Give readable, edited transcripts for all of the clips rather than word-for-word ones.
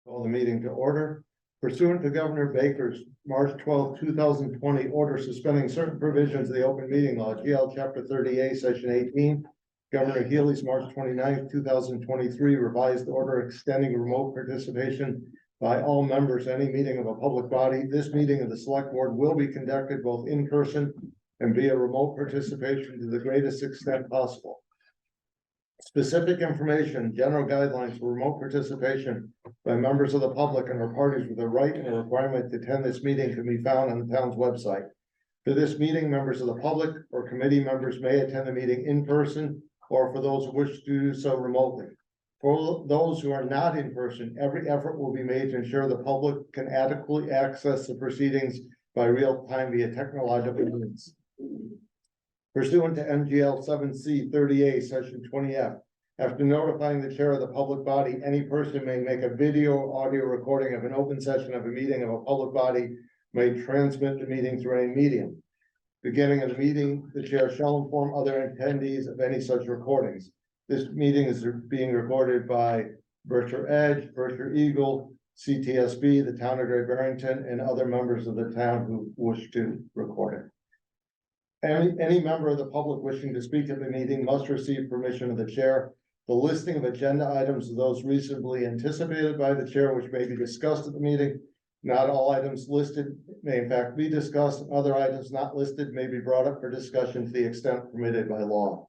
Call the meeting to order. Pursuant to Governor Baker's March 12, 2020 order suspending certain provisions of the open meeting law, GL Chapter 30A, Section 18, Governor Healy's March 29, 2023 revised order extending remote participation by all members to any meeting of a public body. This meeting of the Select Board will be conducted both in person and via remote participation to the greatest extent possible. Specific information, general guidelines for remote participation by members of the public and or parties with a right and a requirement to attend this meeting can be found on the town's website. For this meeting, members of the public or committee members may attend the meeting in person, or for those who wish to do so remotely. For those who are not in person, every effort will be made to ensure the public can adequately access the proceedings by real time via technological means. Pursuant to MGL 7C 30A, Section 20F, after notifying the chair of the public body, any person may make a video or audio recording of an open session of a meeting of a public body, may transmit the meeting through any medium. Beginning of the meeting, the chair shall inform other attendees of any such recordings. This meeting is being recorded by Berkshire Edge, Berkshire Eagle, CTSB, the town of Great Barrington, and other members of the town who wish to record it. Any member of the public wishing to speak at the meeting must receive permission of the chair. The listing of agenda items are those reasonably anticipated by the chair, which may be discussed at the meeting. Not all items listed may in fact be discussed. Other items not listed may be brought up for discussion to the extent permitted by law.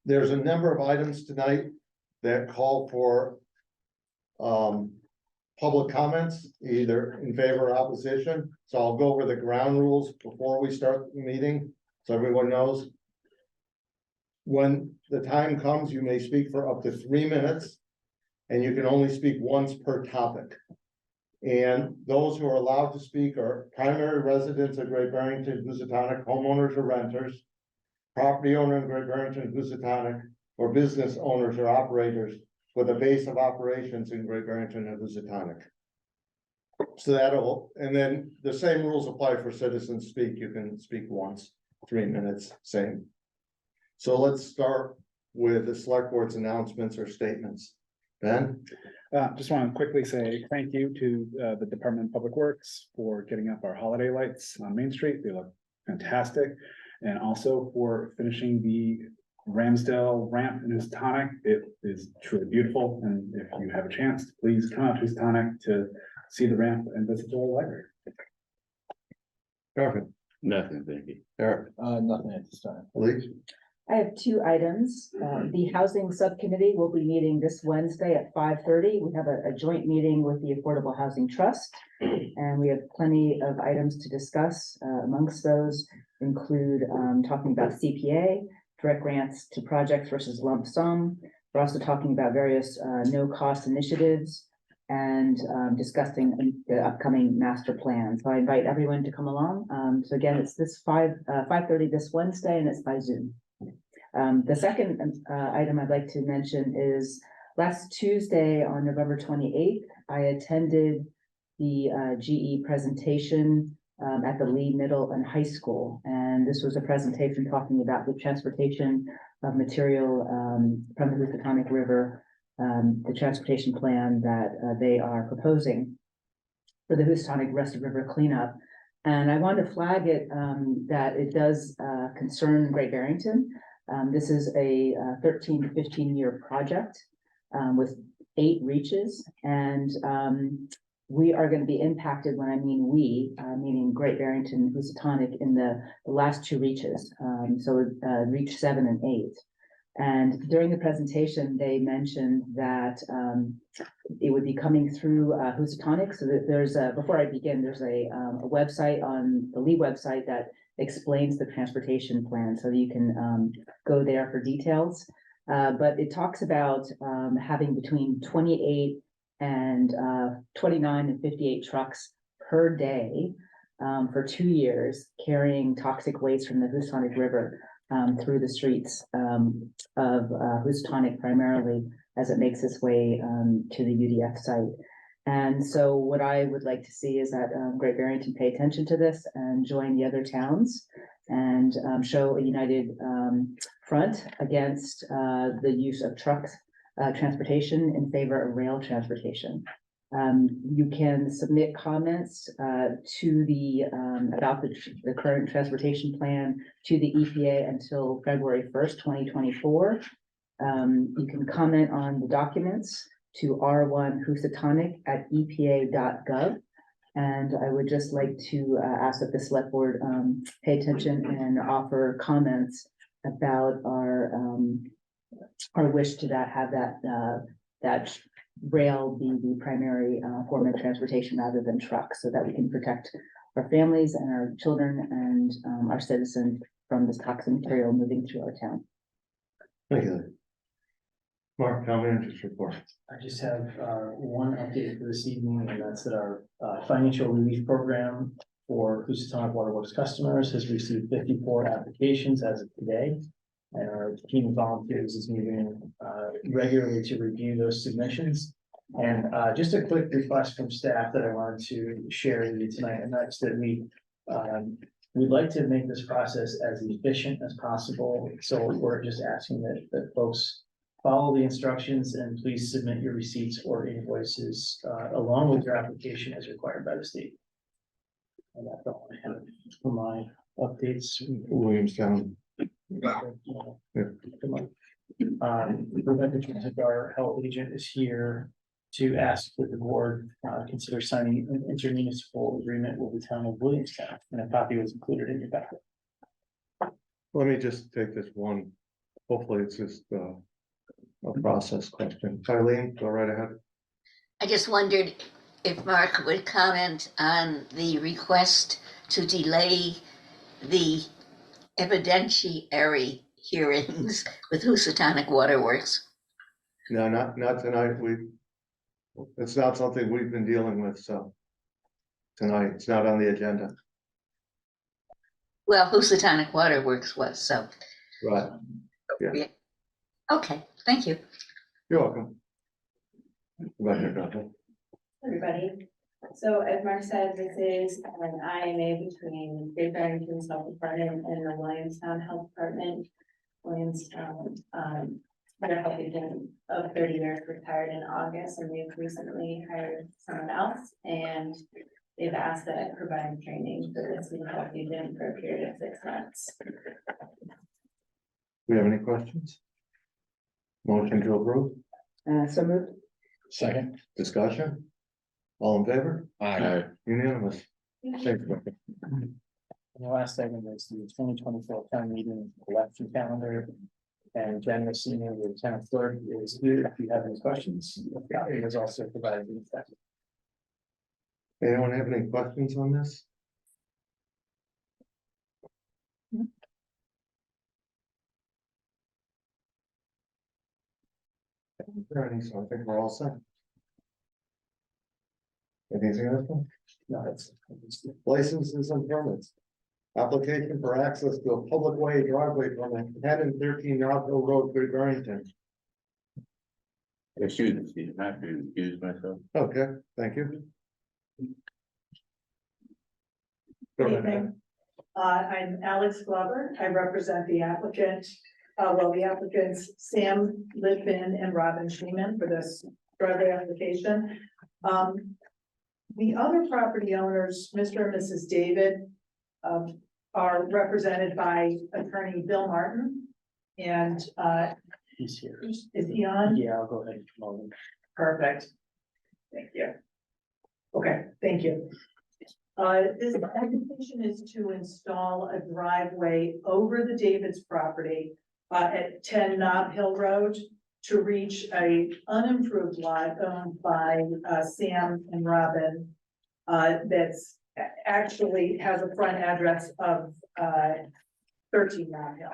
There's a number of items tonight that call for public comments, either in favor or opposition. So I'll go over the ground rules before we start the meeting, so everyone knows. When the time comes, you may speak for up to 3 minutes, and you can only speak once per topic. And those who are allowed to speak are primary residents of Great Barrington, Housatonic, homeowners or renters, property owner in Great Barrington, Housatonic, or business owners or operators with a base of operations in Great Barrington and Housatonic. So that'll, and then the same rules apply for citizens speak. You can speak once, 3 minutes, same. So let's start with the select board's announcements or statements. Ben? Just want to quickly say thank you to the Department of Public Works for getting up our holiday lights on Main Street. They look fantastic. And also for finishing the Ramsdale ramp in Housatonic. It is truly beautiful. And if you have a chance, please come out to Housatonic to see the ramp and visit the library. Perfect. Nothing, thank you. Eric? Nothing at this time. Please. I have 2 items. The housing subcommittee will be meeting this Wednesday at 5:30. We have a joint meeting with the Affordable Housing Trust, and we have plenty of items to discuss. Amongst those include talking about CPA, direct grants to projects versus lump sum. We're also talking about various no-cost initiatives and discussing the upcoming master plan. So I invite everyone to come along. So again, it's this 5:30 this Wednesday, and it's by Zoom. The second item I'd like to mention is last Tuesday on November 28th, I attended the GE presentation at the Lee Middle and High School. And this was a presentation talking about the transportation of material from the Housatonic River, the transportation plan that they are proposing for the Housatonic Rusted River cleanup. And I want to flag it that it does concern Great Barrington. This is a 13 to 15-year project with 8 reaches, and we are going to be impacted. When I mean we, meaning Great Barrington and Housatonic in the last 2 reaches, so reach 7 and 8. And during the presentation, they mentioned that it would be coming through Housatonic. So that there's a, before I begin, there's a website on the Lee website that explains the transportation plan, so you can go there for details. But it talks about having between 28 and 29 and 58 trucks per day for 2 years, carrying toxic waste from the Housatonic River through the streets of Housatonic primarily, as it makes its way to the UDF site. And so what I would like to see is that Great Barrington pay attention to this and join the other towns and show a united front against the use of trucks transportation in favor of rail transportation. You can submit comments to the about the current transportation plan to the EPA until February 1st, 2024. You can comment on the documents to r1housatonic@epa.gov. And I would just like to ask that the select board pay attention and offer comments about our wish to have that rail be the primary form of transportation rather than trucks, so that we can protect our families and our children and our citizens from this toxic material moving through our town. Thank you. Mark, town manager's report. I just have one update for this evening, and that's that our financial relief program for Housatonic Waterworks customers has received 54 applications as of today. And our team of volunteers is meeting regularly to review those submissions. And just a quick request from staff that I wanted to share with you tonight, and that's that we'd like to make this process as efficient as possible. So we're just asking that folks follow the instructions and please submit your receipts or invoices along with your application as required by the state. And that's all I have for my updates. Williamstown. Rebecca Trent, our health agent, is here to ask that the board consider signing an intermunicipal agreement with the town of Williamstown, and a copy was included in your packet. Let me just take this one. Hopefully it's just a process question. Eileen, go right ahead. I just wondered if Mark would comment on the request to delay the evidentiary hearings with Housatonic Waterworks. No, not tonight. It's not something we've been dealing with, so tonight it's not on the agenda. Well, Housatonic Waterworks was, so. Right. Yeah. Okay, thank you. You're welcome. Go ahead, Rebecca. Everybody. So as Mark said, this is an IMA between Great Barrington's Health Department and the Williamstown Health Department. Williamstown, their health agent of 30 years retired in August, and we've recently hired someone else, and they've asked that I provide training for this new health agent for a period of 6 months. Do we have any questions? Motion to approve? So moved. Second. Discussion? All in favor? Aye. Unanimous. Thanks, Rebecca. And the last item is the 2024 town meeting election calendar. And Jen Rossini, the town clerk, is here if you have any questions. It was also provided in the packet. Anyone have any questions on this? So I think we're all set. Anything else? No, it's Licenses and permits. Application for access to a public way driveway permit 10 and 13 Rockville Road, Great Barrington. Excuse me, Steve, I have to excuse myself. Okay, thank you. Go Good ahead. evening. I'm Alex Glover. I represent the applicant, the applicants Sam Litvin and Robin Schneeman for this driveway application. The other property owners, Mr. and Mrs. David, are represented by attorney Bill Martin. And he's here. is he on? Yeah, I'll go ahead and promote him. Perfect. Thank you. Okay, thank you. This application is to install a driveway over the David's property at 10 Nob Hill Road to reach a unimproved lot owned by Sam and Robin that's actually has a front address of 13 Nob Hill.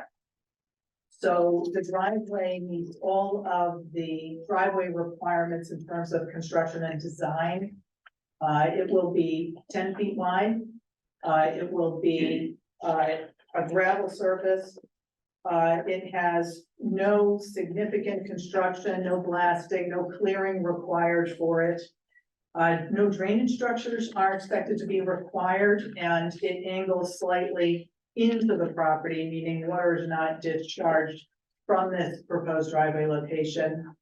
So the driveway meets all of the driveway requirements in terms of construction and design. It will be 10 feet wide. It will be a gravel surface. It has no significant construction, no blasting, no clearing required for it. No drainage structures are expected to be required, and it angles slightly into the property, meaning water is not discharged from this proposed driveway location.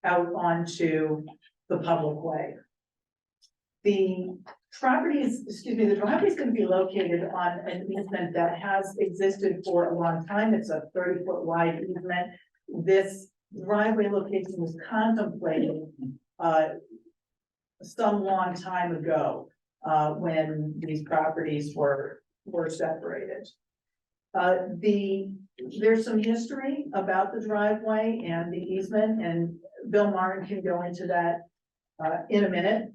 out onto the public way. The the driveway is going to be located on an easement that has existed for a long time. It's a 30-foot wide easement. This driveway location was contemplated some long time ago when these properties were separated. There's some history about the driveway and the easement, and Bill Martin can go into that in a minute.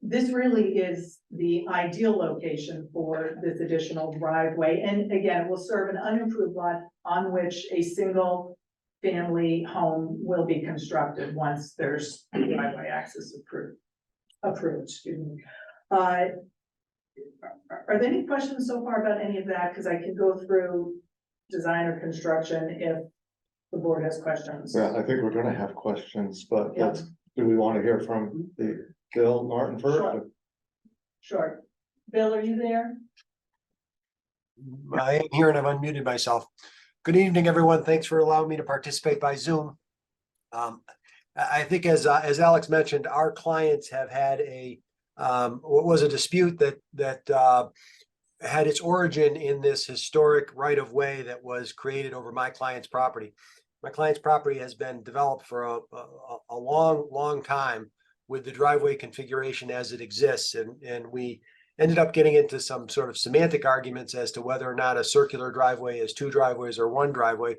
This really is the ideal location for this additional driveway. And again, it will serve an unimproved lot on which a single family home will be constructed once there's driveway access approved, excuse me. Are there any questions so far about any of that? Because I can go through design or construction if the board has questions. Yeah, I think we're gonna have questions, but Yeah. do we want to hear from the Bill Martin first? Sure. Sure. Bill, are you there? I am here and I've unmuted myself. Good evening, everyone. Thanks for allowing me to participate by Zoom. I think as Alex mentioned, our clients have had what was a dispute that had its origin in this historic right of way that was created over my client's property. My client's property has been developed for a long time with the driveway configuration as it exists. And we ended up getting into some sort of semantic arguments as to whether or not a circular driveway is 2 driveways or 1 driveway.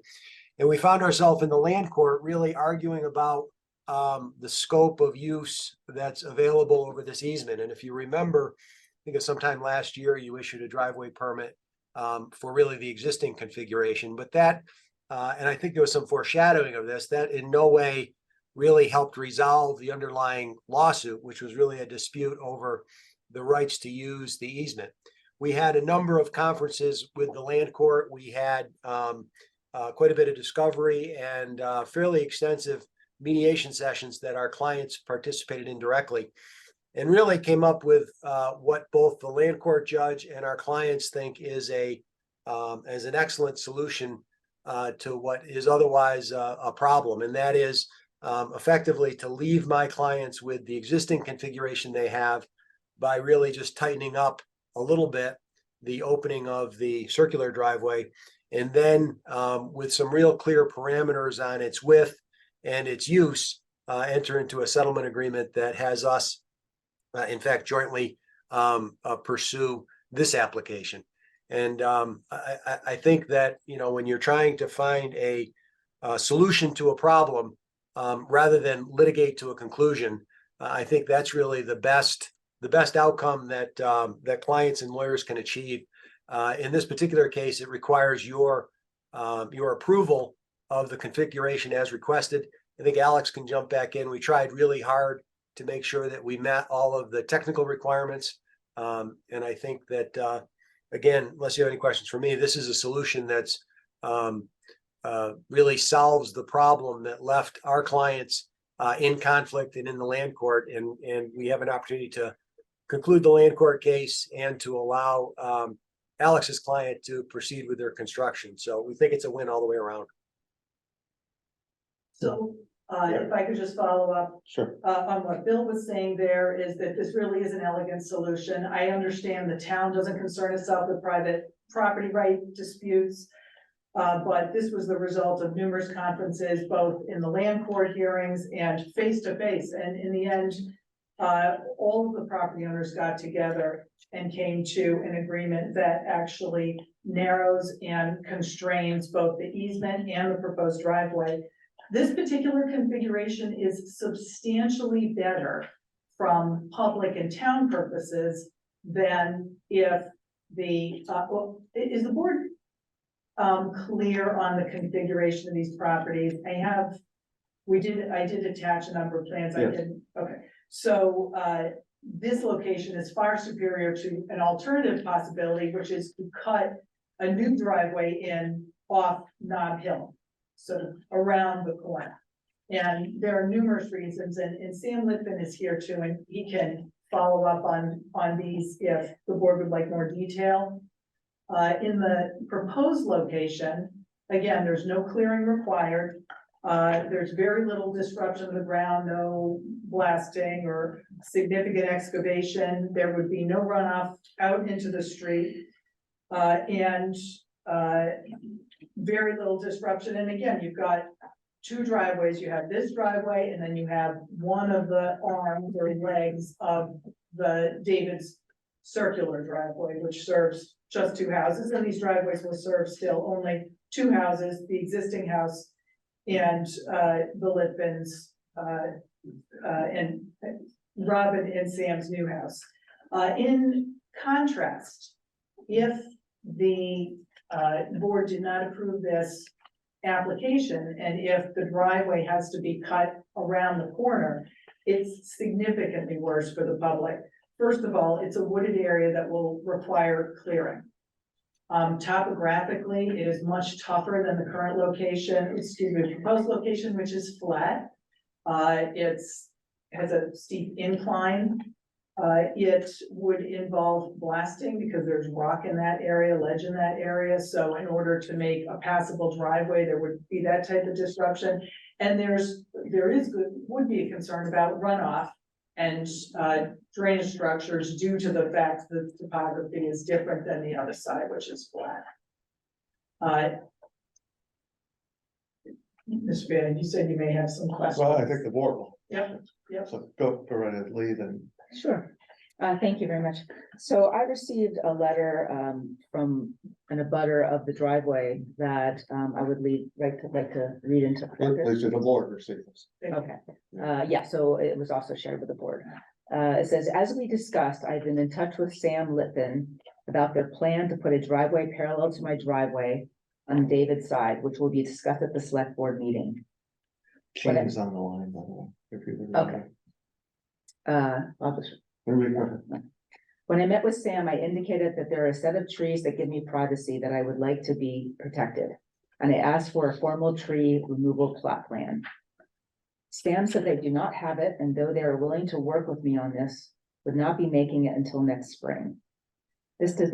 And we found ourselves in the land court really arguing about the scope of use that's available over this easement. And if you remember, I think it was sometime last year, you issued a driveway permit for really the existing configuration. But that, and I think there was some foreshadowing of this, that in no way really helped resolve the underlying lawsuit, which was really a dispute over the rights to use the easement. We had a number of conferences with the land court. We had quite a bit of discovery and fairly extensive mediation sessions that our clients participated in directly, and really came up with what both the land court judge and our clients think is as an excellent solution to what is otherwise a problem, and that is effectively to leave my clients with the existing configuration they have by really just tightening up a little bit the opening of the circular driveway, and then with some real clear parameters on its width and its use, enter into a settlement agreement that has us, in fact, jointly pursue this application. And I think that, when you're trying to find a solution to a problem, rather than litigate to a conclusion, I think that's really the best outcome that clients and lawyers can achieve. In this particular case, it requires your approval of the configuration as requested. I think Alex can jump back in. We tried really hard to make sure that we met all of the technical requirements. And I think that, again, unless you have any questions for me, this is a solution that's really solves the problem that left our clients in conflict and in the land court. And we have an opportunity to conclude the land court case and to allow Alex's client to proceed with their construction. So we think it's a win all the way around. So, if I could just follow up. Sure. On what Bill was saying there is that this really is an elegant solution. I understand the town doesn't concern itself with private property right disputes. But this was the result of numerous conferences, both in the land court hearings and face to face. And in the end, all of the property owners got together and came to an agreement that actually narrows and constrains both the easement and the proposed driveway. This particular configuration is substantially better from public and town purposes than if is the board clear on the configuration of these properties? I did attach a number of plans. Yes. Okay. So this location is far superior to an alternative possibility, which is to cut a new driveway in off Nob Hill, sort of around the corner. And there are numerous reasons, and Sam Litvin is here too, and he can follow up on these if the board would like more detail. In the proposed location, again, there's no clearing required. There's very little disruption of the ground, no blasting or significant excavation. There would be no runoff out into the street. And very little disruption. And again, you've got two driveways. You have this driveway, and then you have one of the arms or legs of the David's circular driveway, which serves just two houses. And these driveways will serve still only two houses, the existing house and the Litvins, and Robin and Sam's new house. In contrast, if the board did not approve this application, and if the driveway has to be cut around the corner, it's significantly worse for the public. First of all, it's a wooded area that will require clearing. Topographically, it is much tougher than the current location, proposed location, which is flat. Has a steep incline. It would involve blasting because there's rock in that area, ledge in that area. So in order to make a passable driveway, there would be that type of disruption. And would be a concern about runoff and drainage structures due to the fact that the topography is different than the other side, which is flat. Ms. Bannon, you said you may have some questions. Well, I think the board will. Yep. So go ahead, Lee, then. Sure. Thank you very much. So I received a letter from an abutter of the driveway that I would like to read into. Please do the board receive this. Okay, yeah, so it was also shared with the board. It says, as we discussed, I've been in touch with Sam Litvin about their plan to put a driveway parallel to my driveway on David's side, which will be discussed at the select board meeting. Shane is on the line, by the way. If you would. Okay. I'll just When I met with Sam, I indicated that there are a set of trees that give me privacy that I would like to be protected. And I asked for a formal tree removal plot plan. Sam said they do not have it, and though they are willing to work with me on this, would not be making it until next spring. This does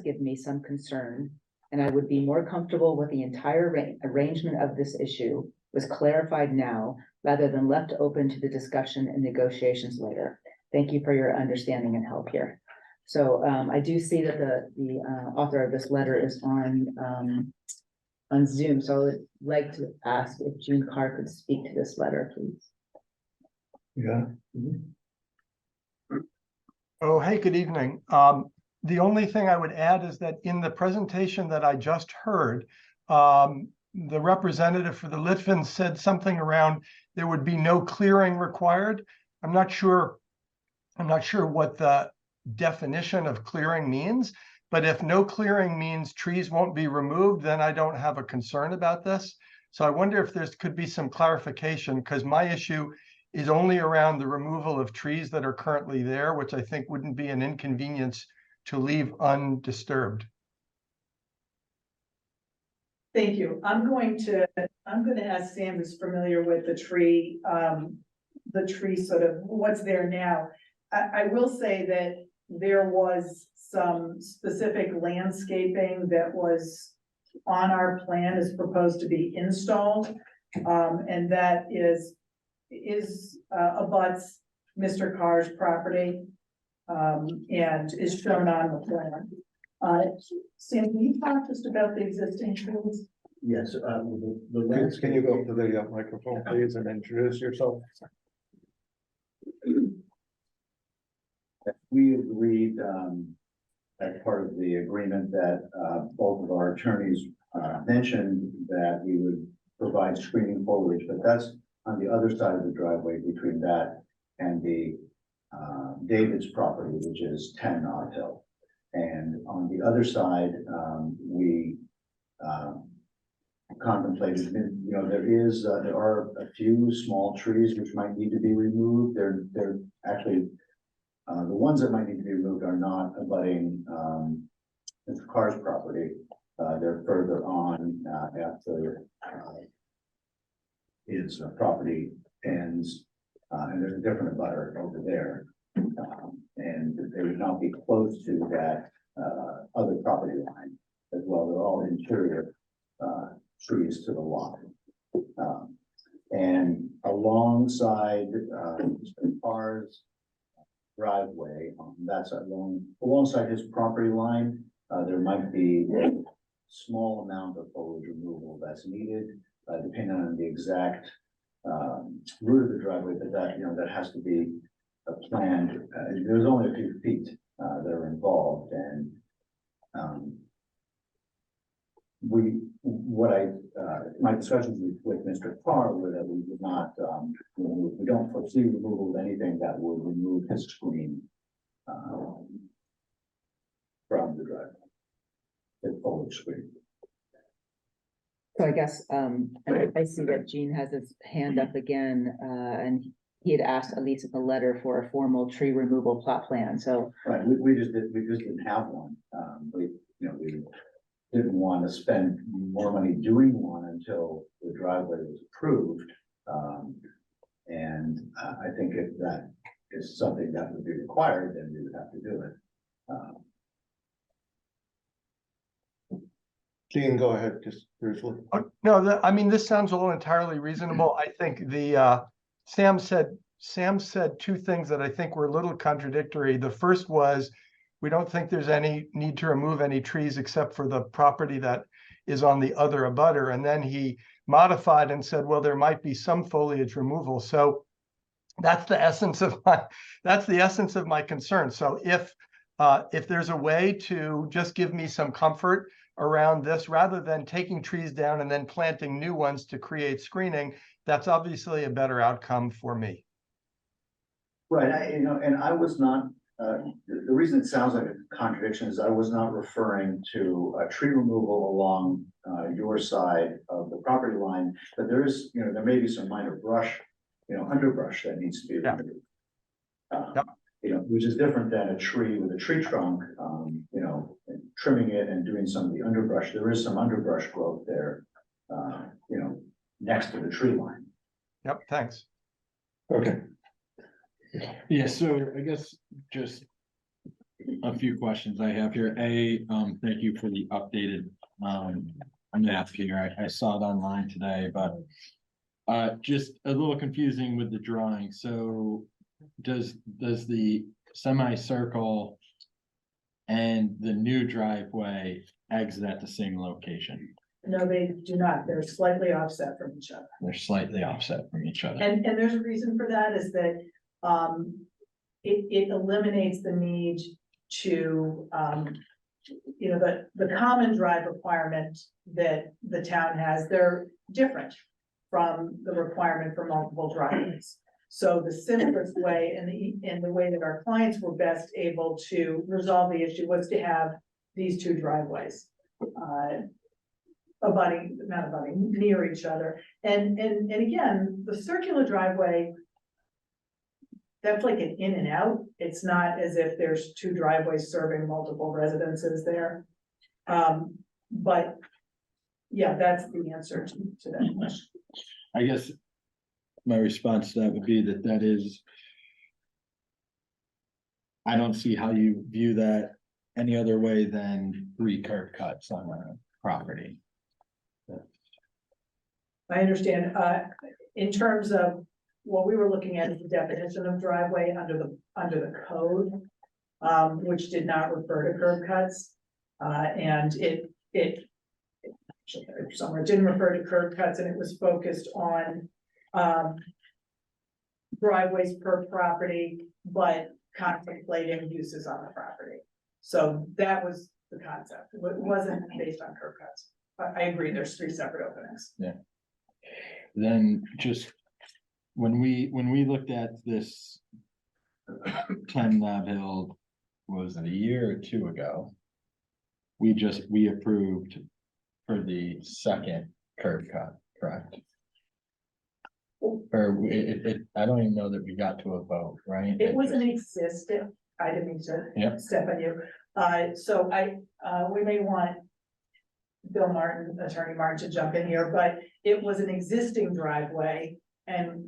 give me some concern, and I would be more comfortable with the entire arrangement of this issue was clarified now, rather than left open to the discussion and negotiations later. Thank you for your understanding and help here. So I do see that the author of this letter is on Zoom. So I would like to ask if Jean Carr could speak to this letter, please. Yeah. Oh, hey, good evening. The only thing I would add is that in the presentation that I just heard, the representative for the Litvins said something around there would be no clearing required. I'm not sure what the definition of clearing means, but if no clearing means trees won't be removed, then I don't have a concern about this. So I wonder if there could be some clarification, because my issue is only around the removal of trees that are currently there, which I think wouldn't be an inconvenience to leave undisturbed. Thank you. I'm going to ask Sam, who's familiar with the tree sort of what's there now. I will say that there was some specific landscaping that was on our plan as proposed to be installed. And that is abuts Mr. Carr's property and is shown on the plan. Sam, can you talk just about the existing trees? Yes, the Can you go up to the microphone, please, and introduce yourself? We agreed as part of the agreement that both of our attorneys mentioned that we would provide screening foliage, but that's on the other side of the driveway between that and the David's property, which is 10 Odd Hill. And on the other side, we contemplated, there are a few small trees which might need to be removed. They're actually, the ones that might need to be removed are not abutting Mr. Carr's property. They're further on after his property ends, and there's a different abutter over there. And they would not be close to that other property line as well. They're all interior trees to the lot. And alongside, R's driveway, that's alongside his property line, there might be a small amount of foliage removal that's needed, depending on the exact, route of the driveway, but that, that has to be planned. There's only a few feet, that are involved, and, my discussions with Mr. Carr were that we would not, we don't foresee removal of anything that would remove his screen, from the driveway. The foliage screen. So I guess, I see that Gene has his hand up again, and he had asked, at least in the letter, for a formal tree removal plot plan, so. Right, we just didn't have one. We didn't want to spend more money doing one until the driveway was approved. And I think if that is something that would be required, then we would have to do it. Gene, go ahead, just briefly. No, I mean, this sounds all entirely reasonable. I think Sam said two things that I think were a little contradictory. The first was, we don't think there's any need to remove any trees except for the property that is on the other abutter. And then he modified and said, well, there might be some foliage removal. So that's the essence of my concern. So if there's a way to just give me some comfort around this, rather than taking trees down and then planting new ones to create screening, that's obviously a better outcome for me. Right, and I was not, the reason it sounds like a contradiction is I was not referring to a tree removal along your side of the property line, but there is, there may be some minor brush, underbrush that needs to be removed. Yep. Which is different than a tree with a tree trunk, trimming it and doing some of the underbrush. There is some underbrush growth there, next to the tree line. Yep, thanks. Okay. Yeah, so I guess just a few questions I have here. Thank you for the updated map here. I saw it online today, but just a little confusing with the drawing. So does the semicircle and the new driveway exit at the same location? No, they do not. They're slightly offset from each other. They're slightly offset from each other. And there's a reason for that, is that it eliminates the need to, the common drive requirement that the town has, they're different from the requirement for multiple driveways. So the simplest way and the way that our clients were best able to resolve the issue was to have these two driveways. Not abutting, near each other. And again, the circular driveway, that's like an in and out. It's not as if there's two driveways serving multiple residences there. But yeah, that's the answer to that question. I guess my response to that would be that is, I don't see how you view that any other way than 3 curb cuts on a property. I understand, in terms of what we were looking at is the definition of driveway under the code, which did not refer to curb cuts. And it somewhere didn't refer to curb cuts, and it was focused on driveways per property, but contemplating uses on the property. So that was the concept. It wasn't based on curb cuts. I agree, there's 3 separate openings. Yeah. Then just when we looked at this 10 Lab Hill, was it a year or 2 ago? We approved for the second curb cut, correct? Or I don't even know that we got to a vote, right? It was an existing, I didn't mean to step on you. So we may want Bill Martin, Attorney Martin, to jump in here, but it was an existing driveway, and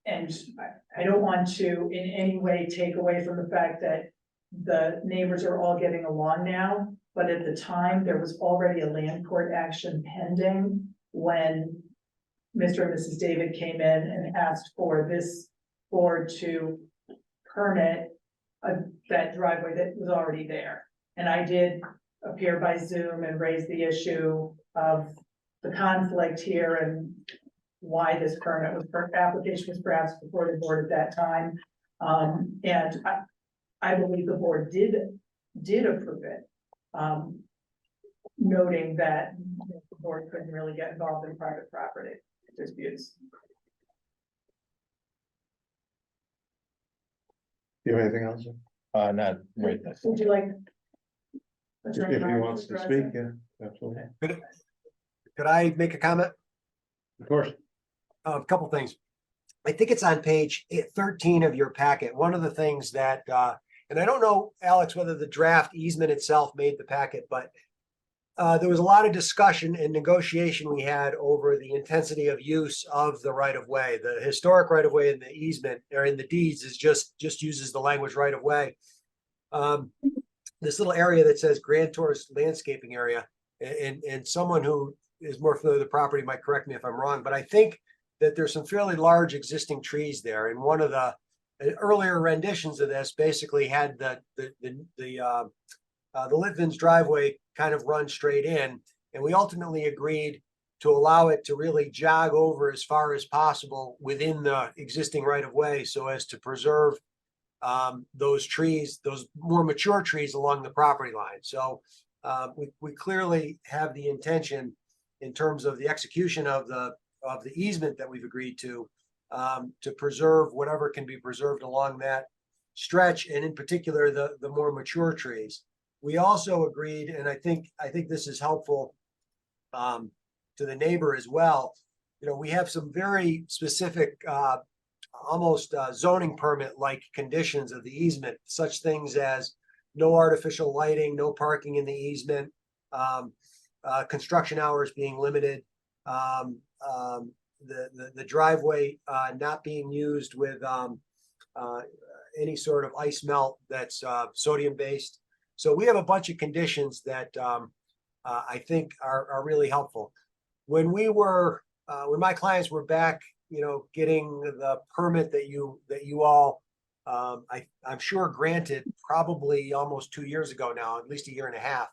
I don't want to in any way take away from the fact that the neighbors are all getting along now, but at the time, there was already a land court action pending when Mr. and Mrs. David came in and asked for this board to permit that driveway that was already there. And I did appear by Zoom and raise the issue of the conflict here and why this application was perhaps before the board at that time. And I believe the board did approve it. Noting that the board couldn't really get involved in private property disputes. Do you have anything else? Not right this. Would you like? If he wants to speak, yeah, absolutely. Could I make a comment? Of course. A couple things. I think it's on page 13 of your packet. One of the things that, and I don't know, Alex, whether the draft easement itself made the packet, but there was a lot of discussion and negotiation we had over the intensity of use of the right of way. The historic right of way in the easement or in the deeds is just uses the language right of way. This little area that says Grand Tourist Landscaping Area, and someone who is more familiar with the property might correct me if I'm wrong, but I think that there's some fairly large existing trees there. And one of the earlier renditions of this basically had the Litvin's driveway kind of run straight in. And we ultimately agreed to allow it to really jog over as far as possible within the existing right of way so as to preserve those trees, those more mature trees along the property line. So we clearly have the intention in terms of the execution of the easement that we've agreed to preserve whatever can be preserved along that stretch, and in particular the more mature trees. We also agreed, and I think this is helpful to the neighbor as well. You know, we have some very specific, almost zoning permit-like conditions of the easement, such things as no artificial lighting, no parking in the easement, construction hours being limited, the driveway not being used with any sort of ice melt that's sodium based. So we have a bunch of conditions that I think are really helpful. When my clients were back, you know, getting the permit that you all, I'm sure granted probably almost 2 years ago now, at least a year and a half.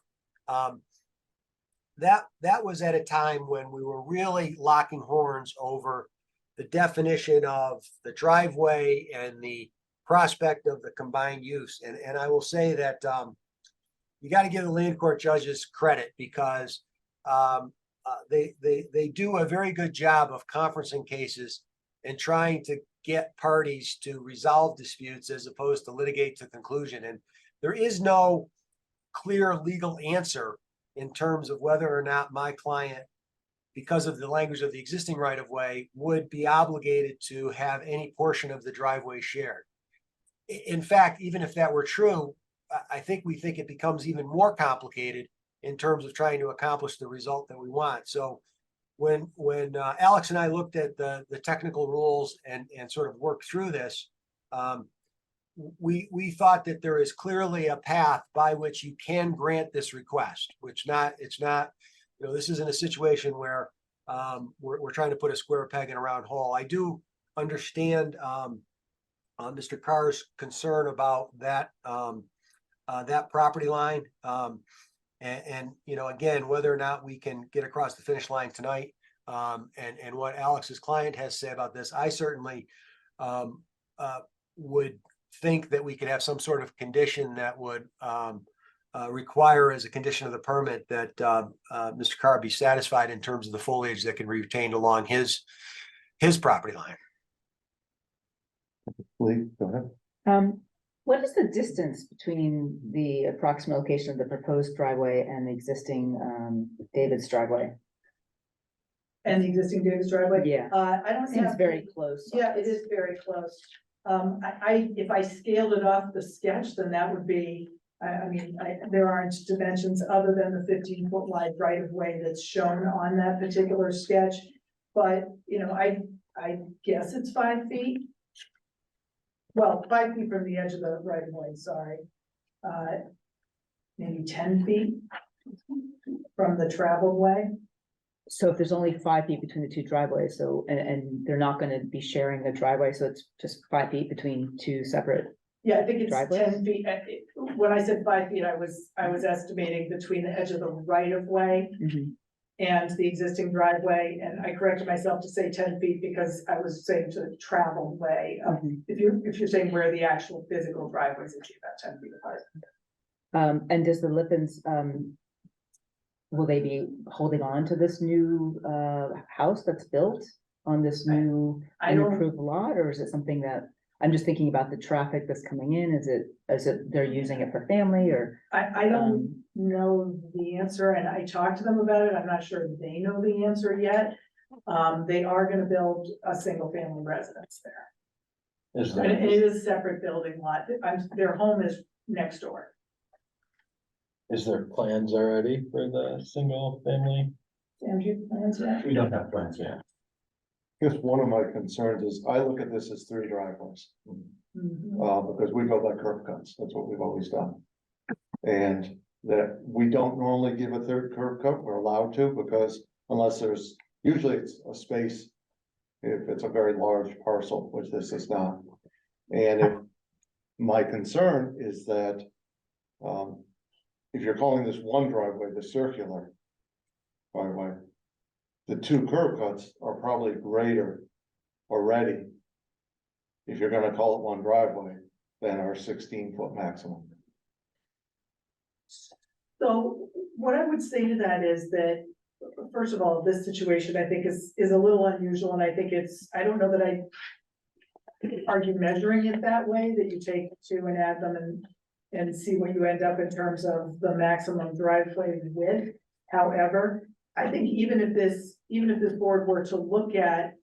That was at a time when we were really locking horns over the definition of the driveway and the prospect of the combined use. And I will say that you got to give the land court judges credit because they do a very good job of conferencing cases and trying to get parties to resolve disputes as opposed to litigate to conclusion. And there is no clear legal answer in terms of whether or not my client, because of the language of the existing right of way, would be obligated to have any portion of the driveway shared. In fact, even if that were true, I think it becomes even more complicated in terms of trying to accomplish the result that we want. So when Alex and I looked at the technical rules and sort of worked through this, we thought that there is clearly a path by which you can grant this request, it's not, you know, this isn't a situation where we're trying to put a square peg in a round hole. I do understand Mr. Carr's concern about that property line. And you know, again, whether or not we can get across the finish line tonight, and what Alex's client has said about this, I certainly would think that we could have some sort of condition that would require as a condition of the permit that Mr. Carr be satisfied in terms of the foliage that can be retained along his property line. Lee, go ahead. What is the distance between the approximate location of the proposed driveway and the existing David's driveway? And the existing Davis driveway? Yeah. I don't Seems have. very close. Yeah, it is very close. If I scaled it off the sketch, then that would be, there aren't dimensions other than the 15-foot wide right of way that's shown on that particular sketch. But, you know, I guess it's 5 feet. Well, 5 feet from the edge of the right of way, sorry. Maybe 10 feet from the traveled way. So if there's only 5 feet between the two driveways, so, and they're not gonna be sharing a driveway, so it's just 5 feet between two separate. Yeah, I think it's Driveways? 10 feet. When I said 5 feet, I was estimating between the edge of the right of way and the existing driveway, and I corrected myself to say 10 feet because I was saying to the traveled way. If you're saying where the actual physical driveways, it's about 10 feet apart. And does the Lippens, will they be holding on to this new house that's built on this new I don't, improved lot, or is it something that, I'm just thinking about the traffic that's coming in, is it they're using it for family, or? I don't know the answer, and I talked to them about it. I'm not sure they know the answer yet. They are gonna build a single family residence there. Is And there, it is a separate building lot. Their home is next door. is there plans already for the single family? Sam, do you have plans yet? We don't have plans yet. Guess one of my concerns is I look at this as 3 driveways. Because we go by curb cuts, that's what we've always done. And that we don't normally give a third curb cut, we're allowed to, because unless there's, usually it's a space. If it's a very large parcel, which this is not. And if, my concern is that, if you're calling this one driveway, the circular driveway, the 2 curb cuts are probably greater already, if you're gonna call it one driveway, than our 16-foot maximum. So what I would say to that is that, first of all, this situation I think is a little unusual, and I think I don't know that I argue measuring it that way, that you take 2 and add them and see what you end up in terms of the maximum driveway width. However, I think even if this board were to look at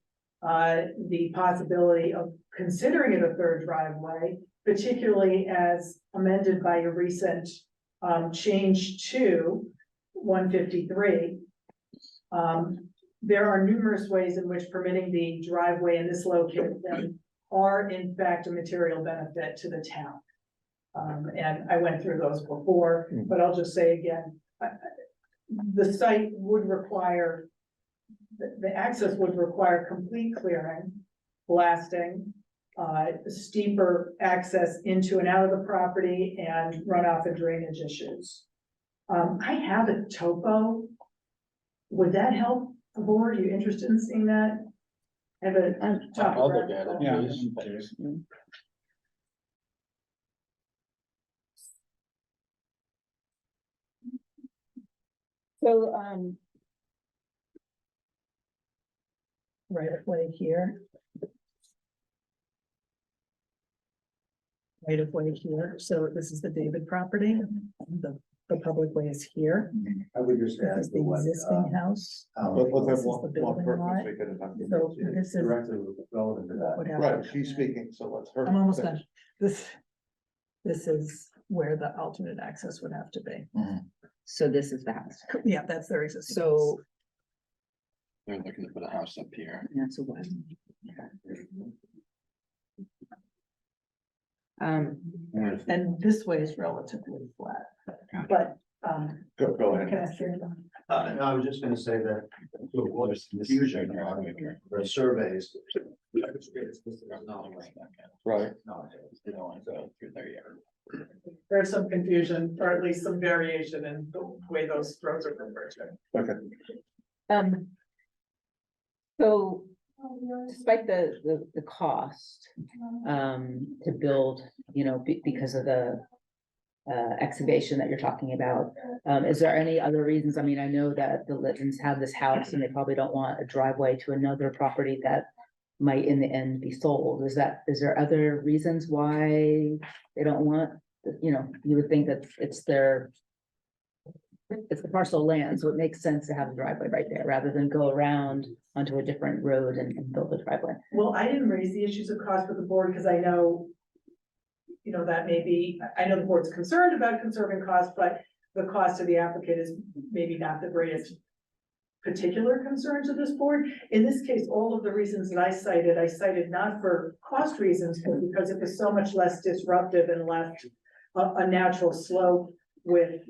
the possibility of considering it a third driveway, particularly as amended by a recent change to 153. There are numerous ways in which permitting the driveway in this location are in fact a material benefit to the town. And I went through those before, but I'll just say again, the site would require, the access would require complete clearing, blasting, steeper access into and out of the property, and runoff and drainage issues. I have a topo. Would that help the board? Are you interested in seeing that? I have a I'll look at topographical. it, Yeah. please. So, Right of way here. Right of way here, so this is the David property, the public way is here. I would just This add is the existing house, Let's This have is one the building person lot. speak at a time. so this is directly relevant to that. what happened. Right, she's speaking, so let's her. I'm almost done. This is where the alternate access would have to be. so this is the house, Yeah, that's their existing. so, They're looking to put a house up here. that's a what? And this way is relatively flat, but, Go ahead. can I say that? No, I was just gonna say that to avoid confusion, the surveys. Right. No, They don't want to go through there yet. There's some confusion, or at least some variation in the way those roads are referred to. Okay. So despite the cost, to build, because of the excavation that you're talking about, is there any other reasons? I mean, I know that the Littons have this house and they probably don't want a driveway to another property that might in the end be sold. Is there other reasons why they don't want, you would think that it's the parcel of land, so it makes sense to have a driveway right there rather than go around onto a different road and build a driveway. Well, I didn't raise the issues of cost with the board because I know, that may be, I know the board's concerned about conserving costs, but the cost to the applicant is maybe not the greatest particular concern to this board. In this case, all of the reasons that I cited not for cost reasons, but because it was so much less disruptive and left a natural slope with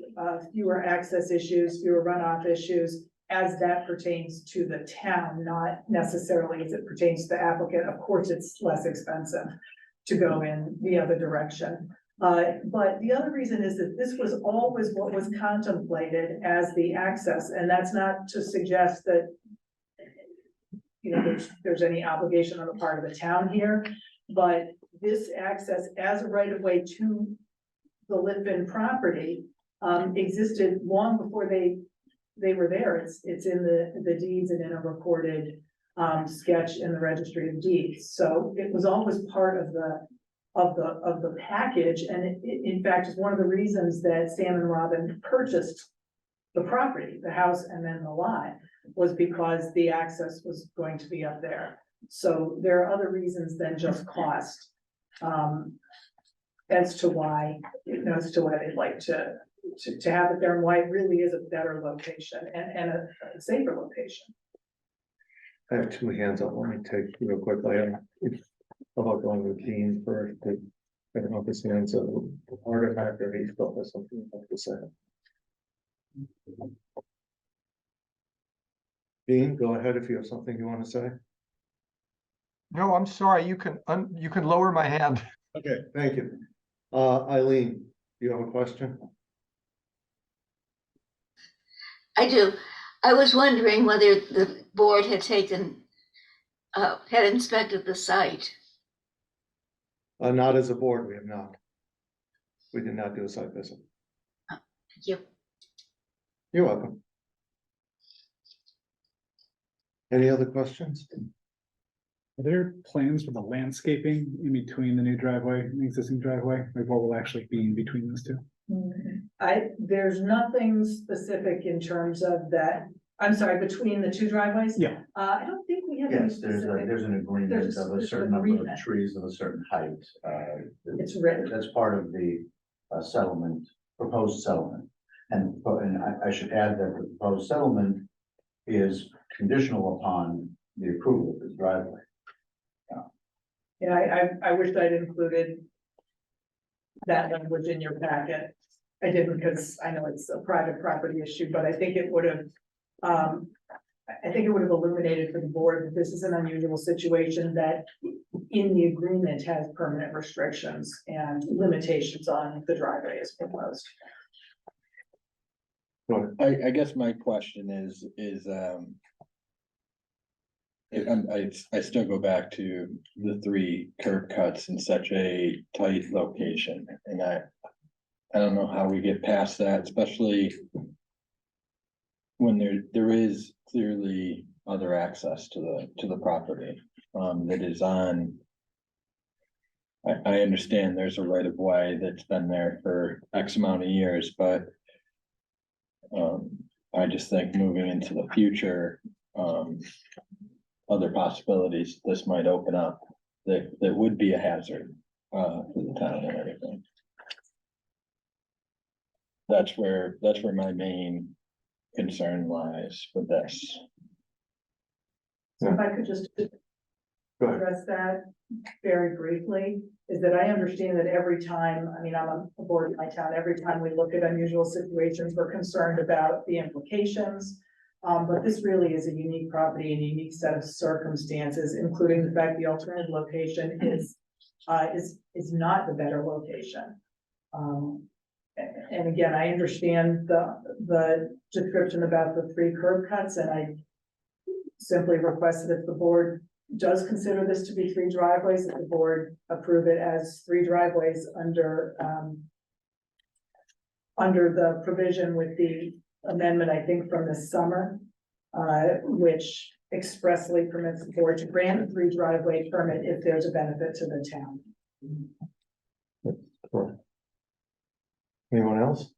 fewer access issues, fewer runoff issues, as that pertains to the town, not necessarily as it pertains to the applicant. Of course, it's less expensive to go in the other direction. But the other reason is that this was always what was contemplated as the access, and that's not to suggest that, you know, there's any obligation on the part of the town here, but this access as a right of way to the Litvin property existed long before they were there. It's in the deeds and in a recorded sketch in the registry of deeds. So it was always part of the package, and it in fact is one of the reasons that Sam and Robin purchased the property, the house, and then the lot, was because the access was going to be up there. So there are other reasons than just cost as to why, you know, as to why they'd like to have it there, and why it really is a better location and a safer location. I have two hands up. Let me take real quickly. How about going with Dean first? I don't know if this is a artifact or he still has something to say. Dean, go ahead if you have something you want to say. No, I'm sorry, you can lower my hand. Okay, thank you. Eileen, do you have a question? I do. I was wondering whether the board had had inspected the site. Not as a board, we have not. We did not do a site visit. Thank you. You're welcome. Any other questions? Are there plans for the landscaping in between the new driveway and the existing driveway? Like what will actually be in between those two? There's nothing specific in terms of that. I'm sorry, between the two driveways? Yeah. I don't think we have any Yes, specific. there's an agreement there's of a an certain number of agreement. trees of a certain height. It's written. That's part of the settlement, proposed settlement. And I should add that the proposed settlement is conditional upon the approval of the driveway. Yeah, I wished I'd included that language in your packet. I didn't because I know it's a private property issue, but I think it would have, illuminated for the board that this is an unusual situation that in the agreement has permanent restrictions and limitations on the driveway as proposed. I guess my question is, I still go back to the 3 curb cuts in such a tight location, and I don't know how we get past that, especially when there is clearly other access to the property, that is on. I understand there's a right of way that's been there for X amount of years, but I just think moving into the future, other possibilities this might open up that would be a hazard for the town and everything. That's where my main concern lies with this. So if I could just address that very briefly, is that I understand that every time, I mean, I'm on the board in my town, every time we look at unusual situations, we're concerned about the implications. But this really is a unique property and a unique set of circumstances, including the fact the alternative location is not the better location. And again, I understand the description about the 3 curb cuts, and I simply request that if the board does consider this to be 3 driveways, that the board approve it as 3 driveways under the provision with the amendment, I think, from this summer, which expressly permits the board to grant a 3 driveway permit if there's a benefit to the town. Correct. Anyone else?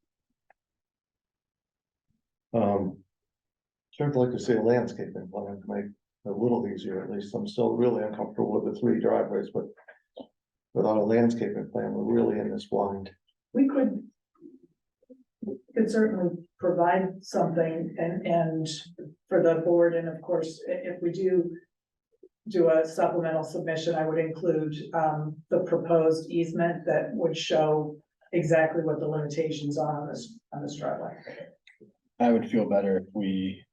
I'd like to see a landscaping plan to make it a little easier, at least. I'm still really uncomfortable with the 3 driveways, but without a landscaping plan, we're really in this blind. We could certainly provide something and for the board, and of course, if we do a supplemental submission, I would include the proposed easement that would show exactly what the limitations are on this driveway. I would feel better if we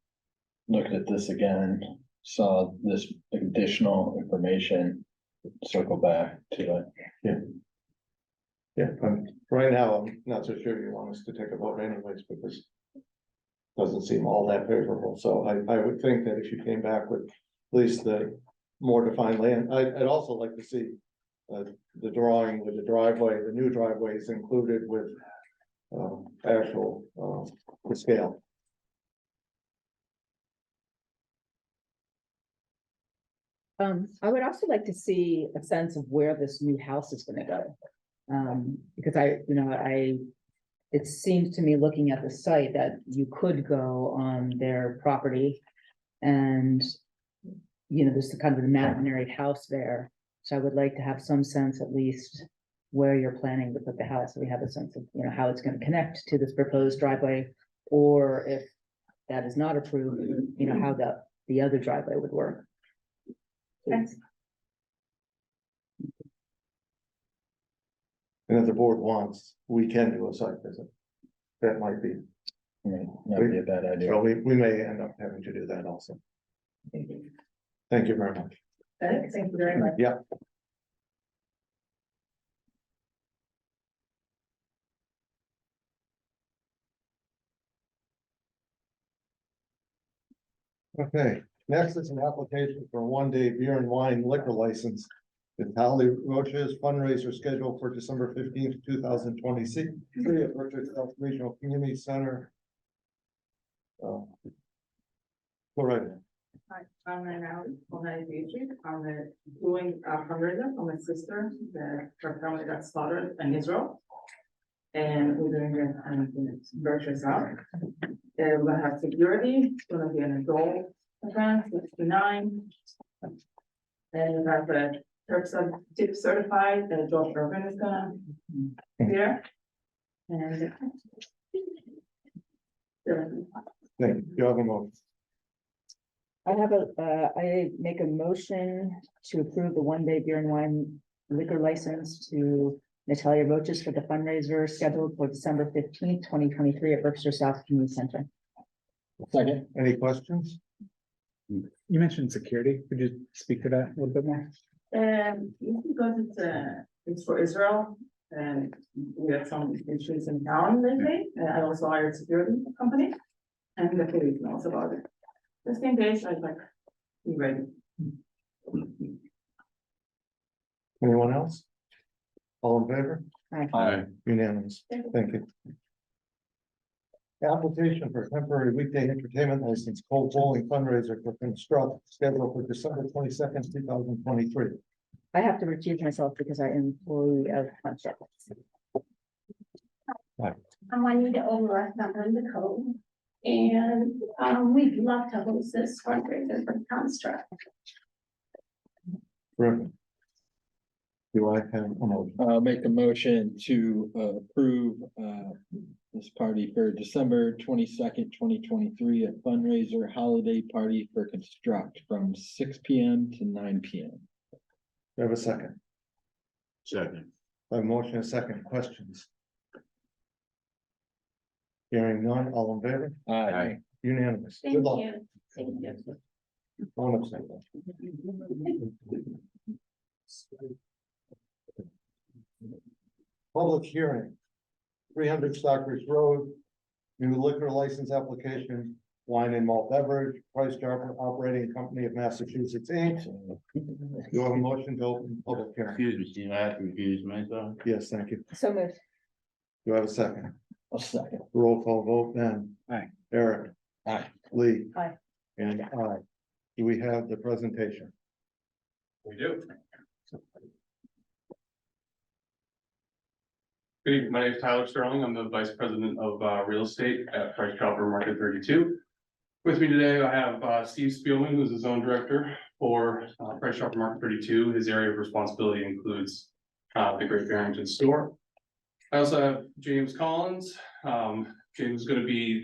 looked at this again, saw this additional information, circle back to it. Yeah, right now, I'm not so sure you want us to take a vote anyways, because it doesn't seem all that favorable, so I would think that if you came back with at least the more defined land, I'd also like to see the drawing with the driveway, the new driveways included with actual the scale. I would also like to see a sense of where this new house is gonna go. Because it seems to me, looking at the site, that you could go on their property. And, there's the kind of imaginary house there. So I would like to have some sense, at least, where you're planning to put the house. So we have a sense of, how it's gonna connect to this proposed driveway. Or if that is not approved, how the other driveway would work. Thanks. And if the board wants, we can do a site visit. That might be, That'd be a bad idea. so we may end up having to do that also. Thank you very much. Thank you very much. Yeah. Okay, next is an application for a one-day beer and wine liquor license. The Tally Roches fundraiser scheduled for December 15th, 2026, at Richard South Regional Community Center. Go right ahead. Hi, I'm now on I'm doing a fundraiser for my sister, her family got slaughtered in Israel. And we're doing it in virtual out. We're gonna have security, it's gonna be an adult event, 69. And we have the tip certified, that George Urban is gonna be there. And Thank you. You have a moment. I make a motion to approve the one-day beer and wine liquor license to Natalia Roches for the fundraiser scheduled for December 15th, 2023 at Berkshire South Community Center. Second. Any questions? You mentioned security. Could you speak to that a little bit more? because it's for Israel, and we have some issues in town lately, and I also hired a security company. And the police knows about it. Just in case, I'd like, be ready. Anyone else? All in favor? Aye. Unanimous. Thank you. Application for temporary weekday entertainment license, cold bowling fundraiser for Construct, scheduled for December 22nd, 2023. I have to recuse myself because I am employee of Construct. I'm Juanita Overrush, I'm on the code. And we'd love to host this fundraiser for Construct. Terrific. Do I have a motion? Make a motion to approve this party for December 22nd, 2023, a fundraiser holiday party for Construct from 6 p.m. to 9 p.m. Do I have a second? Second. I have a motion, and a second. Questions? Hearing none, all in favor? Aye. Unanimous. Thank Good luck. you. Thank you. One abstain. Public hearing. 300 Stockbridge Road. New liquor license application, wine and malt beverage, Price Chopper Operating Company of Massachusetts, Inc. Do you have a motion to open public hearing? Excuse me, Steve, I have to recuse myself. Yes, thank you. So moved. Do I have a second? A second. Roll call vote, Ben. Aye. Eric. Aye. Lee. Aye. And aye. Do we have the presentation? We do. Good evening, my name is Tyler Sterling. I'm the Vice President of Real Estate at Price Chopper Market 32. With me today, I have Steve Spielman, who's the Zone Director for Price Chopper Market 32. His area of responsibility includes the Great Barrington store. I also have James Collins. James is going to be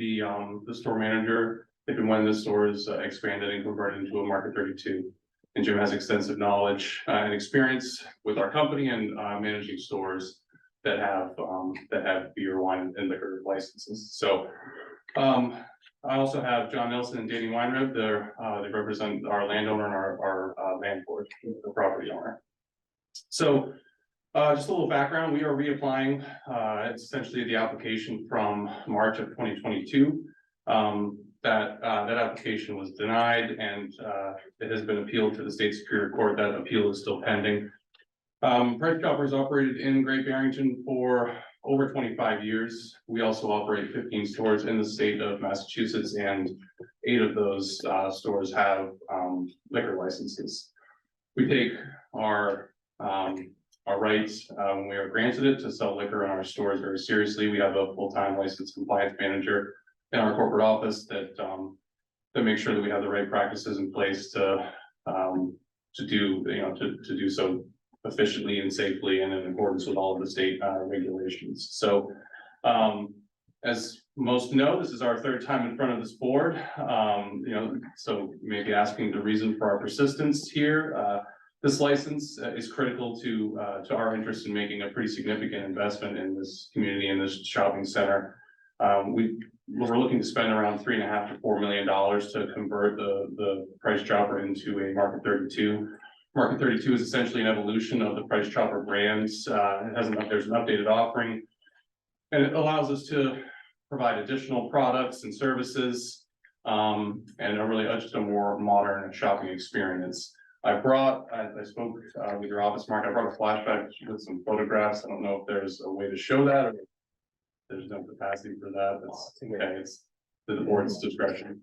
the store manager if and when the store is expanded and converted into a Market 32. And Jim has extensive knowledge and experience with our company and managing stores that have beer, wine, and liquor licenses. So I also have John Nelson and Danny Weinrib. They represent our landowner and our land board, the property owner. So, just a little background, we are reapplying, it's essentially the application from March of 2022. That application was denied and, it has been appealed to the state superior court. That appeal is still pending. Price Chopper's operated in Great Barrington for over 25 years. We also operate 15 stores in the state of Massachusetts, and 8 of those stores have liquor licenses. We take our rights when we are granted it to sell liquor in our stores very seriously. We have a full-time licensed compliance manager in our corporate office that makes sure that we have the right practices in place to do so efficiently and safely and in accordance with all of the state regulations. So, as most know, this is our 3rd time in front of this board. So maybe asking the reason for our persistence here. This license is critical to our interest in making a pretty significant investment in this community, in this shopping center. We're looking to spend around $3.5 to $4 million to convert the Price Chopper into a Market 32. Market 32 is essentially an evolution of the Price Chopper brands. There's an updated offering, and it allows us to provide additional products and services, and just a more modern shopping experience. I spoke with your office, Mark. I brought a flashback with some photographs. I don't know if there's a way to show that, or if there's no capacity for that. That's okay. It's the board's discretion.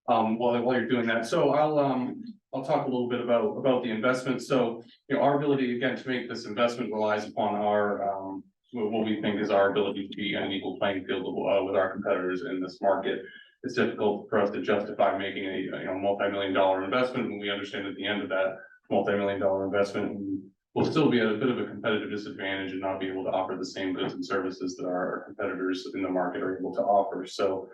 While you're doing that, so I'll talk a little bit about the investment. So, our ability again to make this investment relies upon our what we think is our ability to be on an equal playing field with our competitors in this market. It's difficult for us to justify making a multi-million-dollar investment when we understand at the end of that multi-million-dollar investment we'll still be at a bit of a competitive disadvantage and not be able to offer the same goods and services that our competitors in the market are able to offer. So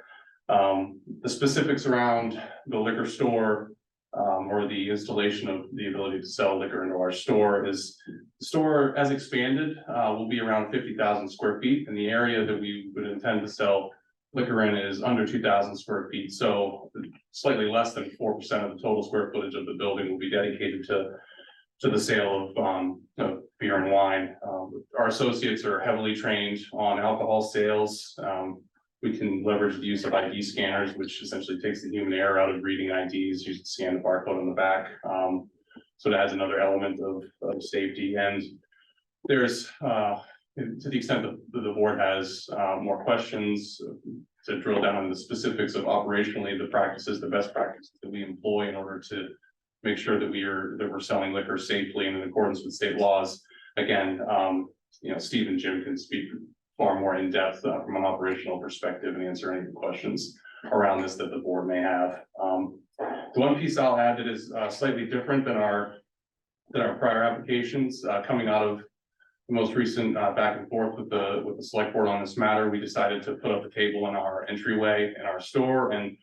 the specifics around the liquor store or the installation of the ability to sell liquor into our store is the store as expanded will be around 50,000 square feet, and the area that we would intend to sell liquor in is under 2,000 square feet. So slightly less than 4% of the total square footage of the building will be dedicated to the sale of beer and wine. Our associates are heavily trained on alcohol sales. We can leverage the use of ID scanners, which essentially takes the human error out of reading IDs. You can scan the barcode on the back. So it adds another element of safety. And there's, to the extent that the board has more questions to drill down on the specifics of operationally the practices, the best practices that we employ in order to make sure that we're selling liquor safely and in accordance with state laws. Again, Steve and Jim can speak far more in depth from an operational perspective and answer any questions around this that the board may have. The one piece I'll add that is slightly different than our prior applications coming out of the most recent back and forth with the select board on this matter, we decided to put up a table in our entryway in our store and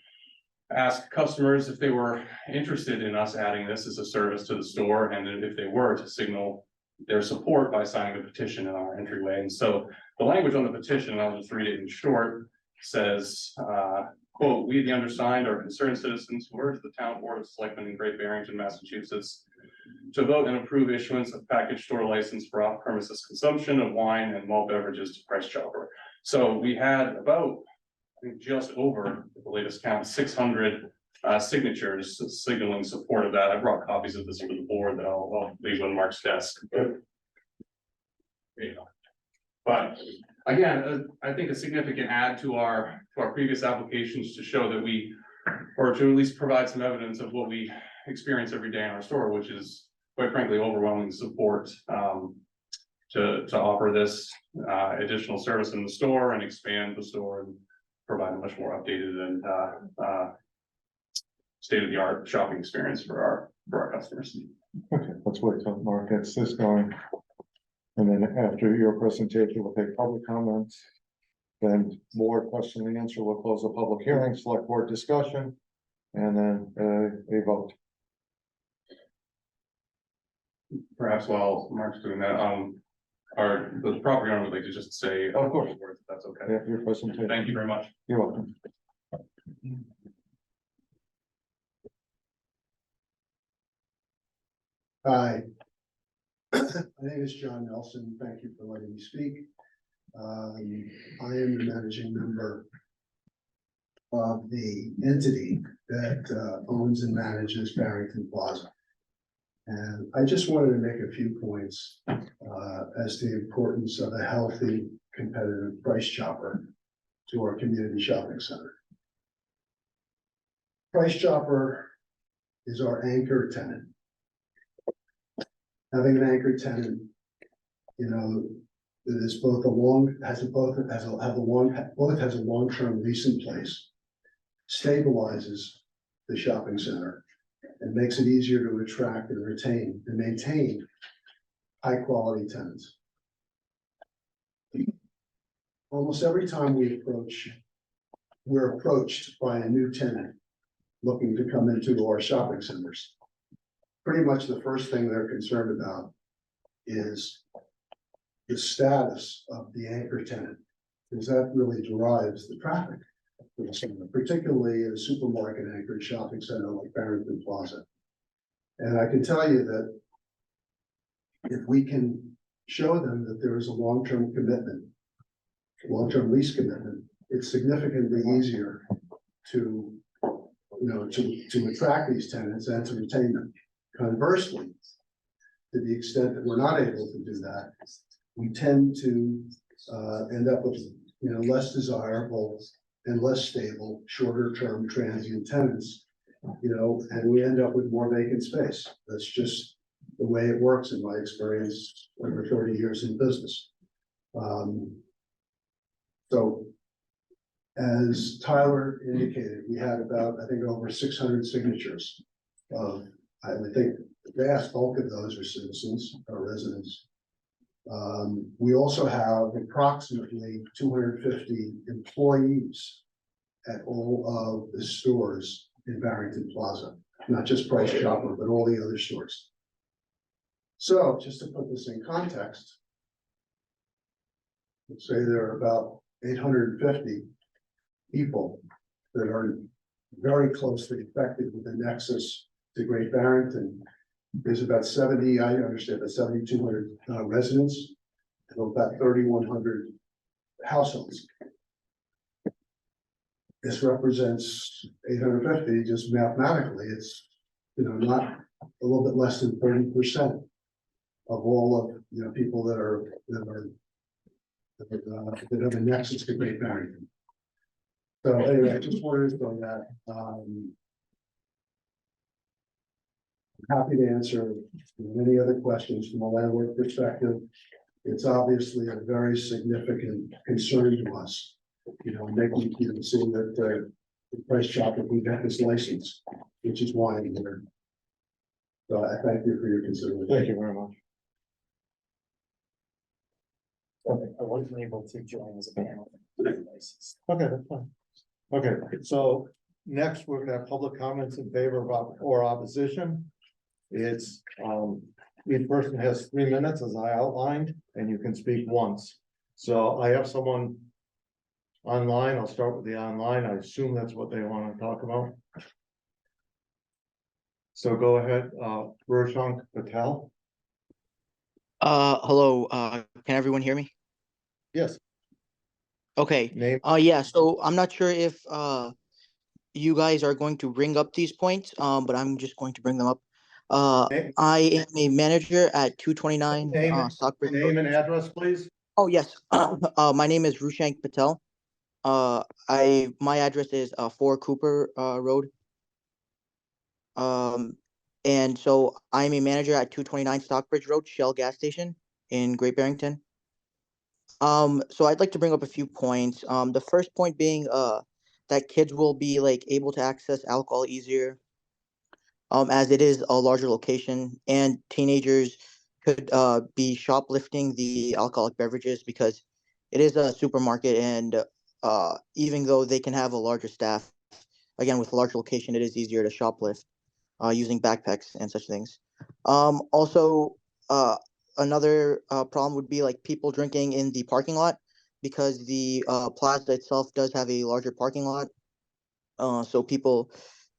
ask customers if they were interested in us adding this as a service to the store, and if they were, to signal their support by signing a petition in our entryway. And so the language on the petition, and I'll just read it in short, says, quote, "We, the undersigned, are concerned citizens who urge the town board of selectmen in Great Barrington, Massachusetts, to vote and approve issuance of package store license for off-premises consumption of wine and malt beverages to Price Chopper." So we had about, I think, just over the latest count, 600 signatures signaling support of that. I brought copies of this for the board that I'll leave on Mark's desk. But again, I think a significant add to our previous applications to show that or to at least provide some evidence of what we experience every day in our store, which is quite frankly overwhelming support to offer this additional service in the store and expand the store and provide a much more updated and state-of-the-art shopping experience for our customers. Okay, let's wait till Mark gets this going. And then after your presentation, we'll take public comments. Then more question and answer. We'll close the public hearing, select board discussion, and then a vote. perhaps while Mark's doing that, the property owner would like to just say. Of course. Words, if that's okay. Yeah, your presentation. Thank you very much. You're welcome. Hi. My name is John Nelson. Thank you for letting me speak. I am the managing member of the entity that owns and manages Barrington Plaza. And I just wanted to make a few points as to the importance of a healthy, competitive price chopper to our community shopping center. Price Chopper is our anchor tenant. Having an anchor tenant, you know, that is both has a long-term lease in place, stabilizes the shopping center, and makes it easier to attract and retain and maintain high-quality tenants. Almost every time we're approached by a new tenant looking to come into our shopping centers. Pretty much the first thing they're concerned about is the status of the anchor tenant, because that really drives the traffic for the center, particularly in a supermarket anchored shopping center like Barrington Plaza. And I can tell you that if we can show them that there is a long-term commitment, long-term lease commitment, it's significantly easier to, to attract these tenants and to retain them. Conversely, to the extent that we're not able to do that, we tend to end up with, less desirable and less stable, shorter term transient tenants, and we end up with more vacant space. That's just the way it works in my experience over 30 years in business. So as Tyler indicated, we had about, I think, over 600 signatures of, I would think the vast bulk of those are citizens or residents. We also have approximately 250 employees at all of the stores in Barrington Plaza, not just Price Chopper, but all the other stores. So just to put this in context, let's say there are about 850 people that are very closely affected with the nexus to Great Barrington. There's about 70, I understand, about 7,200 residents and about 3,100 households. This represents 850, just mathematically, it's, not a little bit less than 30% of all of, people that have a nexus to Great Barrington. So anyway, I just wanted to throw that. Happy to answer any other questions from a landlord perspective. It's obviously a very significant concern to us, making people see that the Price Chopper, we got this license, which is why I'm here. So I thank you for your consideration. Thank you very much. Okay, I wasn't able to join as a panel. Okay, that's fine. Okay, so next we're gonna have public comments in favor of or opposition. It's, each person has 3 minutes as I outlined, and you can speak once. So I have someone online. I'll start with the online. I assume that's what they want to talk about. So go ahead, Roshank Patel. Hello, can everyone hear me? Yes. Okay. Name. Yeah, so I'm not sure if you guys are going to bring up these points, but I'm just going to bring them up. I am a manager at 229 Stockbridge Road. Name and address, please. Oh, yes. My name is Rushank Patel. My address is 4 Cooper Road. And so I'm a manager at 229 Stockbridge Road, Shell gas station in Great Barrington. So I'd like to bring up a few points. The first point being that kids will be able to access alcohol easier, as it is a larger location, and teenagers could be shoplifting the alcoholic beverages because it is a supermarket, and even though they can have a larger staff, again with a large location, it is easier to shoplift using backpacks and such things. Also, another problem would be like people drinking in the parking lot because the plaza itself does have a larger parking lot. So people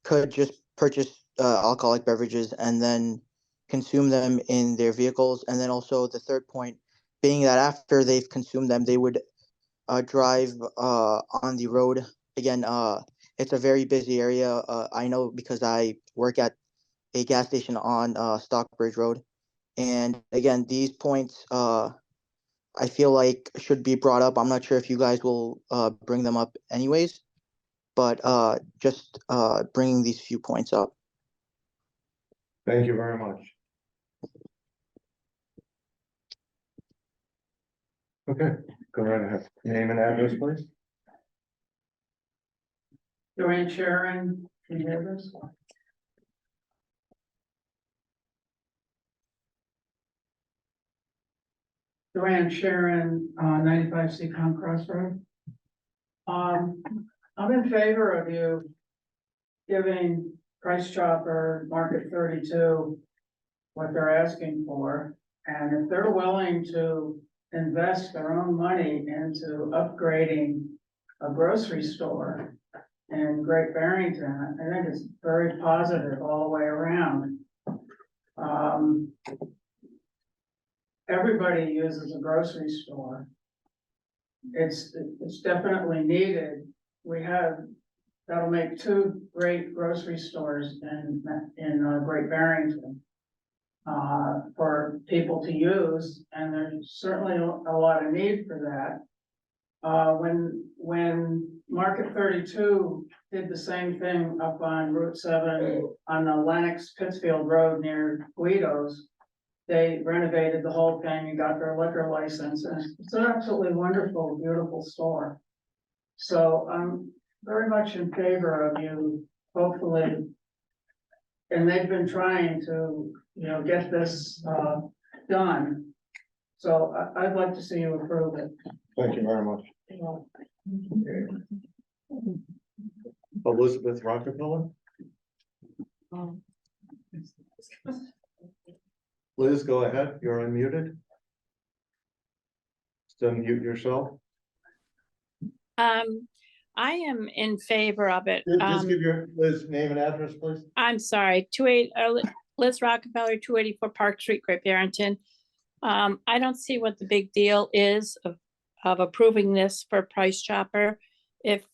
could just purchase alcoholic beverages and then consume them in their vehicles. And then also the third point being that after they've consumed them, they would drive on the road. Again, it's a very busy area. I know because I work at a gas station on Stockbridge Road. And again, these points I feel like should be brought up. I'm not sure if you guys will bring them up anyways, but just bringing these few points up. Thank you very much. Okay, go right ahead. Name and address, please. Joanne Sharon, can you hear this? Joanne Sharon, 95 Seacon Crossroad. I'm in favor of you giving Price Chopper Market 32 what they're asking for. And if they're willing to invest their own money into upgrading a grocery store in Great Barrington, I think it's very positive all the way around. Everybody uses a grocery store. It's definitely needed. That'll make 2 great grocery stores in Great Barrington for people to use, and there's certainly a lot of need for that. When Market 32 did the same thing up on Route 7 on the Lenox Pittsfield Road near Guido's, they renovated the whole thing and got their liquor license, and it's an absolutely wonderful, beautiful store. So I'm very much in favor of you, hopefully. And they've been trying to, get this done. So I'd like to see you approve it. Thank you very much. Elizabeth Rockefeller. Liz, go ahead. You're unmuted. Still mute yourself. I am in favor of it. Just give your Liz name and address, please. I'm sorry, Liz Rockefeller, 284 Park Street, Great Barrington. I don't see what the big deal is of approving this for Price Chopper. If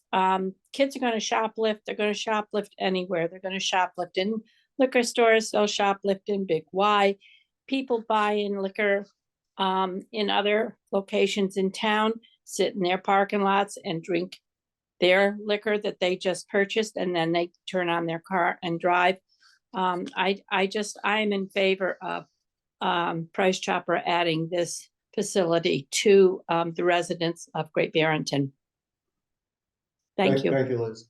kids are going to shoplift, they're going to shoplift anywhere. They're going to shoplift in liquor stores, they'll shoplift in Big Y. People buy in liquor in other locations in town, sit in their parking lots and drink their liquor that they just purchased, and then they turn on their car and drive. I'm in favor of Price Chopper adding this facility to the residents of Great Barrington. Thank you. Thank you, Liz.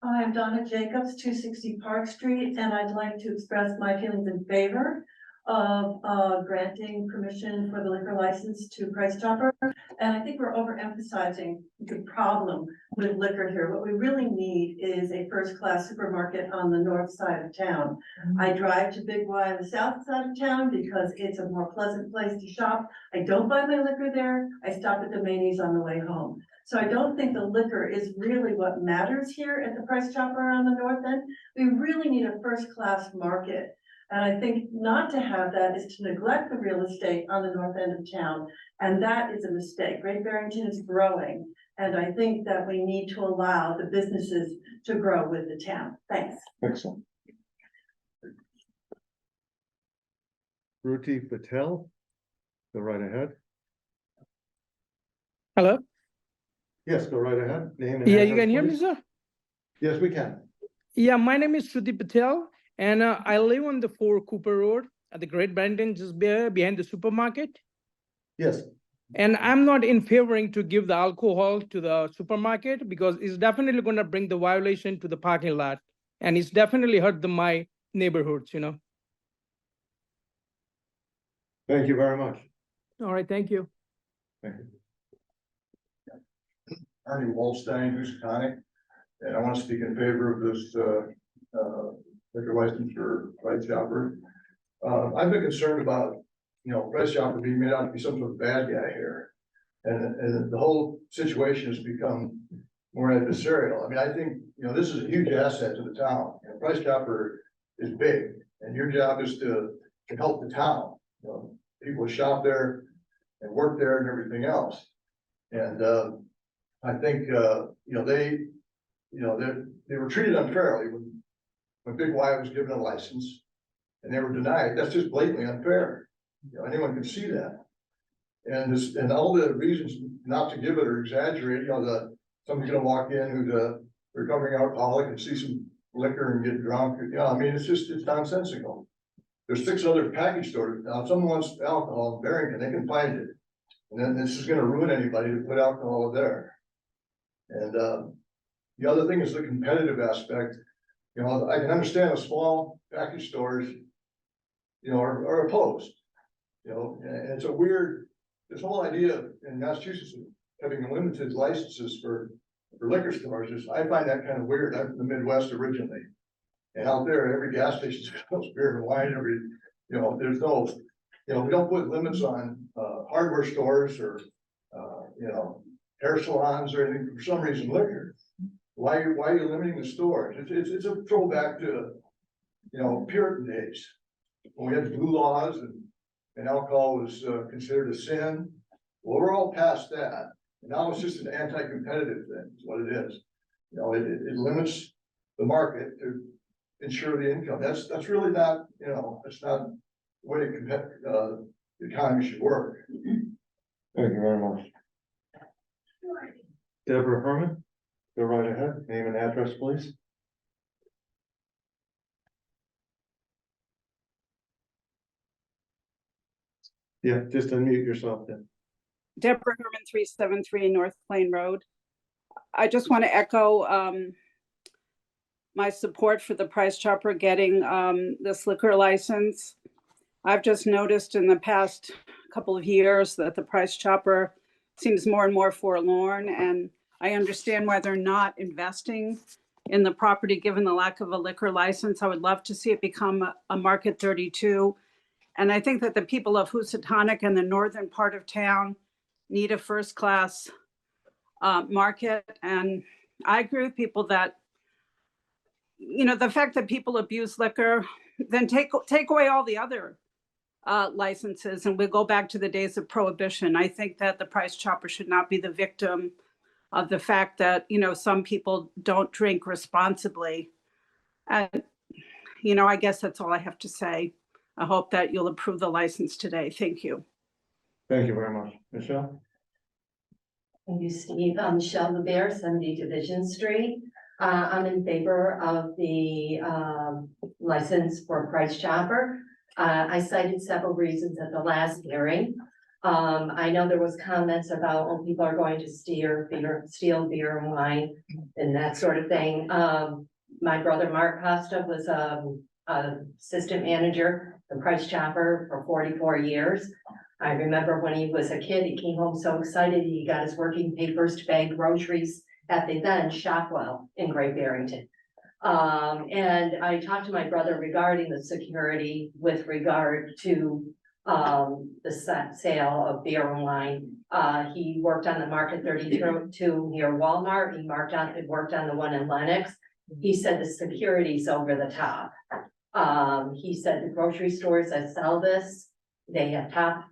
I'm Donna Jacobs, 260 Park Street, and I'd like to express my feelings in favor of granting permission for the liquor license to Price Chopper. And I think we're overemphasizing the problem with liquor here. What we really need is a first-class supermarket on the north side of town. I drive to Big Y on the south side of town because it's a more pleasant place to shop. I don't buy my liquor there. I stop at the Manny's on the way home. So I don't think the liquor is really what matters here at the Price Chopper on the north end. We really need a first-class market. And I think not to have that is to neglect the real estate on the north end of town. And that is a mistake. Great Barrington is growing. And I think that we need to allow the businesses to grow with the town. Thanks. Excellent. Ruti Patel, go right ahead. Hello? Yes, go right ahead. Name and Yeah, address, you can hear me, please. sir? Yes, we can. Yeah, my name is Shruti Patel, and I live on the 4 Cooper Road at the Great Barrington, just behind the supermarket. Yes. And I'm not in favoring to give the alcohol to the supermarket because it's definitely going to bring the violation to the parking lot. And it's definitely hurt my neighborhoods, Thank you very much. All right, thank you. Thank you. Arnie Wolstein, Housatonic, and I want to speak in favor of this liquor license for Price Chopper. I've been concerned about, Price Chopper being made out to be some sort of bad guy here. And the whole situation has become more adversarial. I mean, I think, this is a huge asset to the town. And Price Chopper is big, and your job is to help the town. People shop there and work there and everything else. And, I think, they were treated unfairly when Big Y was given a license and they were denied. That's just blatantly unfair. Anyone can see that. And all the reasons not to give it are exaggerated. Somebody's gonna walk in who's a recovering alcoholic and see some liquor and get drunk. I mean, it's nonsensical. There's 6 other package stores. Now, if someone wants alcohol in Barrington, they can find it. And then this is gonna ruin anybody to put alcohol there. And, the other thing is the competitive aspect. I can understand the small package stores, are opposed. And it's a weird, this whole idea in Massachusetts of having limited licenses for liquor stores is, I find that kind of weird. I'm from the Midwest originally. And out there, every gas station sells beer and wine, there's no, we don't put limits on, hardware stores or, hair salons or anything, for some reason liquor. Why are you limiting the stores? It's a throwback to, Puritan days, when we had blue laws and alcohol was considered a sin. Well, we're all past that. And now it's just an anti-competitive thing, is what it is. It limits the market to ensure the income. That's really not, that's not the way the economy should work. Thank you very much. Deborah Herman, go right ahead. Name and address, please. Yeah, just unmute yourself then. Deborah Herman, 373 North Plain Road. I just want to echo my support for the Price Chopper getting this liquor license. I've just noticed in the past couple of years that the Price Chopper seems more and more forlorn, and I understand why they're not investing in the property given the lack of a liquor license. I would love to see it become a Market 32. And I think that the people of Housatonic and the northern part of town need a first-class market. And I agree with people that, the fact that people abuse liquor, then take away all the other licenses and we go back to the days of prohibition. I think that the Price Chopper should not be the victim of the fact that, some people don't drink responsibly. And, I guess that's all I have to say. I hope that you'll approve the license today. Thank you. Thank you very much. Michelle? Thank you, Steve. I'm Michelle LeBear, 70 Division Street. I'm in favor of the license for Price Chopper. I cited several reasons at the last hearing. I know there was comments about, people are going to steal beer and wine and that sort of thing. My brother Mark Costa was assistant manager for Price Chopper for 44 years. I remember when he was a kid, he came home so excited, he got his working papers to bag groceries at the then Shopwell in Great Barrington. And I talked to my brother regarding the security with regard to the sale of beer and wine. He worked on the Market 32 near Walmart. He worked on the one in Lenox. He said the security's over the top. He said the grocery stores that sell this, they have top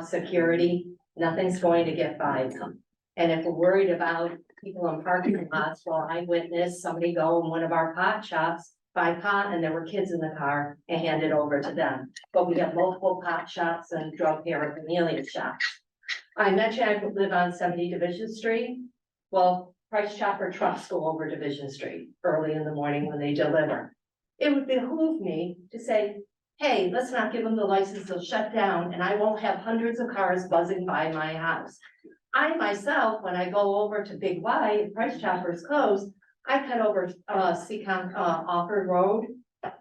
security. Nothing's going to get by them. And if we're worried about people in parking lots, well, I witnessed somebody go in one of our pot shops, buy pot, and there were kids in the car and hand it over to them. But we have multiple pot shops and drug paraphernalia shops. I mentioned I live on 70 Division Street. Well, Price Chopper trucks go over Division Street early in the morning when they deliver. It would behoove me to say, hey, let's not give them the license, they'll shut down, and I won't have hundreds of cars buzzing by my house. I myself, when I go over to Big Y, Price Chopper's closed, I cut over Offord Road,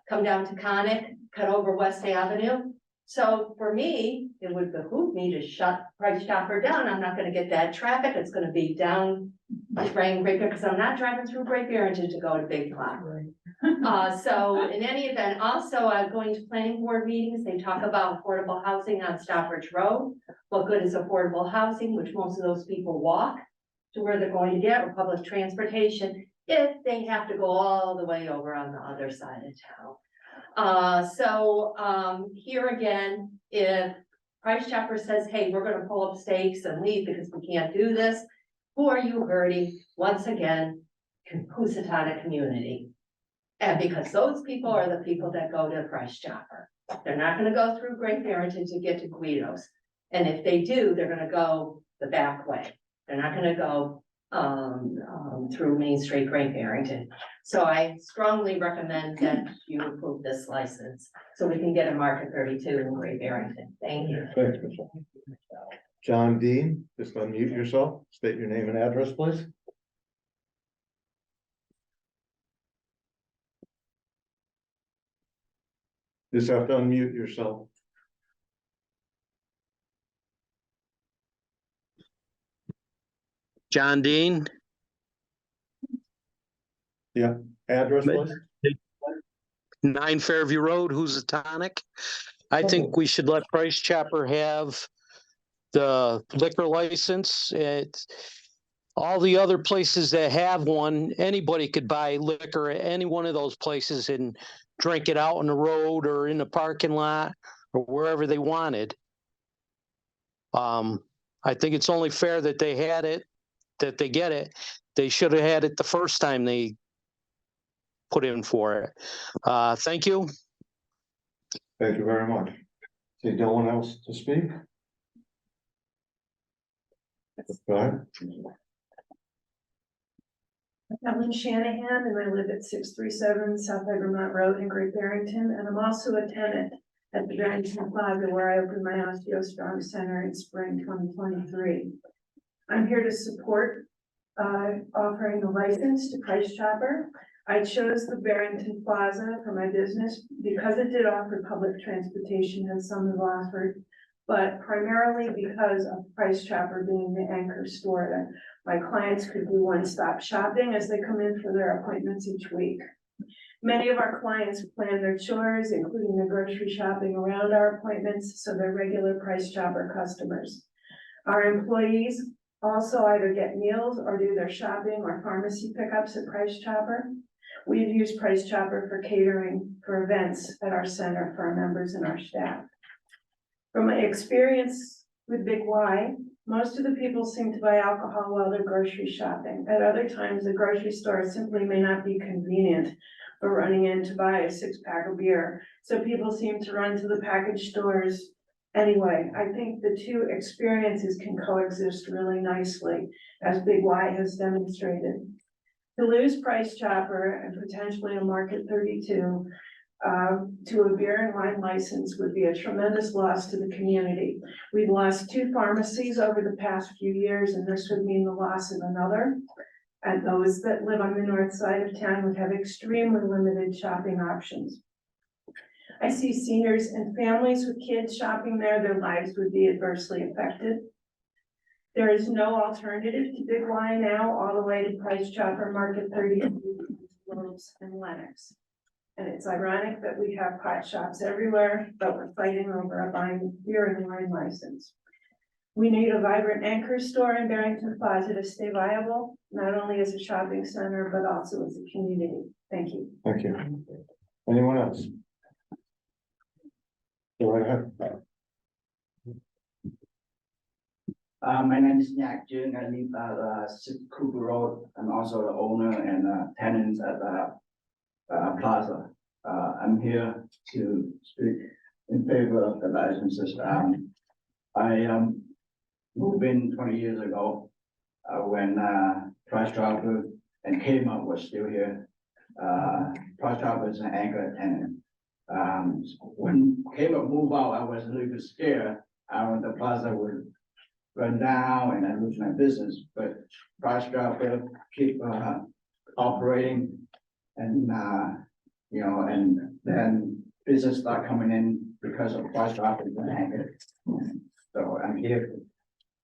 come down to Conic, cut over West Avenue. So for me, it would behoove me to shut Price Chopper down. I'm not gonna get that traffic. It's gonna be down because I'm not driving through Great Barrington to go to Big Y. So in any event, also going to planning board meetings, they talk about affordable housing on Stockbridge Road. What good is affordable housing, which most of those people walk to where they're going to get, or public transportation, if they have to go all the way over on the other side of town. Here again, if Price Chopper says, hey, we're gonna pull up stakes and leave because we can't do this, who are you hurting? Once again, Housatonic community. And because those people are the people that go to Price Chopper. They're not gonna go through Great Barrington to get to Guido's. And if they do, they're gonna go the back way. They're not gonna go through Main Street, Great Barrington. So I strongly recommend that you approve this license so we can get a Market 32 in Great Barrington. Thank you. Thanks, Michelle. John Dean, just unmute yourself, state your name and address, please. Just have to unmute yourself. John Dean. Yeah, address, please. 9 Fairview Road, Housatonic. I think we should let Price Chopper have the liquor license. All the other places that have one, anybody could buy liquor at any one of those places and drink it out on the road or in the parking lot or wherever they wanted. I think it's only fair that they had it, that they get it. They should have had it the first time they put in for it. Thank you. Thank you very much. See, no one else to speak? Go ahead. Ellen Shanahan, and I live at 637 South Vermont Road in Great Barrington, and I'm also a tenant at the Barrington Plaza where I opened my OsteoStrong Center in spring 2023. I'm here to support offering a license to Price Chopper. I chose the Barrington Plaza for my business because it did offer public transportation as some have offered, but primarily because of Price Chopper being the anchor store that my clients could do one-stop shopping as they come in for their appointments each week. Many of our clients plan their chores, including the grocery shopping around our appointments, so they're regular Price Chopper customers. Our employees also either get meals or do their shopping or pharmacy pickups at Price Chopper. We've used Price Chopper for catering for events at our center for our members and our staff. From my experience with Big Y, most of the people seem to buy alcohol while they're grocery shopping. At other times, the grocery store simply may not be convenient for running in to buy a 6-pack of beer. So people seem to run to the package stores anyway. I think the two experiences can coexist really nicely, as Big Y has demonstrated. To lose Price Chopper and potentially a Market 32 to a beer and wine license would be a tremendous loss to the community. We've lost 2 pharmacies over the past few years, and this would mean the loss of another. And those that live on the north side of town would have extremely limited shopping options. I see seniors and families with kids shopping there, their lives would be adversely affected. There is no alternative to Big Y now, all the way to Price Chopper, Market 32, Lobes, and Lennox. And it's ironic that we have pot shops everywhere, but we're fighting over a beer and wine license. We need a vibrant anchor store in Barrington Plaza to stay viable, not only as a shopping center, but also as a community. Thank you. Thank you. Anyone else? Go right ahead. My name is Nyak Jung. I live at Cooper Road. I'm also the owner and tenant at the plaza. I'm here to speak in favor of the licenses. I moved in 20 years ago when Price Chopper and Kmart was still here. Price Chopper is an anchor tenant. When Kmart moved out, I was a little bit scared. The plaza would run down and I lose my business, but Price Chopper keep operating, and and then business start coming in because of Price Chopper and anchor. So I'm here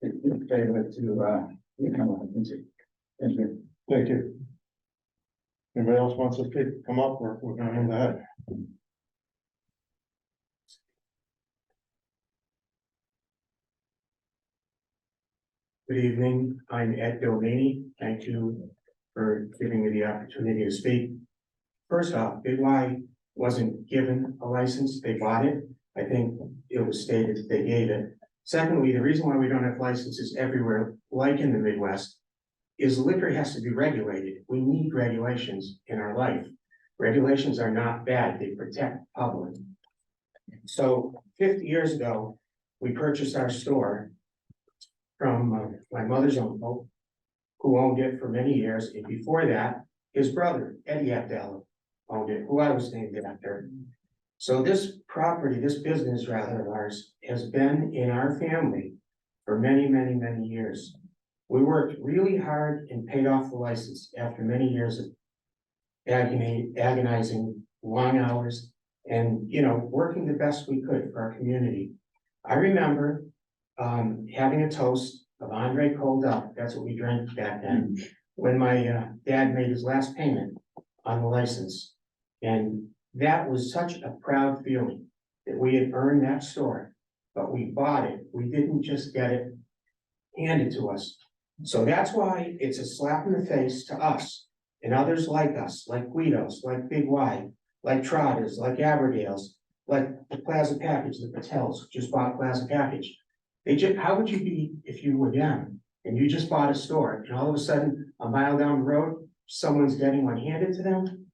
in favor to become a agency. Thank you. Thank you. Anybody else wants to speak, come up, we're gonna move ahead. Good evening, I'm Ed Domaney. Thank you for giving me the opportunity to speak. First off, Big Y wasn't given a license, they bought it. I think it was stated that they gave it. Secondly, the reason why we don't have licenses everywhere, like in the Midwest, is liquor has to be regulated. We need regulations in our life. Regulations are not bad, they protect the public. So 50 years ago, we purchased our store from my mother's uncle, who owned it for many years, and before that, his brother, Eddie Abdel, owned it, who I was named after. So this property, this business rather of ours, has been in our family for many, many, many years. We worked really hard and paid off the license after many years of agonizing long hours and, you know, working the best we could for our community. I remember having a toast of Andre Cold Up, that's what we drank back then, when my dad made his last payment on the license. And that was such a proud feeling that we had earned that store, but we bought it. We didn't just get it handed to us. So that's why it's a slap in the face to us and others like us, like Guido's, like Big Y, like Trotters, like Aberdale's, like the Plaza Package, the Patels just bought Plaza Package. How would you be if you were them and you just bought a store and all of a sudden a mile down the road, someone's getting one handed to them?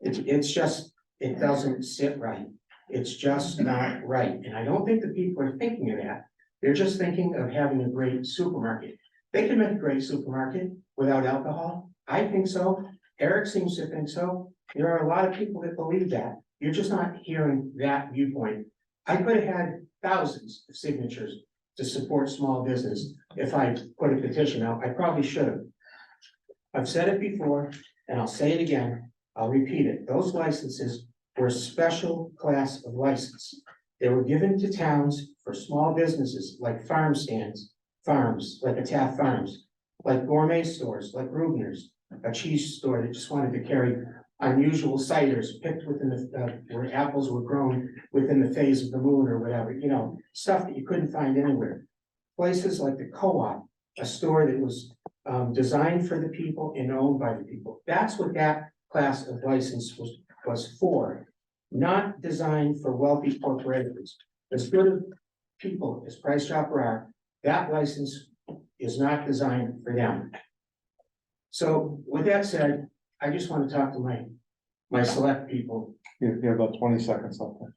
It's just, it doesn't sit right. It's just not right. And I don't think the people are thinking of that. They're just thinking of having a great supermarket. They can make a great supermarket without alcohol. I think so. Eric seems to think so. There are a lot of people that believe that. You're just not hearing that viewpoint. I could have had thousands of signatures to support small business if I put a petition out. I probably should have. I've said it before and I'll say it again. I'll repeat it. Those licenses were a special class of license. They were given to towns for small businesses like farm stands, farms, like a Taft Farms, like gourmet stores, like Rubner's, a cheese store that just wanted to carry unusual ciders picked within the, where apples were grown within the phase of the moon or whatever, you know, stuff that you couldn't find anywhere. Places like the Co-op, a store that was designed for the people and owned by the people. That's what that class of license was for, not designed for wealthy corporations. As good of people as Price Chopper are, that license is not designed for them. So with that said, I just want to talk to my select people. You have about 20 seconds left.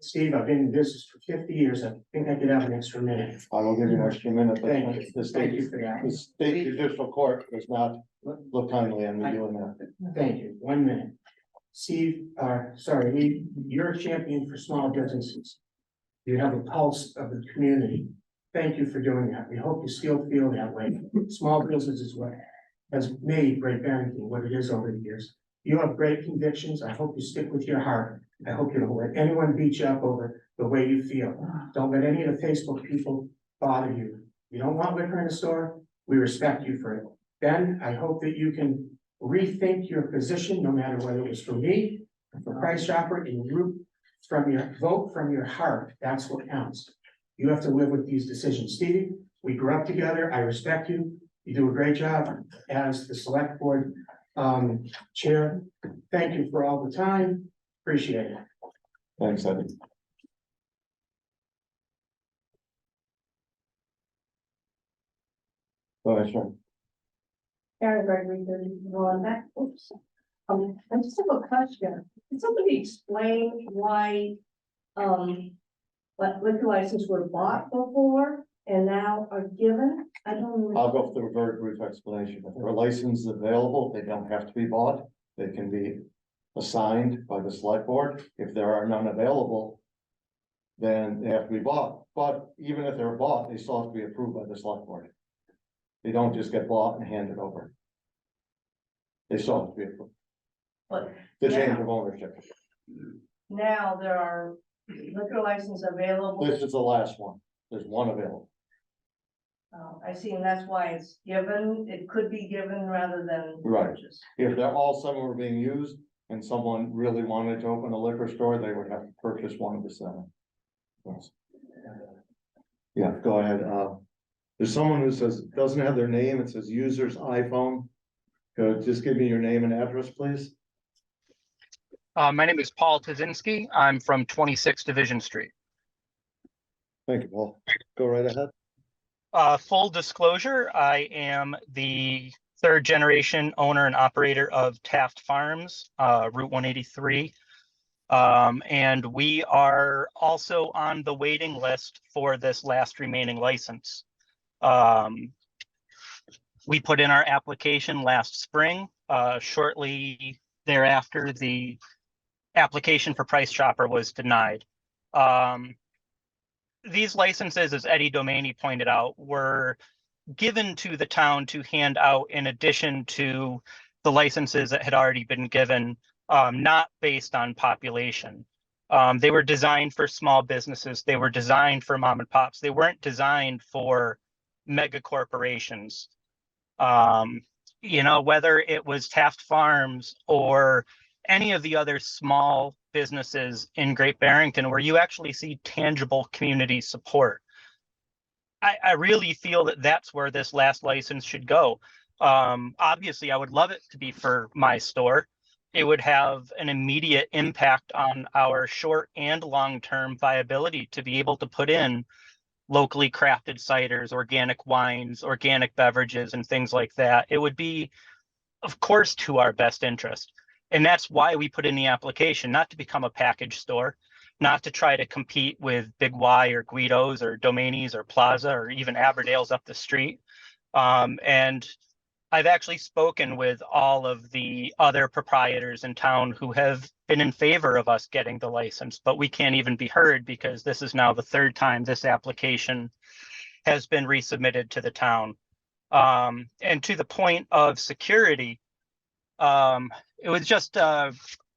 Steve, I've been in business for 50 years. I think I could have an extra minute. I will give you an extra minute. But Thank you. The Thank you for that. The state judicial court does not look kindly on me doing that. Thank you. 1 minute. Steve, you're a champion for small businesses. You have a pulse of the community. Thank you for doing that. We hope you still feel that way. Small business is what has made Great Barrington what it is over the years. You have great convictions. I hope you stick with your heart. I hope you don't let anyone beat you up over the way you feel. Don't let any of the Facebook people bother you. You don't want liquor in the store. We respect you for it. Ben, I hope that you can rethink your position, no matter whether it was for me, for Price Chopper, and vote from your heart. That's what counts. You have to live with these decisions. Stevie, we grew up together. I respect you. You do a great job as the select board chair. Thank you for all the time. Appreciate it. Thanks, Eddie. Go ahead, Sharon. Karen Gregory, on that, oops. I just have a question. Can somebody explain why, what liquor licenses were bought before and now are given? I don't know. I'll go through a very brief explanation. If there are licenses available, they don't have to be bought. They can be assigned by the select board. If there are none available, then they have to be bought. But even if they're bought, they still have to be approved by the select board. They don't just get bought and handed over. They still have to be approved. But The change of ownership. now there are liquor licenses available. This is the last one. There's one available. I see, and that's why it's given, it could be given rather than Right. purchased. If they're all seven were being used and someone really wanted to open a liquor store, they would have to purchase one of the seven. Yes. Yeah, go ahead. There's someone who says, doesn't have their name, it says user's iPhone. Just give me your name and address, please. My name is Paul Tazinski. I'm from 26 Division Street. Thank you, Paul. Go right ahead. Full disclosure, I am the third generation owner and operator of Taft Farms, Route 183. And we are also on the waiting list for this last remaining license. We put in our application last spring. Shortly thereafter, the application for Price Chopper was denied. These licenses, as Eddie Domaney pointed out, were given to the town to hand out in addition to the licenses that had already been given, not based on population. They were designed for small businesses. They were designed for mom and pops. They weren't designed for mega corporations. You know, whether it was Taft Farms or any of the other small businesses in Great Barrington where you actually see tangible community support. I really feel that that's where this last license should go. Obviously, I would love it to be for my store. It would have an immediate impact on our short and long-term viability to be able to put in locally crafted ciders, organic wines, organic beverages, and things like that. It would be, of course, to our best interest. And that's why we put in the application, not to become a package store, not to try to compete with Big Y or Guido's or Domaney's or Plaza or even Aberdale's up the street. And I've actually spoken with all of the other proprietors in town who have been in favor of us getting the license, but we can't even be heard because this is now the third time this application has been resubmitted to the town. And to the point of security, it was just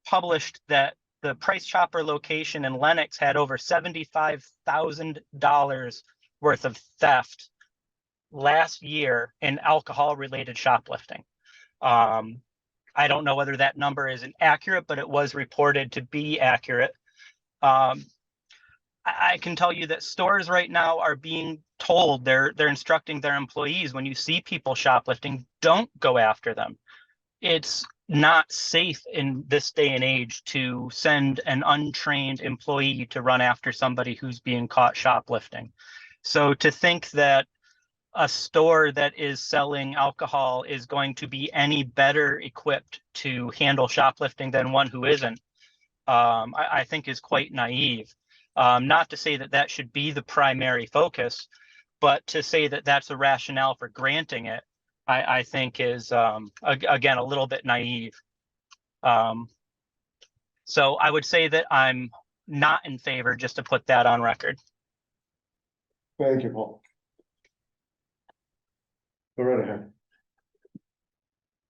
published that the Price Chopper location in Lenox had over $75,000 worth of theft last year in alcohol-related shoplifting. I don't know whether that number is inaccurate, but it was reported to be accurate. I can tell you that stores right now are being told, they're instructing their employees, when you see people shoplifting, don't go after them. It's not safe in this day and age to send an untrained employee to run after somebody who's being caught shoplifting. So to think that a store that is selling alcohol is going to be any better equipped to handle shoplifting than one who isn't, I think is quite naive. Not to say that that should be the primary focus, but to say that that's a rationale for granting it, I think is, again, a little bit naive. So I would say that I'm not in favor, just to put that on record. Thank you, Paul. Go right ahead.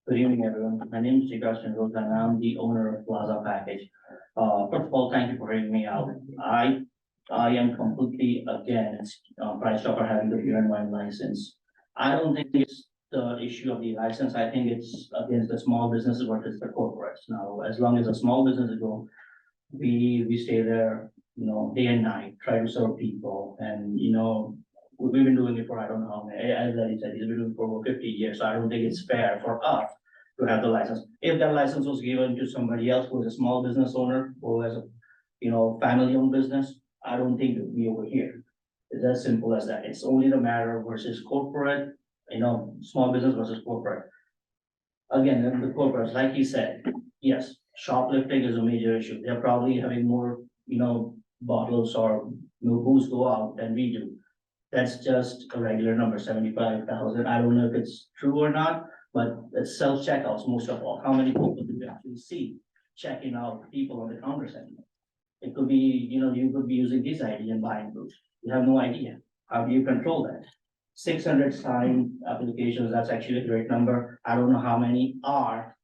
Good evening, everyone. My name is Jigashan Rose and I'm the owner of Plaza Package. First of all, thank you for hearing me out. I am completely against Price Chopper having the beer and wine license. I don't think it's the issue of the license. I think it's against the small businesses versus the corporates. Now, as long as the small businesses go, we stay there, you know, day and night, try to serve people, and you know, we've been doing it for I don't know how many. As Larry said, he's been doing it for over 50 years. So I don't think it's fair for us to have the license. If that license was given to somebody else who is a small business owner or has a, you know, family-owned business, I don't think it would be over here. It's as simple as that. It's only the matter versus corporate, you know, small business versus corporate. Again, the corporates, like he said, yes, shoplifting is a major issue. They're probably having more, you know, bottles or booze go out than we do. That's just a regular number, 75,000. I don't know if it's true or not, but it's self-checkouts most of all. How many people do you actually see checking out people on the counter segment? It could be, you know, you could be using his ID and buying booze. You have no idea. How do you control that? 600 signed applications, that's actually a great number. I don't know how many are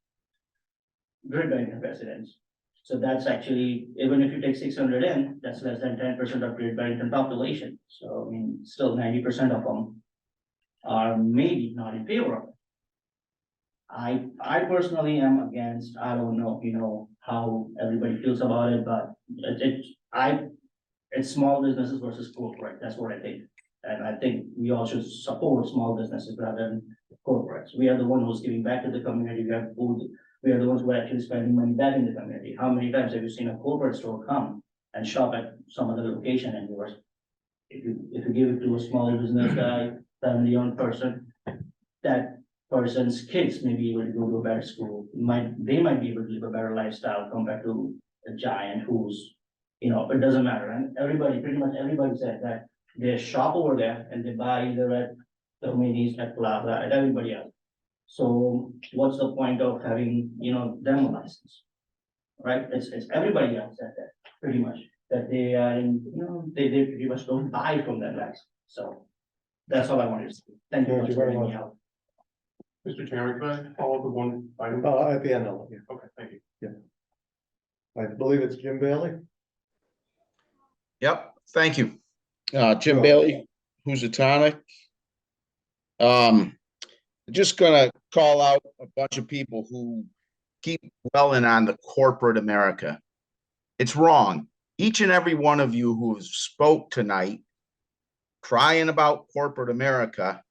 Great Barrington residents. So that's actually, even if you take 600 in, that's less than 10% of Great Barrington population. So I mean, still 90% of them are maybe not in favor of it. I personally am against, I don't know, how everybody feels about it, but it's small businesses versus corporate, that's what I think. And I think we all should support small businesses rather than corporates. We are the one who's giving back to the community, we have food, we are the ones who are actually spending money back in the community. How many times have you seen a corporate store come and shop at some other location and yours? If you give it to a small business guy, family-owned person, that person's kids may be able to go to a better school, they might be able to live a better lifestyle compared to a giant who's, it doesn't matter. And pretty much everybody said that they shop over there and they buy either at the Minis, at Plaza, at everybody else. So what's the point of having, them a license? Right? It's everybody else at that, pretty much, that they are in, they pretty much don't buy from that license. So that's all I wanted to say. Thank you for letting me out. Mr. Chairman, can I follow up with one item? At the end, yeah. Okay, thank you. I believe it's Jim Bailey. Yep, thank you. Jim Bailey, Housatonic. Just gonna call out a bunch of people who keep dwelling on the corporate America. It's wrong. Each and every one of you who have spoke tonight crying about corporate America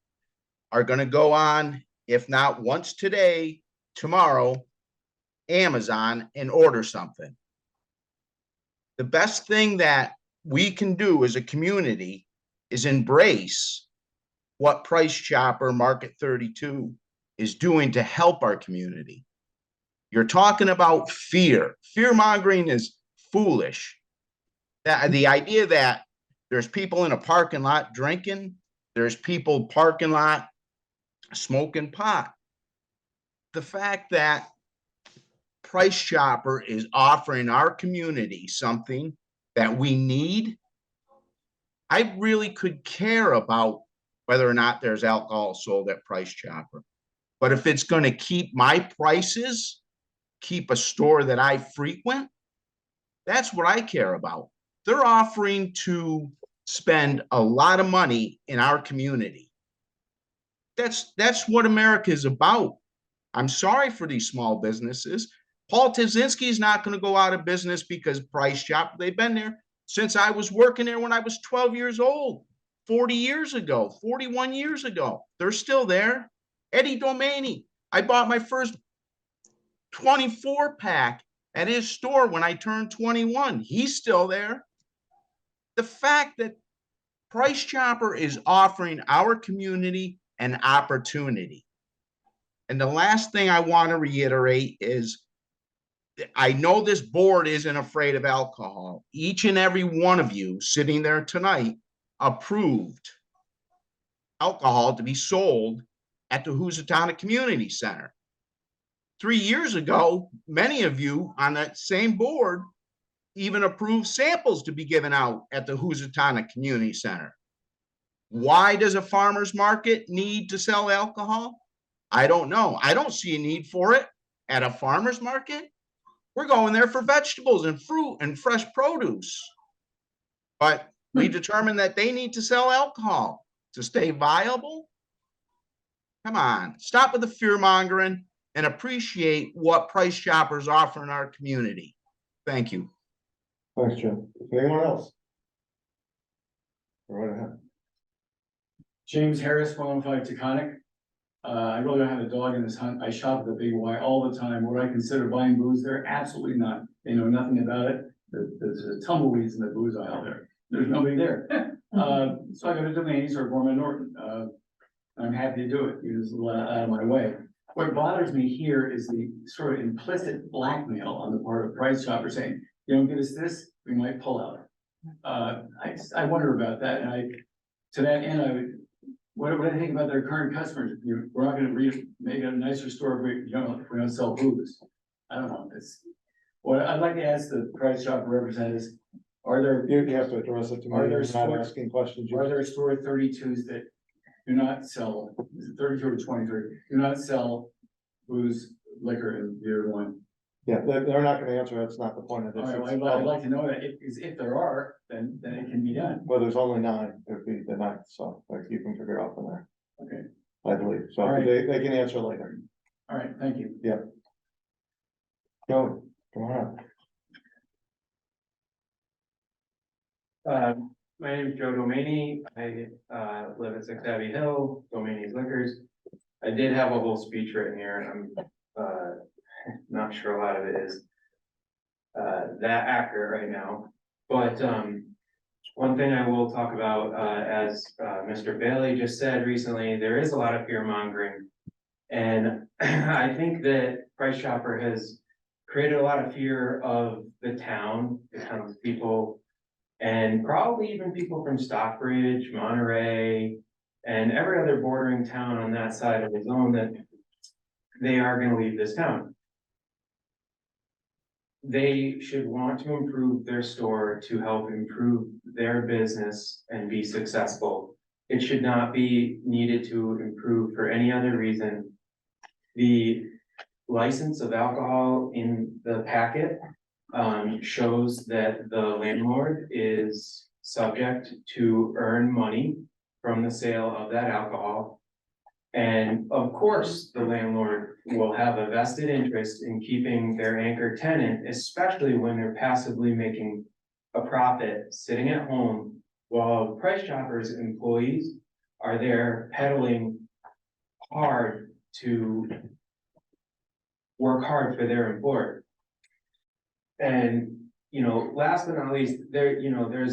are gonna go on, if not once today, tomorrow, Amazon and order something. The best thing that we can do as a community is embrace what Price Chopper Market 32 is doing to help our community. You're talking about fear. Fear mongering is foolish. The idea that there's people in a parking lot drinking, there's people parking lot smoking pot. The fact that Price Chopper is offering our community something that we need, I really could care about whether or not there's alcohol sold at Price Chopper. But if it's going to keep my prices, keep a store that I frequent, that's what I care about. They're offering to spend a lot of money in our community. That's what America is about. I'm sorry for these small businesses. Paul Tazinski is not going to go out of business because Price Chopper, they've been there since I was working there when I was 12 years old, 40 years ago, 41 years ago. They're still there. Eddie Domaney, I bought my first 24 pack at his store when I turned 21. He's still there. The fact that Price Chopper is offering our community an opportunity. And the last thing I want to reiterate is I know this board isn't afraid of alcohol. Each and every one of you sitting there tonight approved alcohol to be sold at the Housatonic Community Center. 3 years ago, many of you on that same board even approved samples to be given out at the Housatonic Community Center. Why does a farmer's market need to sell alcohol? I don't know. I don't see a need for it at a farmer's market. We're going there for vegetables and fruit and fresh produce. But we determined that they need to sell alcohol to stay viable. Come on, stop with the fear mongering and appreciate what Price Chopper's offering our community. Thank you. Thanks, Jim. Anyone else? Go right ahead. James Harris, 105 Taconic. I really don't have a dog in this hunt. I shop at the Big Y all the time. Would I consider buying booze there? Absolutely not. They know nothing about it. There's tumbleweeds in the booze aisle there. There's nobody there. So I go to Domains or Gorman Norton. I'm happy to do it. It's a little out of my way. What bothers me here is the sort of implicit blackmail on the part of Price Chopper saying, you don't give us this, we might pull out. I wonder about that. And to that end, what do they think about their current customers? We're not going to make it a nicer store if we don't sell booze. I don't know. I'd like to ask the Price Chopper representatives, are there? You have to address it to me. You're not asking questions. Are there store 32s that do not sell, 32 or 23, do not sell booze, liquor, and beer wine? Yeah, they're not going to answer. That's not the point of this. All right, I'd like to know that if there are, then it can be done. Well, there's only 9. It'd be the 9th, so like you can figure out from there. Okay, I believe, so All right. they can answer later. all right, thank you. Go, come on. My name is Joe Domaney. I live at 6 Abbey Hill, Domaney's Liquors. I did have a whole speech written here, and I'm not sure a lot of it is that accurate right now. But one thing I will talk about, as Mr. Bailey just said recently, there is a lot of fear mongering. And I think that Price Chopper has created a lot of fear of the town's people, and probably even people from Stockbridge, Monterey, and every other bordering town on that side of the zone, that they are gonna leave this town. They should want to improve their store to help improve their business and be successful. It should not be needed to improve for any other reason. The license of alcohol in the packet shows that the landlord is subject to earn money from the sale of that alcohol. And of course, the landlord will have a vested interest in keeping their anchor tenant, especially when they're passively making a profit sitting at home while Price Chopper's employees are there pedaling hard to work hard for their employer. And, you know, last but not least, there's another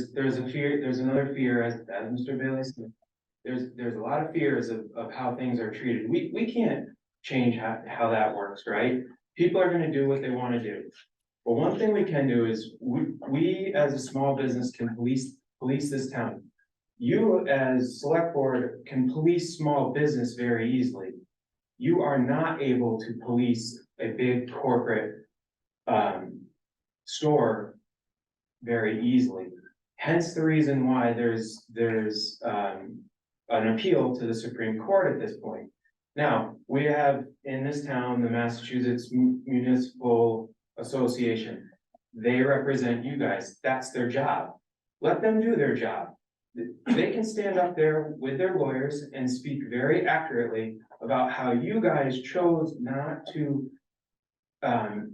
fear, as Mr. Bailey said. There's a lot of fears of how things are treated. We can't change how that works, right? People are gonna do what they wanna do. But one thing we can do is, we as a small business can police this town. You as select board can police small business very easily. You are not able to police a big corporate store very easily. Hence the reason why there's an appeal to the Supreme Court at this point. Now, we have in this town, the Massachusetts Municipal Association. They represent you guys. That's their job. Let them do their job. They can stand up there with their lawyers and speak very accurately about how you guys chose not to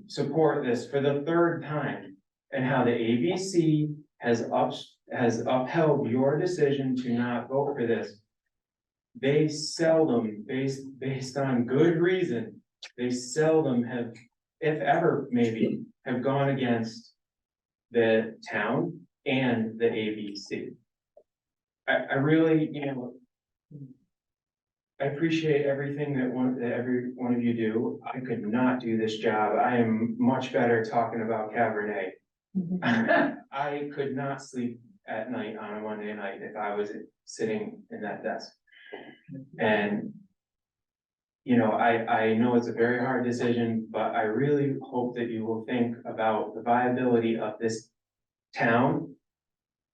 support this for the third time, and how the ABC has upheld your decision to not vote for this. They seldom, based on good reason, they seldom have, if ever, maybe, have gone against the town and the ABC. I really, I appreciate everything that every one of you do. I could not do this job. I am much better talking about Cabernet. I could not sleep at night on a Monday night if I was sitting in that desk. And, I know it's a very hard decision, but I really hope that you will think about the viability of this town.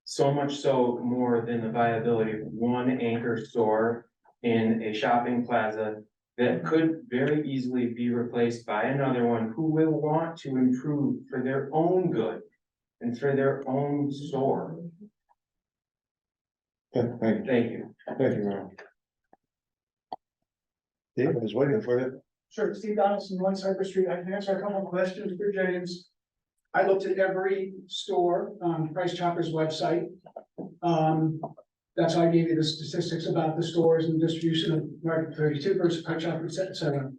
So much so more than the viability of one anchor store in a shopping plaza that could very easily be replaced by another one who will want to improve for their own good and for their own store. Yeah, thank you. Thank you. Thank you, Ron. Dave, I was waiting for you. Sure, Steve Donaldson, 1 Cypress Street. I can answer a couple of questions for James. I looked at every store on Price Chopper's website. That's how I gave you the statistics about the stores and distribution of Market 32 versus Price Chopper, et cetera.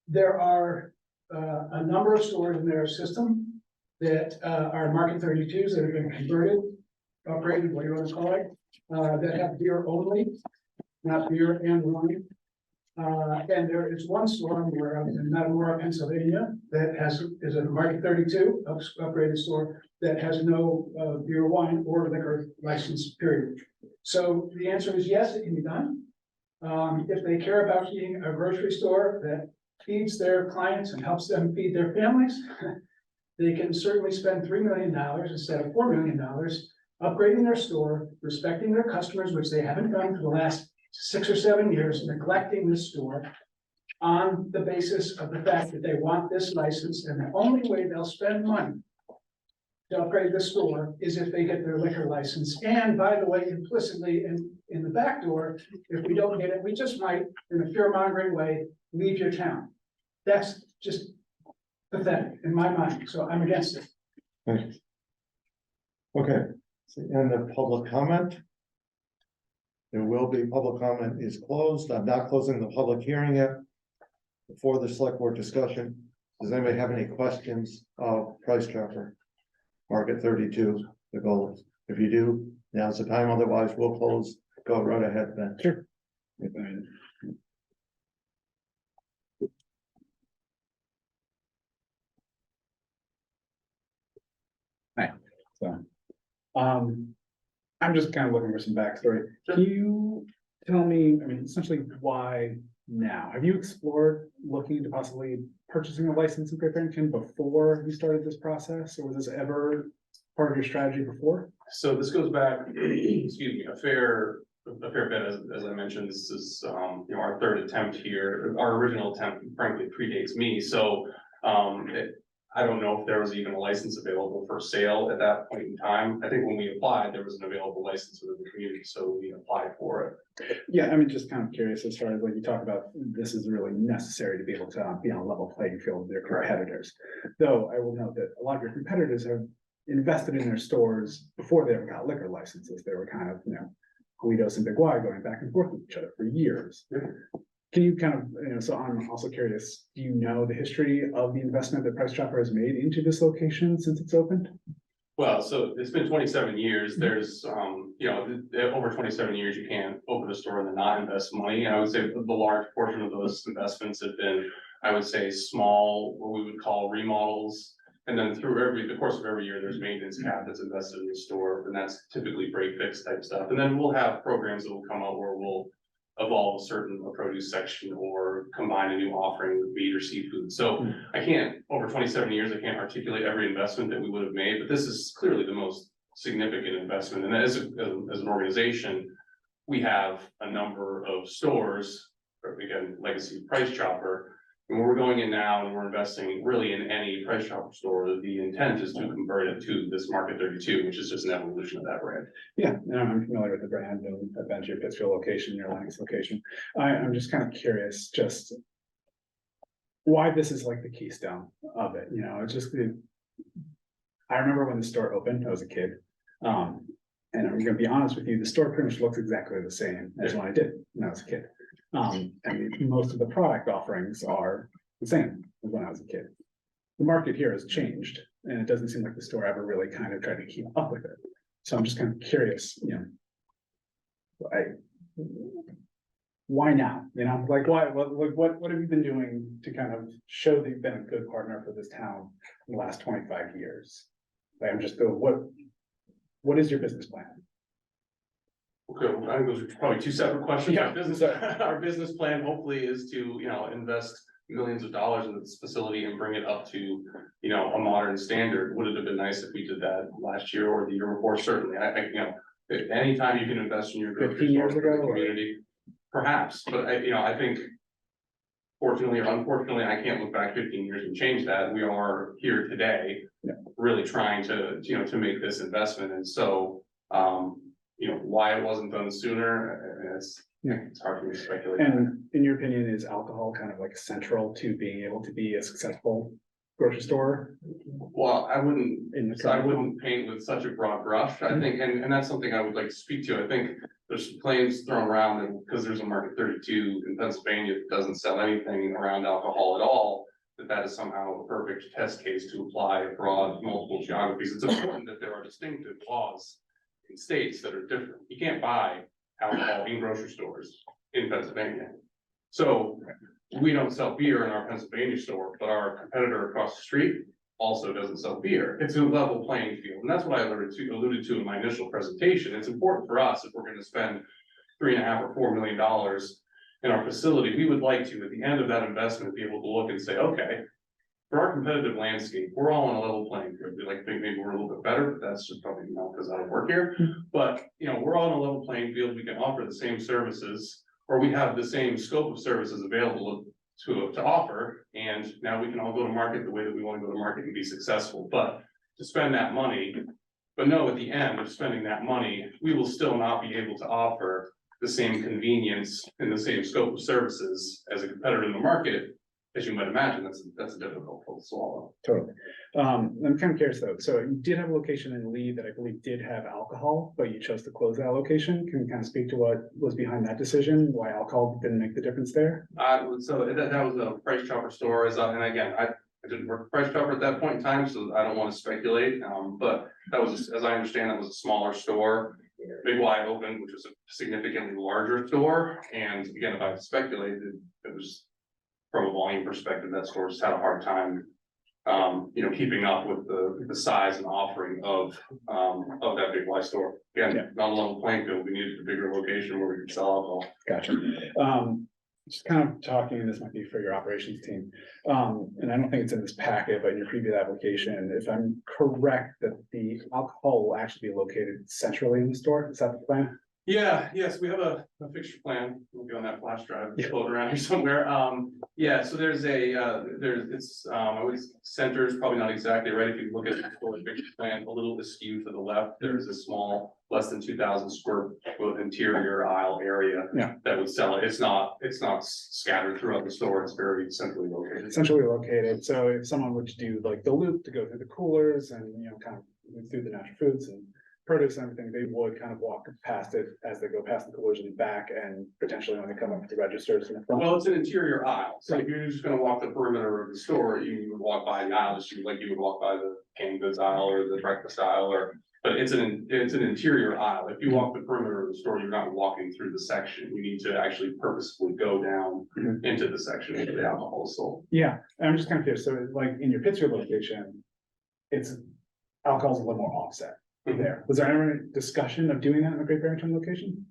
There are a number of stores in their system that are Market 32s that have been converted, upgraded, what do you want to call it, that have beer only, not beer and wine. And there is one store I'm aware of in Metamora, Pennsylvania, that is a Market 32 upgraded store that has no beer, wine, or liquor license, period. So the answer is yes, it can be done. If they care about being a grocery store that feeds their clients and helps them feed their families, they can certainly spend $3 million instead of $4 million upgrading their store, respecting their customers, which they haven't done for the last 6 or 7 years, neglecting this store on the basis of the fact that they want this license, and the only way they'll spend money to upgrade the store is if they get their liquor license. And by the way, implicitly in the back door, if we don't get it, we just might, in a fear-mongering way, leave your town. That's just pathetic in my mind, so I'm against it. Thanks. Okay, and the public comment? There will be, public comment is closed. I'm not closing the public hearing yet. Before the select board discussion, does anybody have any questions of Price Chopper? Market 32, the goals. If you do, now's the time, otherwise we'll close. Go right ahead, Ben. Sure. Hi, so, I'm just kind of looking for some backstory. Can you tell me, I mean, essentially why now? Have you explored looking into possibly purchasing a license in Great Barrington before you started this process, or was this ever part of your strategy before? So this goes back, excuse me, a fair bit, as I mentioned, this is, you know, our third attempt here. Our original attempt frankly predates me, so, I don't know if there was even a license available for sale at that point in time. I think when we applied, there was an available license within the community, so we applied for it. Yeah, I mean, just kind of curious as far as like you talk about, this is really necessary to be able to be on a level playing field with your competitors. Though I will note that a lot of your competitors have invested in their stores before they ever got liquor licenses. They were kind of, you know, Guidos and Big Y going back and forth with each other for years. Can you kind of, you know, so I'm also curious, do you know the history of the investment that Price Chopper has made into this location since it's opened? Well, so it's been 27 years. There's, you know, over 27 years, you can't open a store and then not invest money. And I would say the large portion of those investments have been, I would say, small, what we would call remodels. And then through the course of every year, there's maintenance cap that's invested in the store, and that's typically break fix type stuff. And then we'll have programs that will come out where we'll evolve a certain produce section or combine a new offering with meat or seafood. So I can't, over 27 years, I can't articulate every investment that we would have made, but this is clearly the most significant investment. And as an organization, we have a number of stores, again, legacy Price Chopper. And we're going in now and we're investing really in any Price Chopper store. The intent is to convert it to this Market 32, which is just an evolution of that brand. Yeah, no, I'm familiar with the brand and I've been to your Pittsfield location, your Lennox location. I'm just kind of curious, just why this is like the keystone of it, you know, it's just, I remember when the store opened, I was a kid. And I'm gonna be honest with you, the store pretty much looks exactly the same as when I did when I was a kid. And most of the product offerings are the same as when I was a kid. The market here has changed and it doesn't seem like the store ever really kind of tried to keep up with it. So I'm just kind of curious, you know, why now? You know, like what have you been doing to kind of show that you've been a good partner for this town in the last 25 years? Like, I'm just, what is your business plan? Okay, well, I think those are probably two separate questions. Yeah. Our business plan hopefully is to, you know, invest millions of dollars into this facility and bring it up to, you know, a modern standard. Would it have been nice if we did that last year or the year before? Certainly, you know, anytime you can invest in your 15 years ago, community, perhaps, but I think fortunately or unfortunately, I can't look back 15 years and change that. We are here today, really trying to, you know, to make this investment. And so, you know, why it wasn't done sooner, it's hard for me to speculate. And in your opinion, is alcohol kind of like central to being able to be a successful grocery store? Well, I wouldn't paint with such a broad brush. I think, and that's something I would like to speak to. I think there's claims thrown around that because there's a Market 32 in Pennsylvania that doesn't sell anything around alcohol at all, that is somehow a perfect test case to apply abroad multiple geographies. It's important that there are distinctive laws in states that are different. You can't buy alcohol in grocery stores in Pennsylvania. So we don't sell beer in our Pennsylvania store, but our competitor across the street also doesn't sell beer. It's a level playing field. And that's what I alluded to in my initial presentation. It's important for us, if we're going to spend $3.5 or $4 million in our facility, we would like to, at the end of that investment, be able to look and say, okay, for our competitive landscape, we're all on a level playing field. We like to think maybe we're a little bit better, but that's just probably not because I don't work here. But, you know, we're all on a level playing field. We can offer the same services, or we have the same scope of services available to offer. And now we can all go to market the way that we want to go to market and be successful. But to spend that money. But no, at the end of spending that money, we will still not be able to offer the same convenience and the same scope of services as a competitor in the market. As you might imagine, that's a difficult pill to swallow. Totally. I'm kind of curious though. So you did have a location in Lee that I believe did have alcohol, but you chose to close that location. Can you kind of speak to what was behind that decision? Why alcohol didn't make the difference there? So that was a Price Chopper store, and again, I didn't work for Price Chopper at that point in time, so I don't want to speculate. But that was, as I understand, that was a smaller store. Big Wide opened, which was a significantly larger store, and again, if I speculated, it was from a volume perspective, that store just had a hard time, keeping up with the size and offering of that Big Y store. Again, not a level playing field, we needed a bigger location where we could sell alcohol. Gotcha. Just kind of talking, and this might be for your operations team. And I don't think it's in this packet, but in your previous application, if I'm correct, that the alcohol will actually be located centrally in the store, is that the plan? Yes, we have a fixture plan. We'll be on that flash drive, float around here somewhere. So there's always centers, probably not exactly right. If you look at the fixture plan, a little askew to the left, there's a small, less than 2,000 square foot interior aisle area that would sell it. It's not scattered throughout the store. It's very centrally located. Centrally located. So if someone were to do like the loop to go through the coolers and, kind of through the natural foods and produce and everything, they would kind of walk past it as they go past the coolers in the back and potentially when they come up to the registers in the front. Well, it's an interior aisle. So if you're just gonna walk the perimeter of the store, you would walk by the aisle, just like you would walk by the canned goods aisle or the breakfast aisle, but it's an interior aisle. If you walk the perimeter of the store, you're not walking through the section. You need to actually purposefully go down into the section where the alcohol is sold. Yeah, I'm just kind of curious. So like in your Pittsburgh location, alcohol's a little more offset. There. Was there ever any discussion of doing that in the Great Barrington location?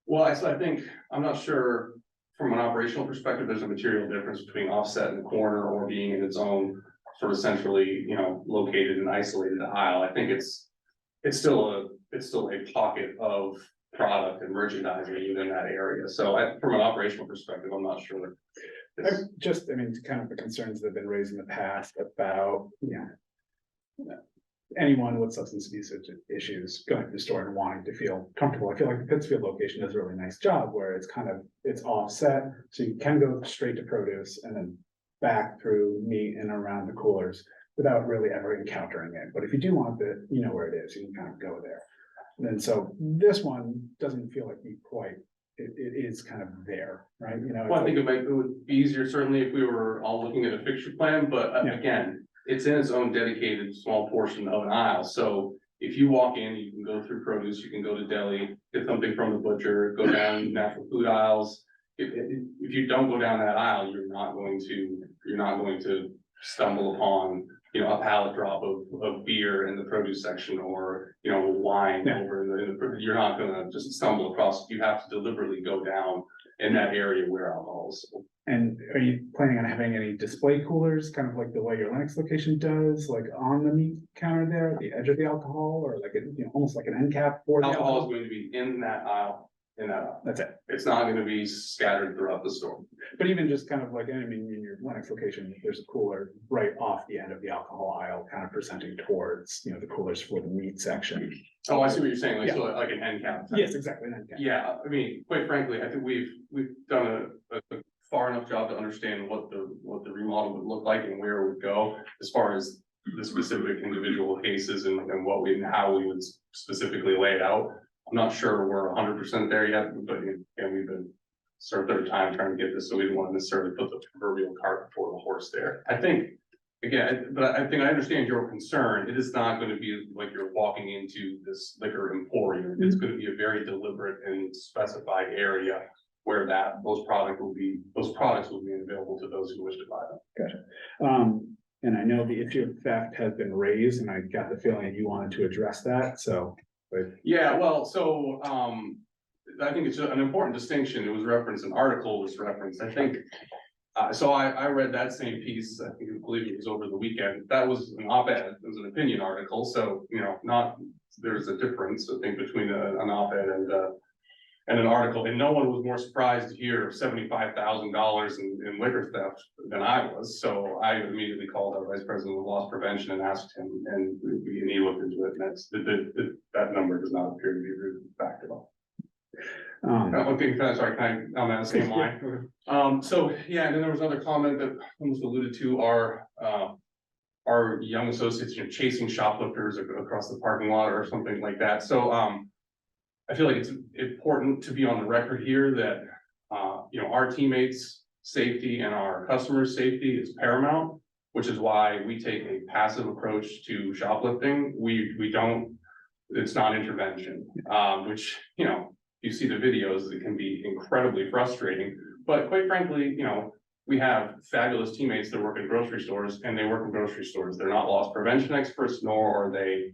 Well, I think, I'm not sure from an operational perspective, there's a material difference between offset in the corner or being in its own sort of centrally, located and isolated aisle. I think it's still a pocket of product and merchandising within that area. So from an operational perspective, I'm not sure. Kind of the concerns that have been raised in the past about, anyone with substance abuse issues going to the store and wanting to feel comfortable. I feel like the Pittsfield location does a really nice job where it's offset. So you can go straight to produce and then back through meat and around the coolers without really ever encountering it. But if you do want it, you know where it is, you can kind of go there. And so this one doesn't feel like it is kind of there, right? Well, I think it would be easier certainly if we were all looking at a fixture plan, but again, it's in its own dedicated small portion of an aisle. So if you walk in, you can go through produce, you can go to deli, get something from the butcher, go down natural food aisles. If you don't go down that aisle, you're not going to stumble upon, a pallet drop of beer in the produce section or, wine over in the, you're not gonna just stumble across. You have to deliberately go down in that area where alcohol is sold. And are you planning on having any display coolers, kind of like the way your Lennox location does, like on the meat counter there, at the edge of the alcohol, or like almost like an end cap for the alcohol is going to be in that aisle. That's it. It's not going to be scattered throughout the store. But even just kind of like, in your Lennox location, there's a cooler right off the end of the alcohol aisle, kind of presenting towards, the coolers for the meat section. Oh, I see what you're saying, so like an end cap. Yes, exactly, an end cap. Yeah, quite frankly, I think we've done a far enough job to understand what the remodel would look like and where it would go as far as the specific individual cases and how we would specifically lay it out. I'm not sure we're 100% there yet, but we've been sort of third time trying to get this, so we didn't want to necessarily put the proverbial cart before the horse there. I think I understand your concern. It is not going to be like you're walking into this liquor emporium. It's going to be a very deliberate and specified area where those products will be available to those who wish to buy them. Gotcha. And I know the issue of theft has been raised, and I got the feeling you wanted to address that. So. Yeah, well, so I think it's an important distinction. It was referenced, an article was referenced. I think so. I read that same piece. I believe it was over the weekend. That was an op-ed. It was an opinion article. So there's a difference I think between an op-ed and an article, and no one was more surprised to hear $75,000 in liquor theft than I was. So I immediately called our vice president of loss prevention and asked him, and he looked into it, and that's, that number does not appear to be a fact at all. Okay, sorry, I'm on the same line. So, yeah, and then there was another comment that almost alluded to our young associates, chasing shoplifters across the parking lot or something like that. So, I feel like it's important to be on the record here that, our teammates' safety and our customers' safety is paramount, which is why we take a passive approach to shoplifting. We don't, it's not intervention, which, you see the videos, it can be incredibly frustrating, but quite frankly, we have fabulous teammates that work in grocery stores, and they work in grocery stores. They're not loss prevention experts, nor are they,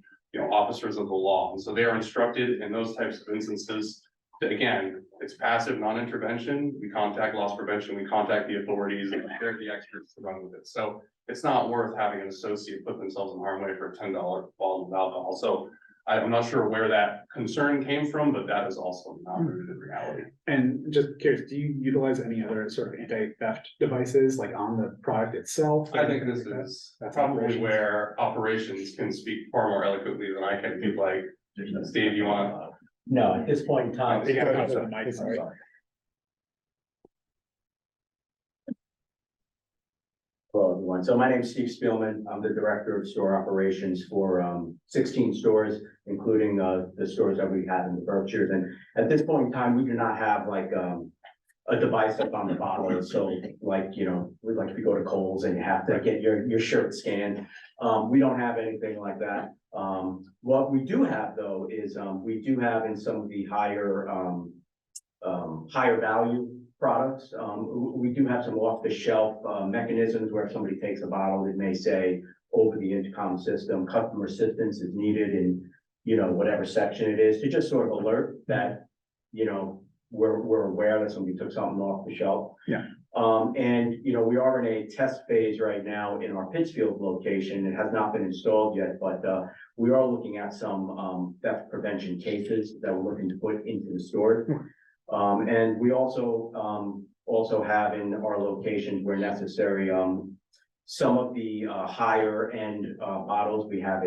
officers of the law. And so they are instructed in those types of instances that, again, it's passive non-intervention. We contact loss prevention, we contact the authorities, and they're the experts to run with it. So it's not worth having an associate put themselves in harm's way for a $10 bottle of alcohol. So I'm not sure where that concern came from, but that is also not rooted in reality. And just curious, do you utilize any other sort of anti-theft devices like on the product itself? I think this is probably where operations can speak far more eloquently than I can. Be like, Steve, you want? No, at this point in time. You gotta come to the mic, I'm sorry. Hello, everyone. So my name is Steve Spielman. I'm the director of store operations for 16 stores, including the stores that we have in the Berkshires. And at this point in time, we do not have like a device that's on the bottle. So like, like if you go to Kohl's and you have to get your shirt scanned, we don't have anything like that. What we do have though is we do have in some of the higher value products. We do have some off-the-shelf mechanisms where if somebody takes a bottle, it may say over the intercom system, customer assistance is needed in, whatever section it is, to just sort of alert that, we're aware that somebody took something off the shelf. Yeah. And, we are in a test phase right now in our Pittsfield location. It has not been installed yet, but we are looking at some theft prevention cases that we're looking to put into the store. And we also have in our locations where necessary, some of the higher end bottles, we have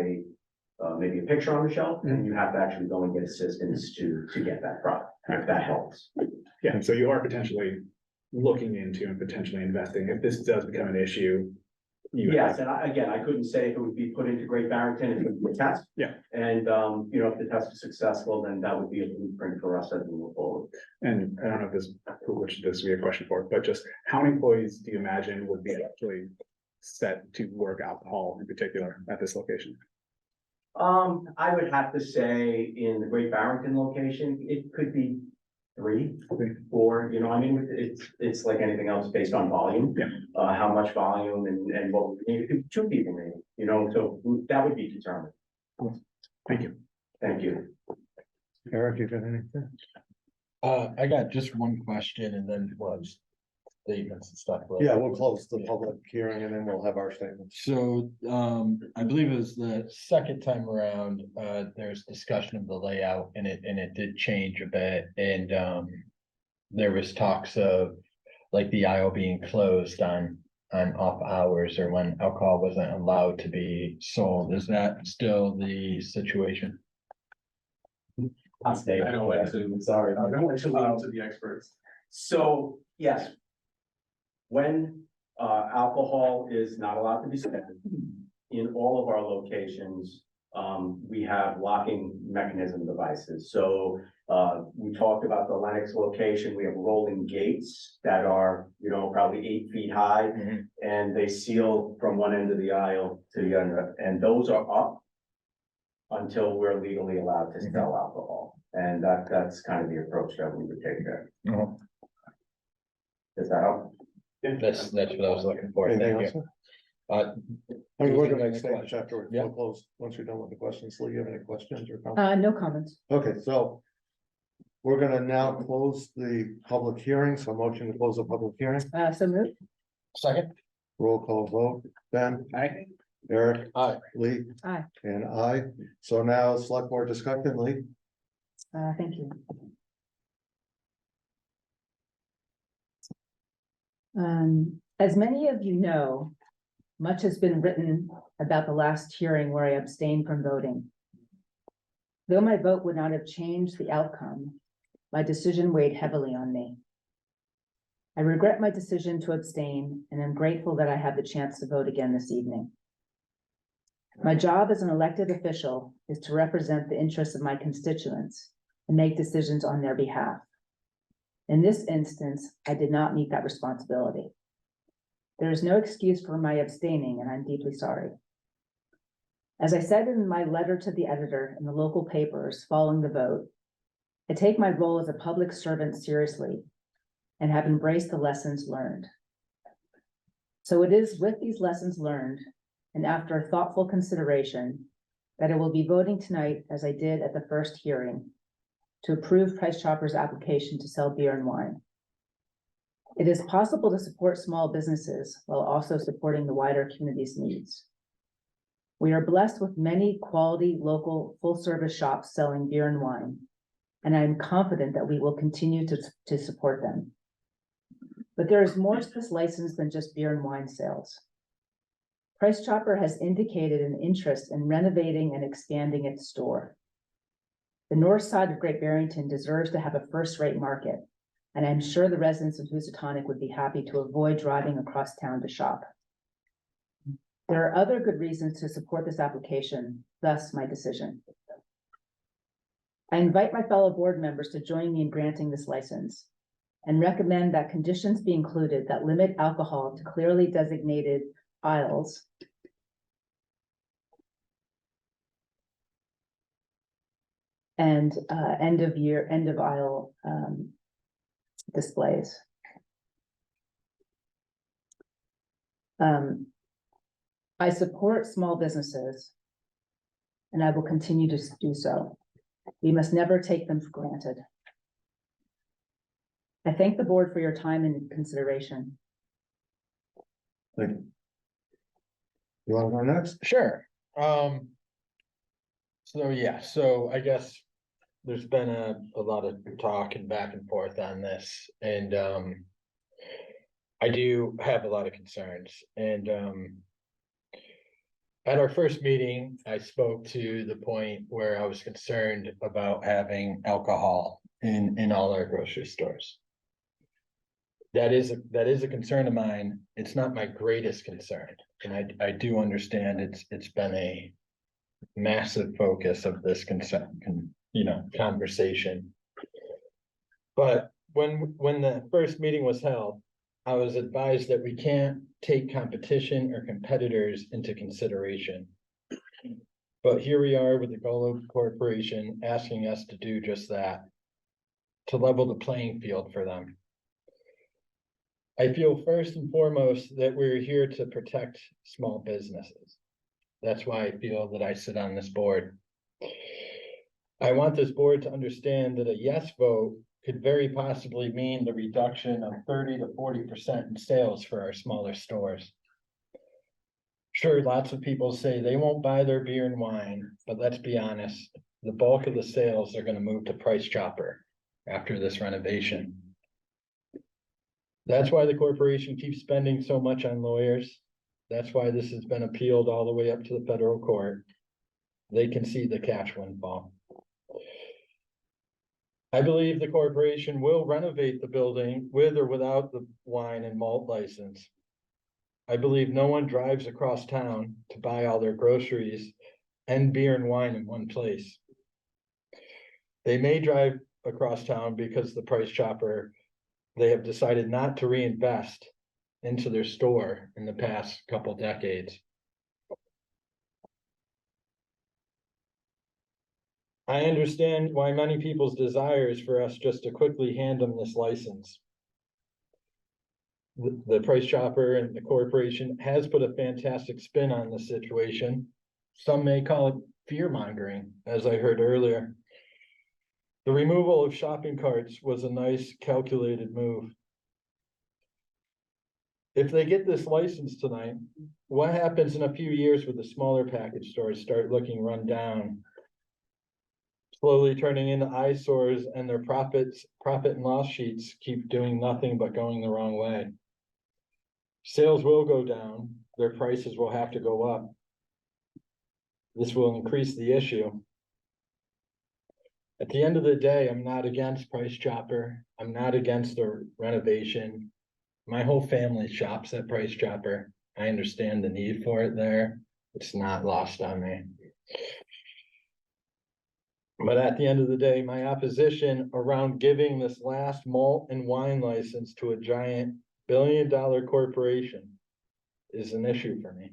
maybe a picture on the shelf, and you have to actually go and get assistance to get that product, if that helps. Yeah, so you are potentially looking into and potentially investing if this does become an issue. Yes, and I couldn't say if it would be put into Great Barrington, it would be a test. Yeah. And, if the test is successful, then that would be a blueprint for us as we move forward. And I don't know if which this would be a question for, but just how many employees do you imagine would be actually set to work alcohol in particular at this location? I would have to say in the Great Barrington location, it could be 3, 4, it's like anything else based on volume. Yeah. How much volume and what we need, it could be 2 people maybe, so that would be determined. Thank you. Thank you. Eric, you got anything? I got just one question and then just statements and stuff. Yeah, we'll close the public hearing and then we'll have our statements. So, I believe it was the second time around, there's discussion of the layout and it did change a bit. And, there was talks of like the aisle being closed on off hours or when alcohol wasn't allowed to be sold. Is that still the situation? I'll stay. I don't like to, Sorry. I don't like to lean to the experts. So, yes. When alcohol is not allowed to be sold, in all of our locations, we have locking mechanism devices. So we talked about the Lenox location, we have rolling gates that are, probably 8 feet high. And they seal from one end of the aisle to the other, and those are up until we're legally allowed to sell alcohol. And that's kind of the approach that we would take there. Does that help? That's what I was looking for. Anything Thank else? you. We're gonna make statements afterwards. We'll close once we're done with the questions. Lee, you have any questions or comments? No comments. Okay, so we're gonna now close the public hearing. So motion to close the public hearing. So moved. Second. Roll call vote. Ben? Aye. Eric? Aye. Lee? Aye. And I. So now select board discussion, Lee? Thank you. As many of you know, much has been written about the last hearing where I abstained from voting. Though my vote would not have changed the outcome, my decision weighed heavily on me. I regret my decision to abstain and am grateful that I have the chance to vote again this evening. My job as an elected official is to represent the interests of my constituents and make decisions on their behalf. In this instance, I did not meet that responsibility. There is no excuse for my abstaining, and I'm deeply sorry. As I said in my letter to the editor in the local papers following the vote, I take my role as a public servant seriously and have embraced the lessons learned. So it is with these lessons learned and after thoughtful consideration that I will be voting tonight, as I did at the first hearing, to approve Price Chopper's application to sell beer and wine. It is possible to support small businesses while also supporting the wider community's needs. We are blessed with many quality local full-service shops selling beer and wine, and I am confident that we will continue to support them. But there is more to this license than just beer and wine sales. Price Chopper has indicated an interest in renovating and expanding its store. The north side of Great Barrington deserves to have a first-rate market, and I'm sure the residents of Housatonic would be happy to avoid driving across town to shop. There are other good reasons to support this application, thus my decision. I invite my fellow board members to join me in granting this license and recommend that conditions be included that limit alcohol to clearly designated aisles and end of aisle displays. I support small businesses, and I will continue to do so. We must never take them for granted. I thank the board for your time and consideration. Thank you. You want to go next? Sure. So I guess there's been a lot of talk and back and forth on this, and I do have a lot of concerns. And at our first meeting, I spoke to the point where I was concerned about having alcohol in all our grocery stores. That is a concern of mine. It's not my greatest concern, and I do understand it's been a massive focus of this conversation. But when the first meeting was held, I was advised that we can't take competition or competitors into consideration. But here we are with the Golo Corporation asking us to do just that, to level the playing field for them. I feel first and foremost that we're here to protect small businesses. That's why I feel that I sit on this board. I want this board to understand that a yes vote could very possibly mean the reduction of 30 to 40% in sales for our smaller stores. Sure, lots of people say they won't buy their beer and wine, but let's be honest, the bulk of the sales are going to move to Price Chopper after this renovation. That's why the corporation keeps spending so much on lawyers. That's why this has been appealed all the way up to the federal court. They can see the cash windfall. I believe the corporation will renovate the building with or without the wine and malt license. I believe no one drives across town to buy all their groceries and beer and wine in one place. They may drive across town because the Price Chopper, they have decided not to reinvest into their store in the past couple decades. I understand why many people's desire is for us just to quickly hand them this license. The Price Chopper and the corporation has put a fantastic spin on the situation. Some may call it fear mongering, as I heard earlier. The removal of shopping carts was a nice calculated move. If they get this license tonight, what happens in a few years when the smaller package stores start looking run down, slowly turning into eyesores, and their profit and loss sheets keep doing nothing but going the wrong way? Sales will go down, their prices will have to go up. This will increase the issue. At the end of the day, I'm not against Price Chopper. I'm not against the renovation. My whole family shops at Price Chopper. I understand the need for it there. It's not lost on me. But at the end of the day, my opposition around giving this last malt and wine license to a giant billion-dollar corporation is an issue for me.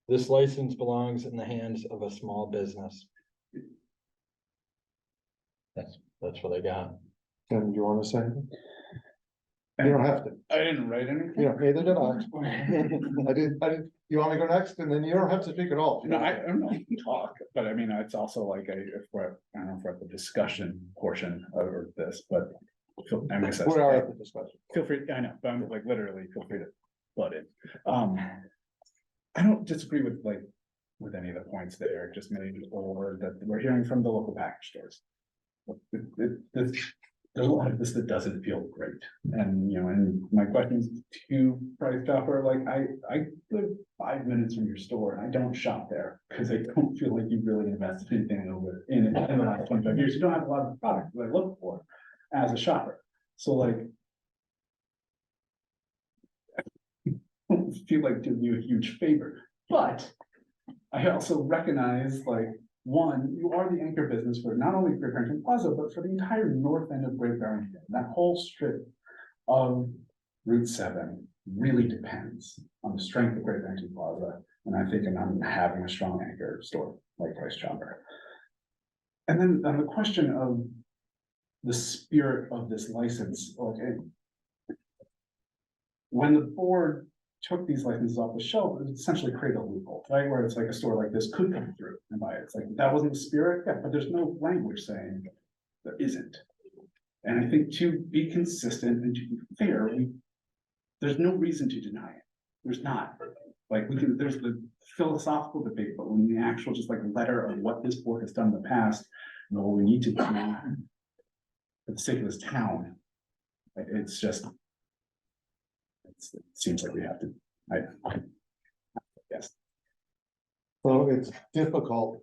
This license belongs in the hands of a small business. That's what I got. And you want to say anything? You don't have to. I didn't write anything. You know, neither did I. I did. You want me to go next? And then you don't have to speak at all. No, I don't know, you can talk, but I mean, it's also like, I don't know if we're at the discussion portion of this, but. I guess that's- We are at the discussion. Feel free, I know, but I'm like, literally, feel free to butt in. I don't disagree with any of the points that Eric just made, or that we're hearing from the local package stores. There's a lot of this that doesn't feel great, and and my questions to Price Chopper, like I live 5 minutes from your store, and I don't shop there because I don't feel like you've really invested anything over in it in the last 25 years. You don't have a lot of products that I look for as a shopper, so like I don't feel like doing you a huge favor, but I also recognize, like, one, you are the anchor business for not only Great Barrington Plaza, but for the entire north end of Great Barrington. That whole strip of Route 7 really depends on the strength of Great Barrington Plaza, and I think on having a strong anchor store like Price Chopper. And then on the question of the spirit of this license, okay, when the board took these licenses off the shelf, it essentially created a loophole, right? Where it's like a store like this could come through and buy it. It's like, that wasn't the spirit, yeah, but there's no language saying there isn't. And I think to be consistent and to be fair, there's no reason to deny it. There's not. Like, there's the philosophical debate, but when the actual just like letter of what this board has done in the past, and what we need to do for the sake of this town, it's just, it seems like we have to, yes. So it's difficult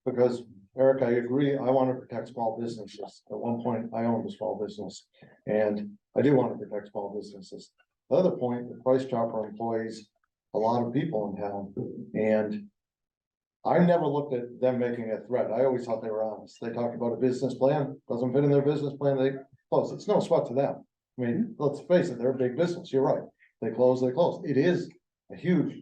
because, Eric, I agree, I want to protect small businesses. At one point, I owned a small business, and I do want to protect small businesses. The other point, the Price Chopper employs a lot of people in town, and I never looked at them making a threat. I always thought they were honest. They talked about a business plan, doesn't fit in their business plan, they close. It's no sweat to them. I mean, let's face it, they're a big business. You're right. They close, they close. It is a huge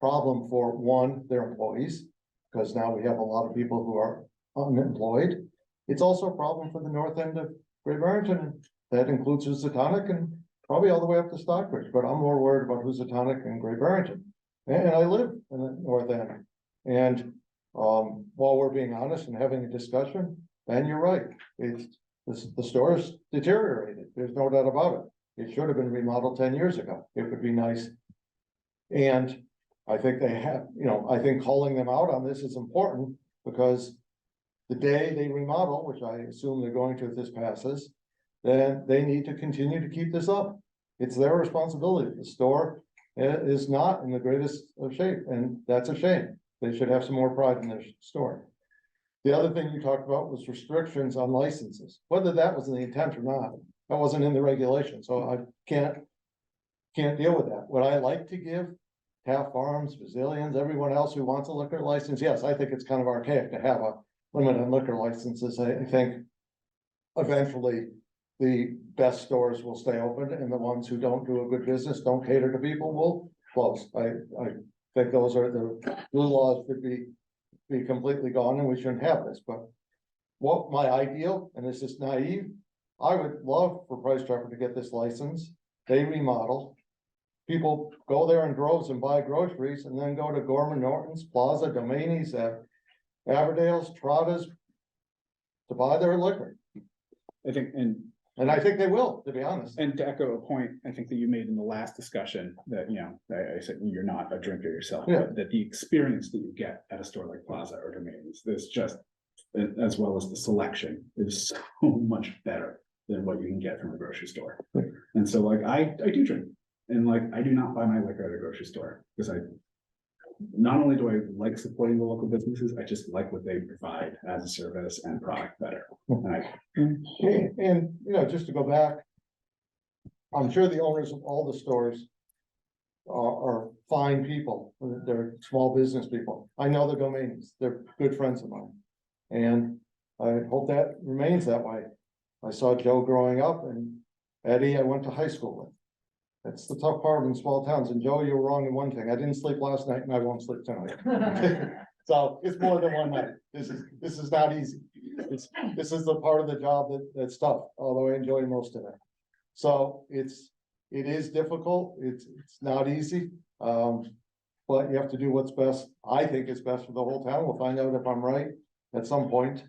problem for, one, their employees, because now we have a lot of people who are unemployed. It's also a problem for the north end of Great Barrington. That includes Housatonic and probably all the way up to Stockbridge, but I'm more worried about Housatonic and Great Barrington. And I live in the north end. And while we're being honest and having a discussion, then you're right. The store's deteriorated. There's no doubt about it. It should have been remodeled 10 years ago. It would be nice. And I think they have, I think calling them out on this is important, because the day they remodel, which I assume they're going to if this passes, then they need to continue to keep this up. It's their responsibility. The store is not in the greatest of shape, and that's a shame. They should have some more pride in their store. The other thing you talked about was restrictions on licenses, whether that was in the intent or not. That wasn't in the regulation, so I can't deal with that. Would I like to give Taft Farms, Bazillions, everyone else who wants a liquor license? Yes, I think it's kind of archaic to have a limit on liquor licenses. I think eventually the best stores will stay open, and the ones who don't do a good business, don't cater to people, will close. I think those are the new laws should be completely gone, and we shouldn't have this. But what my ideal, and this is naive, I would love for Price Chopper to get this license. They remodel. People go there in droves and buy groceries, and then go to Gorman, Norton's, Plaza, Domaini's, Averdale's, Trotta's to buy their liquor. I think, and I think they will, to be honest. And to echo a point, I think that you made in the last discussion that, I said you're not a drinker yourself, Yeah. but that the experience that you get at a store like Plaza or Domains is just, as well as the selection, is so much better than what you can get from a grocery store. And so, like, I do drink And like, I do not buy my liquor at a grocery store, because not only do I like supporting the local businesses, I just like what they provide as a service and product better. And you know, just to go back, I'm sure the owners of all the stores are fine people. They're small business people. I know the Domains. They're good friends of mine. And I hope that remains that way. I saw Joe growing up, and Eddie, I went to high school with. That's the tough part in small towns. And Joe, you were wrong in one thing. I didn't sleep last night and I won't sleep tonight. So it's more than one night. This is not easy. This is the part of the job that's tough, although I enjoy most of it. So it is difficult. It's not easy. But you have to do what's best. I think is best for the whole town. We'll find out if I'm right at some point.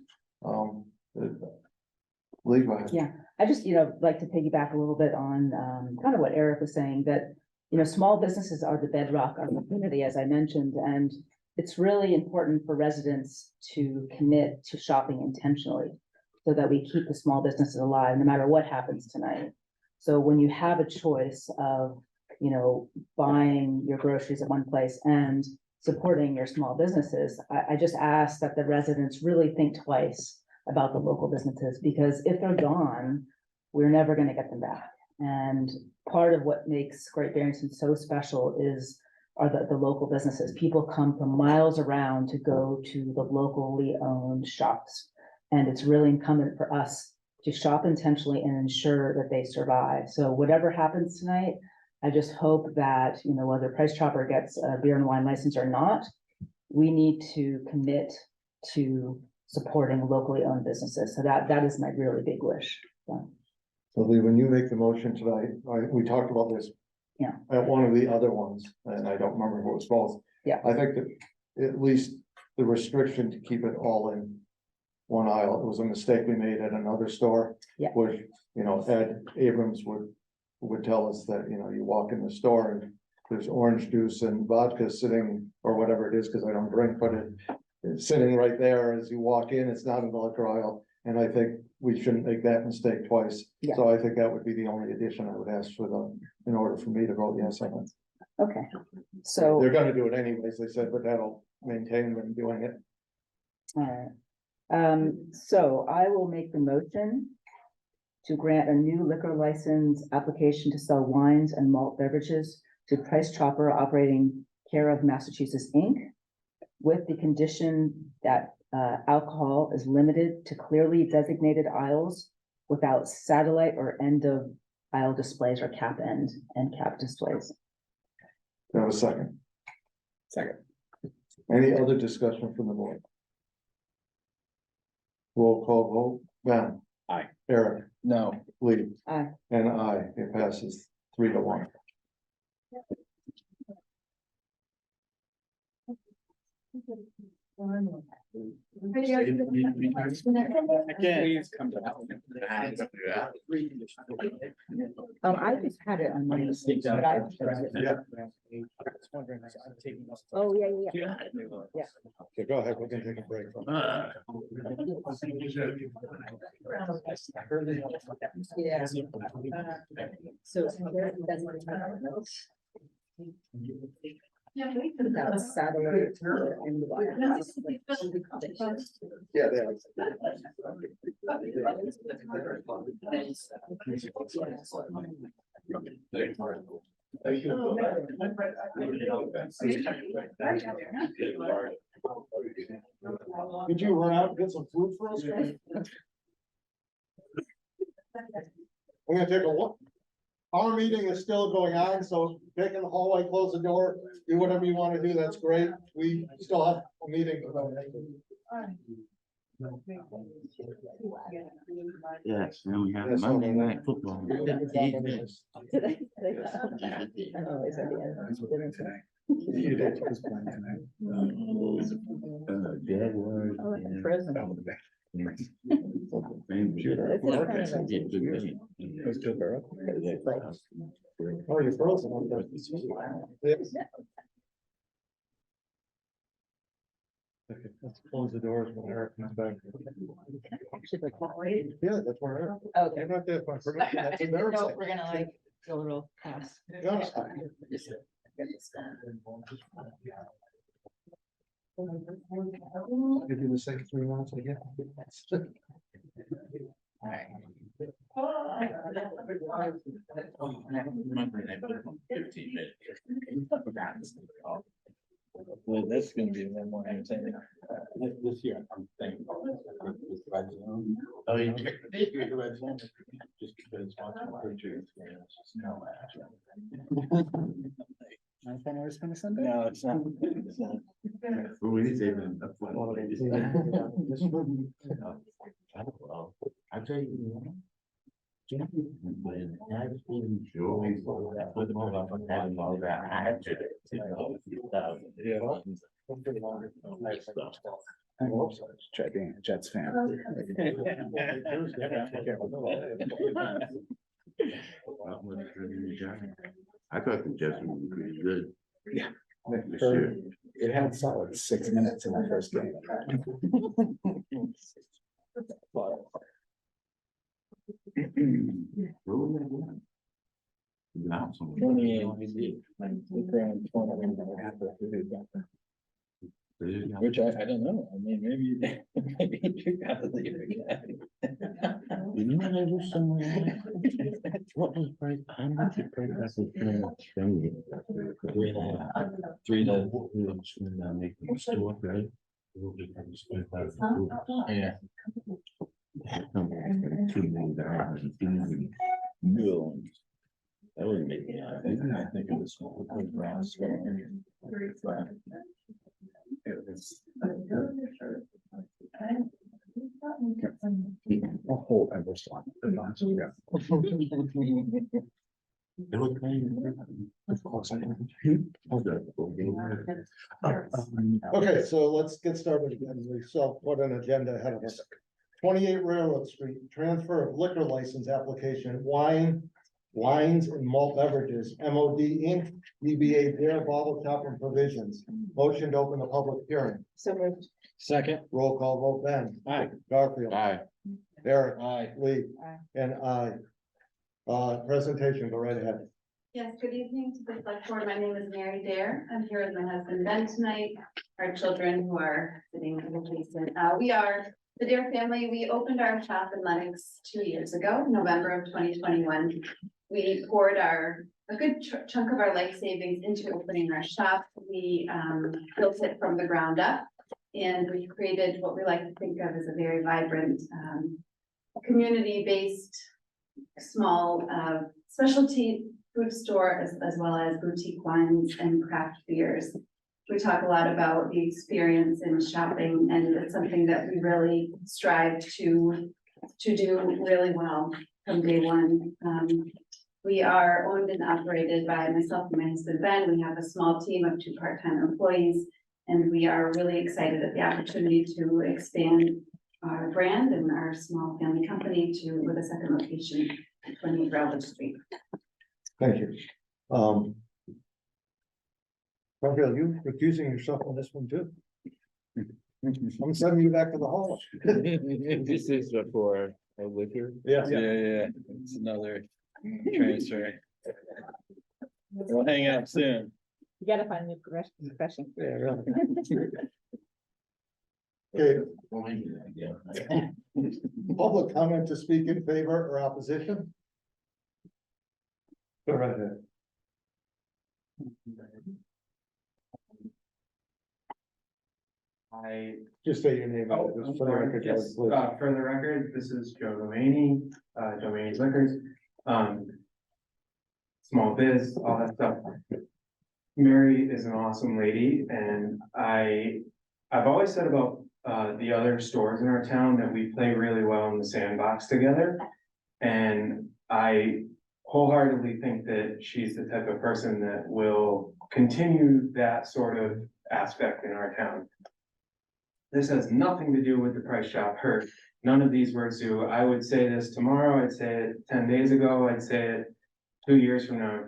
Lee, go ahead. Yeah, I just, like to piggyback a little bit on, kind of what Eric was saying, that, small businesses are the bedrock of the community, as I mentioned, and it's really important for residents to commit to shopping intentionally so that we keep the small businesses alive, no matter what happens tonight. So when you have a choice of, buying your groceries at one place and supporting your small businesses, I just ask that the residents really think twice about the local businesses, because if they're gone, we're never going to get them back. And part of what makes Great Barrington so special are the local businesses. People come from miles around to go to the locally owned shops. And it's really incumbent for us to shop intentionally and ensure that they survive. So whatever happens tonight, I just hope that, whether Price Chopper gets a beer and wine license or not, we need to commit to supporting locally owned businesses. So that is my really big wish. So Lee, when you make the motion tonight, we talked about this. Yeah. At one of the other ones, and I don't remember who it was both. Yeah. I think that at least the restriction to keep it all in one aisle, it was a mistake we made at another store. Yeah. Which, Ed Abrams would tell us that, you walk in the store and there's orange juice and vodka sitting, or whatever it is, because I don't drink, but it's sitting right there as you walk in. It's not in the liquor aisle. And I think we shouldn't make that mistake twice. Yeah. So I think that would be the only addition I would ask in order for me to vote yes on it. Okay, so. They're gonna do it anyways, they said, but that'll maintain them doing it. All right. So I will make the motion to grant a new liquor license application to sell wines and malt beverages to Price Chopper operating Care of Massachusetts, Inc., with the condition that alcohol is limited to clearly designated aisles without satellite or end of aisle displays or cap displays. Do I have a second? Second. Any other discussion from the board? Roll call vote, Ben. Aye. Eric. No. Lee. Aye. And I, it passes 3-1. Please come to help. I just had it on my. but I- Oh, yeah. Okay, go ahead, we're gonna take a break. Yeah. So. Without satellite and Yeah, they are. Did you run out and get some food for us? I'm gonna take a look. Our meeting is still going on, so take in the hallway, close the door, do whatever you want to do, that's great. We still have a meeting. Yes, and we have Yes, Monday okay. night football. You did. Jaguars. Oh, like a and- prison. Oh, you're frozen. Yes. Okay, let's close the doors when Eric comes back. Yeah, that's where Eric. Okay. I'm not there, but I forgot. That's embarrassing. We're gonna like Still roll pass. Give you the second 3 months again. Well, that's gonna be one more entertaining. This year, I'm thinking. This red zone. Oh, you checked the red zone? Just because watching pictures. No. I thought I was gonna send it. No, it's not. It's not. Well, we need to even. I'll tell you. When I've been enjoying football, I'm having all that. I have to. I'm also being a Jets fan. I thought the Jets were pretty good. Yeah. It had solid 6 minutes in the first game. Which I don't know, I mean, maybe, maybe you gotta leave again. You know what I wish someone had? What was price? How much the price was trending? 3.5. 3 to. Making a store, right? Yeah. $2 million. Millions. That would make me happy. I think it was small. A whole Everswan. They were playing. Of course, I Okay, so let's get started again. We still put an agenda ahead of us. 28 Railroad Street, transfer of liquor license application, wines and malt beverages, MOD Inc., DBA Beer Bottle Shop and Provisions. Motion to open the public hearing. So moved. Second. Roll call vote, Ben. Aye. Garfield. Aye. Eric. Aye. Lee. Aye. And I. Presentation, go right ahead. Yes, good evening to the select board. My name is Mary Dare. I'm here with my husband Ben tonight, our children who are sitting in the basement. We are the Dare family. We opened our shop in Lenox 2 years ago, November of 2021. We poured a good chunk of our life savings into opening our shop. We built it from the ground up, and we created what we like to think of as a very vibrant, community-based, small specialty food store, as well as boutique wines and craft beers. We talk a lot about the experience in shopping, and it's something that we really strive to do really well from day one. We are owned and operated by myself and my husband Ben. We have a small team of 2 part-time employees, and we are really excited at the opportunity to expand our brand and our small family company with a second location at 28 Railroad Street. Thank you. Raphael, you recusing yourself on this one too? I'm sending you back to the hall. This is for a liquor? Yeah. Yeah, it's another transfer. We'll hang out soon. You gotta find a new profession. Yeah, really. Okay. Public comment to speak in favor or opposition? Go right ahead. Just say your name. Just for the record, Yes, please. for the record, this is Joe Domaney, Domaney's Liquors. Small biz, all that stuff. Mary is an awesome lady, and I've always said about the other stores in our town that we play really well in the sandbox together. And I wholeheartedly think that she's the type of person that will continue that sort of aspect in our town. This has nothing to do with the Price Chop Hurt. None of these words do. I would say this tomorrow, I'd say it 10 days ago, I'd say it 2 years from now.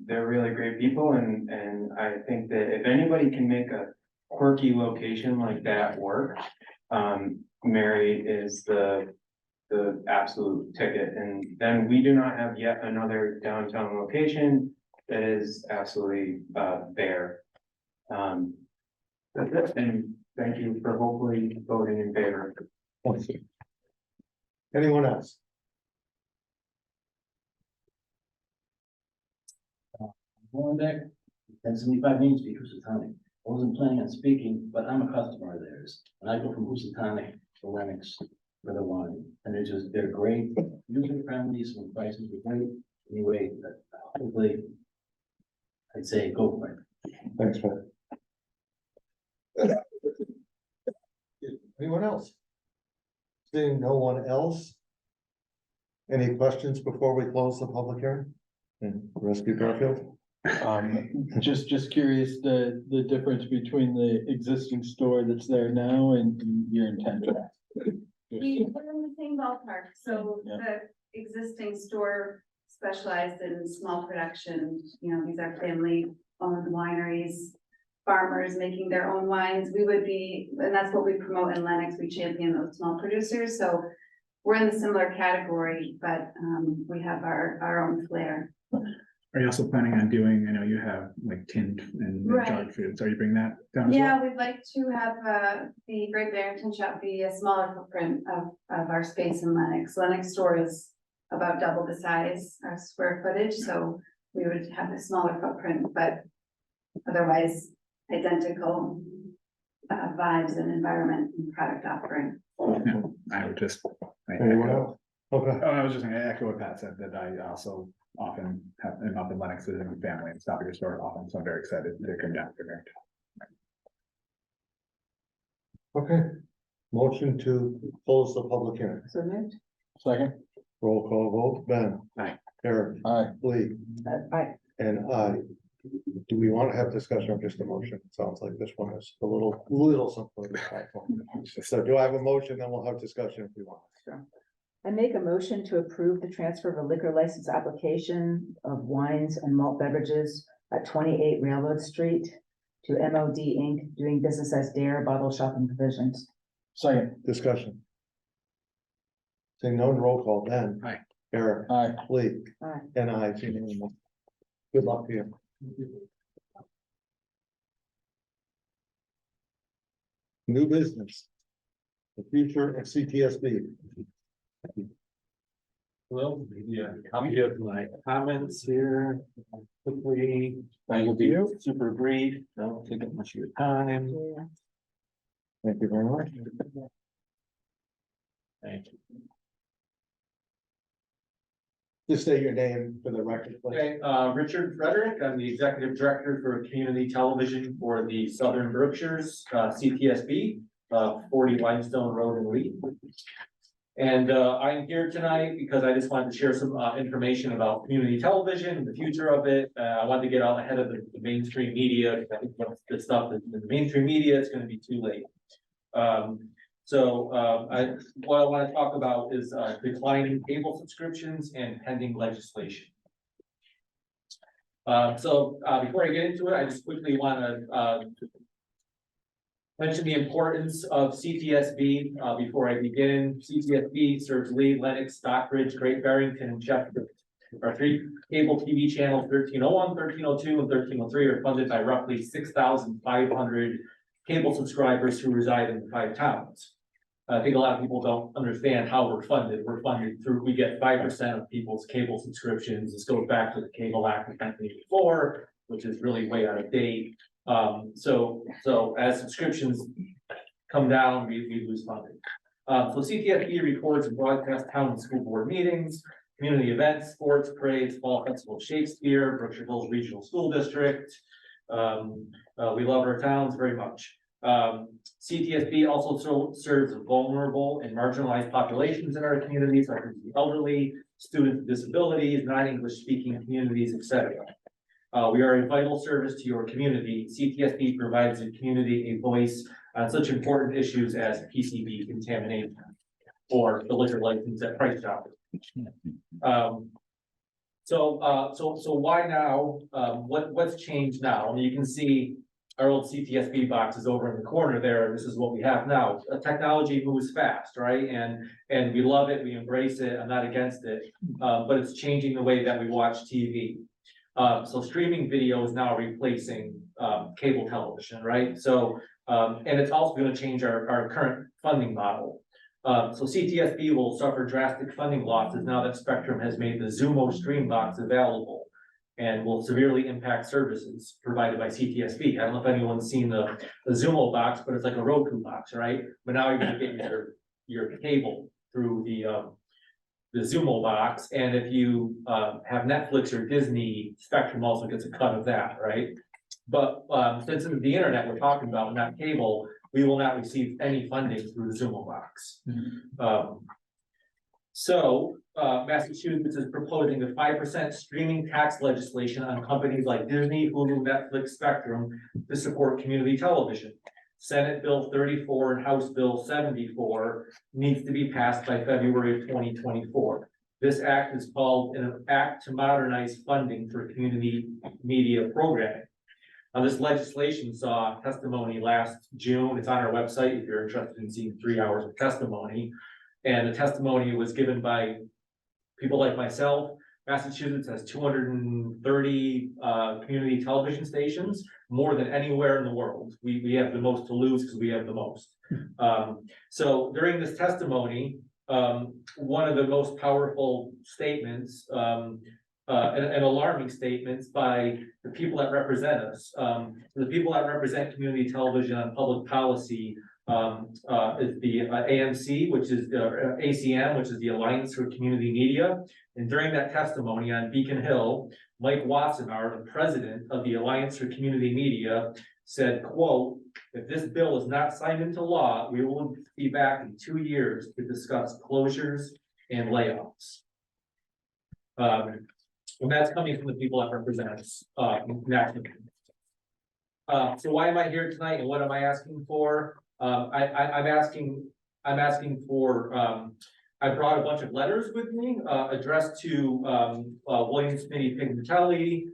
They're really great people, and I think that if anybody can make a quirky location like that work, Mary is the the absolute ticket, and then we do not have yet another downtown location that is absolutely, bare. That's it, and thank you for hopefully voting in favor. Anyone else? Going back, 1075 Main Street, Housatonic. I wasn't planning on speaking, but I'm a customer of theirs. And I go from Housatonic to Lennox for the wine. And they're great, user friendly, some prices are great. Anyway, hopefully, I'd say go for it. Thanks, Fred. Anyone else? Seeing no one else? Any questions before we close the public hearing? And Rescue Garfield? Just curious, the difference between the existing store that's there now and your intention. We're in the same ballpark, so Yeah. the existing store specialized in small production, you know, these are family-owned wineries, farmers making their own wines. We would be, and that's what we promote in Lennox, we champion those small producers, so we're in the similar category, but we have our own flair. Are you also planning on doing, I know you have like tinned and Right. jarred foods, are you bringing that down as well? Yeah, we'd like to have the Great Barrington shop be a smaller footprint of our space in Lennox. Lennox store is about double the size, our square footage, so we would have a smaller footprint, but otherwise identical vibes and environment and product offering. Yeah, I would just. Anyone else? Okay. Oh, I was just gonna echo what Pat said, that I also often am up in Lennox visiting with family and stop at your store often, so I'm very excited to come down there. Okay. Motion to close the public hearing. So moved. Second. Roll call vote, Ben. Aye. Eric. Aye. Lee. Aye. And I. Do we want to have discussion or just a motion? It sounds like this one is a little something. So do I have a motion? Then we'll have discussion if we want. I make a motion to approve the transfer of a liquor license application of wines and malt beverages at 28 Railroad Street to MOD Inc., doing business as Dare Bottle Shop and Provisions. Second. Discussion. Seeing no roll call, Ben. Aye. Eric. Aye. Lee. Aye. And I. Good luck to you. New business. The future of CTSB. Well, yeah, I'll give my comments here quickly. I will be super brief, don't take up much of your time. Thank you very much. Thank you. Just state your name for the record, please. Okay, Richard Frederick, I'm the Executive Director for Community Television for the Southern Berkshires, CTSB, 40 Limestone Road in Lee. And I'm here tonight because I just wanted to share some information about community television and the future of it. I wanted to get out ahead of the mainstream media. I think once the stuff in the mainstream media, it's going to be too late. What I want to talk about is declining cable subscriptions and pending legislation. Before I get into it, I just quickly want to mention the importance of CTSB before I begin. CTSB serves Lee, Lennox, Stockbridge, Great Barrington, and Sheffield. Our three cable TV channels, 1301, 1302, and 1303, are funded by roughly 6,500 cable subscribers who reside in the 5 towns. I think a lot of people don't understand how we're funded. We're funded through, we get 5% of people's cable subscriptions. This goes back to the Cable Act of 1984, which is really way out of date. So as subscriptions come down, we lose funding. So CTSB records and broadcasts town and school board meetings, community events, sports, parades, fall festival of Shakespeare, Berkshire Hills Regional School District. We love our towns very much. CTSB also serves vulnerable and marginalized populations in our communities, such as the elderly, students with disabilities, non-English speaking communities, etc. We are a vital service to your community. CTSB provides the community a voice on such important issues as PCB contamination or the liquor license at Price Chopper. So why now? What's changed now? I mean, you can see our old CTSB box is over in the corner there, this is what we have now. Technology moves fast, right? And we love it, we embrace it, I'm not against it, but it's changing the way that we watch TV. So streaming video is now replacing, cable television, right? So, and it's also gonna change our current funding model. So CTSB will suffer drastic funding losses now that Spectrum has made the Zumo Stream box available, and will severely impact services provided by CTSB. I don't know if anyone's seen the Zumo box, but it's like a Roku box, right? But now you're gonna get your cable through the Zumo box, and if you have Netflix or Disney, Spectrum also gets a cut of that, right? But since it's the internet we're talking about, not cable, we will not receive any funding through the Zumo box. Massachusetts is proposing a 5% streaming tax legislation on companies like Disney, Hulu, Netflix, Spectrum to support community television. Senate Bill 34 and House Bill 74 needs to be passed by February of 2024. This act is called an act to modernize funding for community media programming. Now, this legislation saw testimony last June. It's on our website if you're interested in seeing 3 hours of testimony. And the testimony was given by people like myself. Massachusetts has 230 community television stations, more than anywhere in the world. We have the most to lose because we have the most. So during this testimony, one of the most powerful statements, and alarming statements by the people that represent us. The people that represent community television on public policy is the AMC, which is the ACM, which is the Alliance for Community Media. And during that testimony on Beacon Hill, Mike Wassenaar, the president of the Alliance for Community Media, said, quote, "If this bill is not signed into law, we will be back in 2 years to discuss closures and layoffs." And that's coming from the people that represent us nationally. So why am I here tonight and what am I asking for? I'm asking for, I brought a bunch of letters with me, addressed to William Smitty Pignatelli,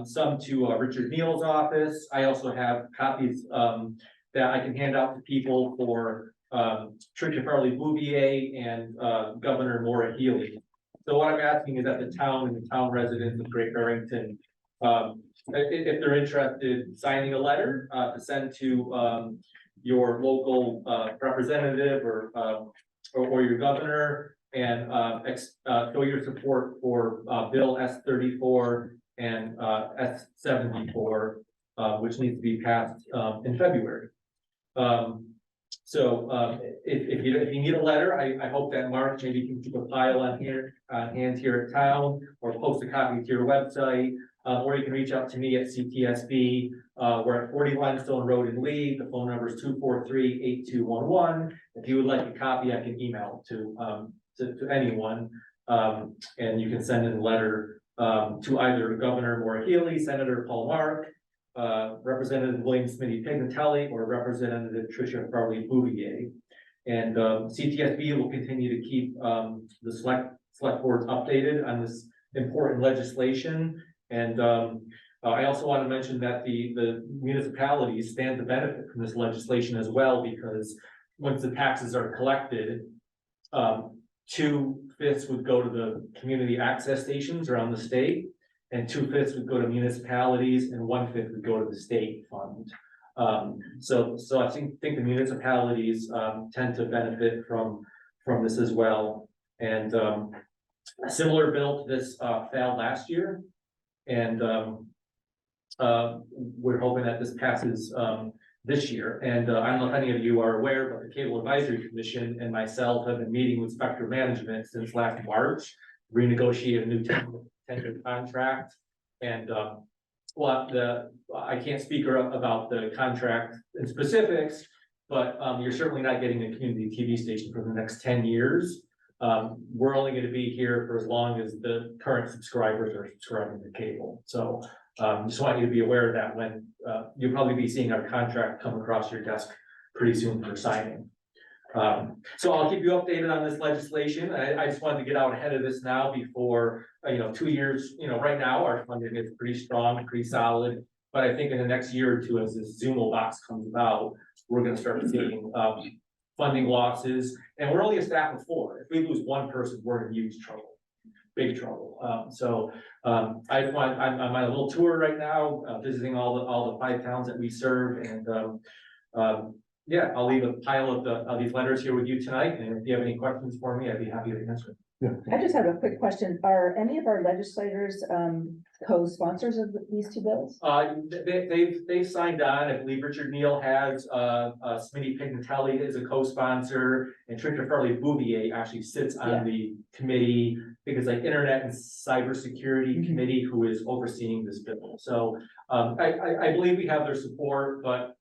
some to Richard Neal's office. I also have copies that I can hand out to people for Tricia Farley Bouvier and Governor Maura Healey. So what I'm asking is that the town and the town residents of Great Barrington, if they're interested, signing a letter to send to your local representative or your governor, and show your support for Bill S34 and S74, which needs to be passed in February. If you need a letter, I hope that Mark maybe can keep a pile on hand here at town, or post a copy to your website, or you can reach out to me at CTSB. We're at 40 Limestone Road in Lee. The phone number is 243-8211. If you would like a copy, I can email it to anyone, and you can send in a letter to either Governor Maura Healey, Senator Paul Mark, Representative William Smitty Pignatelli, or Representative Tricia Farley Bouvier. And CTSB will continue to keep the select boards updated on this important legislation. And I also want to mention that the municipalities stand to benefit from this legislation as well, because once the taxes are collected, 2/5 would go to the community access stations around the state, and 2/5 would go to municipalities, and 1/5 would go to the state fund. So I think the municipalities tend to benefit from this as well. And a similar bill to this failed last year, and we're hoping that this passes this year. And I don't know if any of you are aware, but the Cable Advisory Commission and myself have been meeting with Spectrum Management since last March, renegotiate a new tender contract. And I can't speak about the contract in specifics, but you're certainly not getting a community TV station for the next 10 years. We're only going to be here for as long as the current subscribers are subscribing to cable. So just want you to be aware of that when you'll probably be seeing our contract come across your desk pretty soon for signing. So I'll keep you updated on this legislation. I just wanted to get out ahead of this now before, 2 years, right now our funding is pretty strong, pretty solid. But I think in the next year or two, as this Zumo box comes about, we're gonna start seeing, funding losses, and we're only a staff of 4. If we lose one person, we're in huge trouble, big trouble. I'm on a little tour right now, visiting all the 5 towns that we serve, and, yeah, I'll leave a pile of these letters here with you tonight, and if you have any questions for me, I'd be happy to answer. I just have a quick question. Are any of our legislators, co-sponsors of these 2 bills? They've signed on. I believe Richard Neal has, Smitty Pignatelli is a co-sponsor, and Trisha Farley Bouvier actually sits on the committee, because like Internet and Cybersecurity Committee, who is overseeing this bill. So, I believe we have their support, but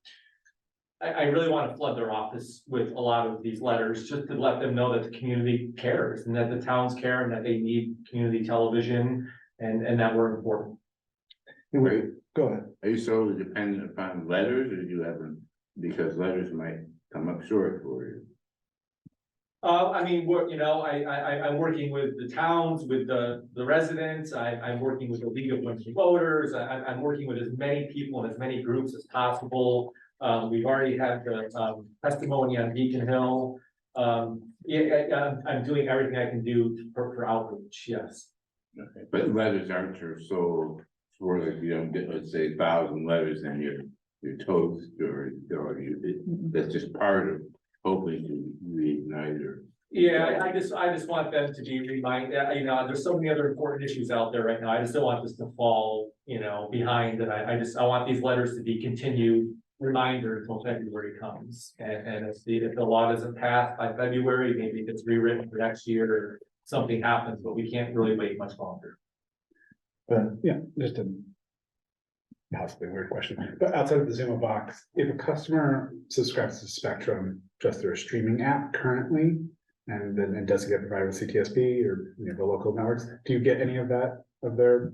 I really want to flood their office with a lot of these letters, just to let them know that the community cares, and that the towns care, and that they need community television, and that we're important. Go ahead. Are you solely dependent upon letters, or do you have them, because letters might come up short for you? I mean, I'm working with the towns, with the residents, I'm working with the League of Women Voters, I'm working with as many people and as many groups as possible. We've already had the testimony on Beacon Hill. Yeah, I'm doing everything I can do for outreach, yes. Okay, but letters aren't your sole, for like, you don't get, let's say, 1,000 letters and your toast or that's just part of hoping to reignite or. Yeah, I just want them to be reminded, there's so many other important issues out there right now. I just don't want this to fall, behind, and I want these letters to be continued reminder until February comes. And if the law doesn't pass by February, maybe it gets rewritten for next year or something happens, but we can't really wait much longer. Yeah, just a possibly weird question, but outside of the Zumo box, if a customer subscribes to Spectrum just through a streaming app currently, and then it doesn't get provided with CTSB or the local networks, do you get any of that of their?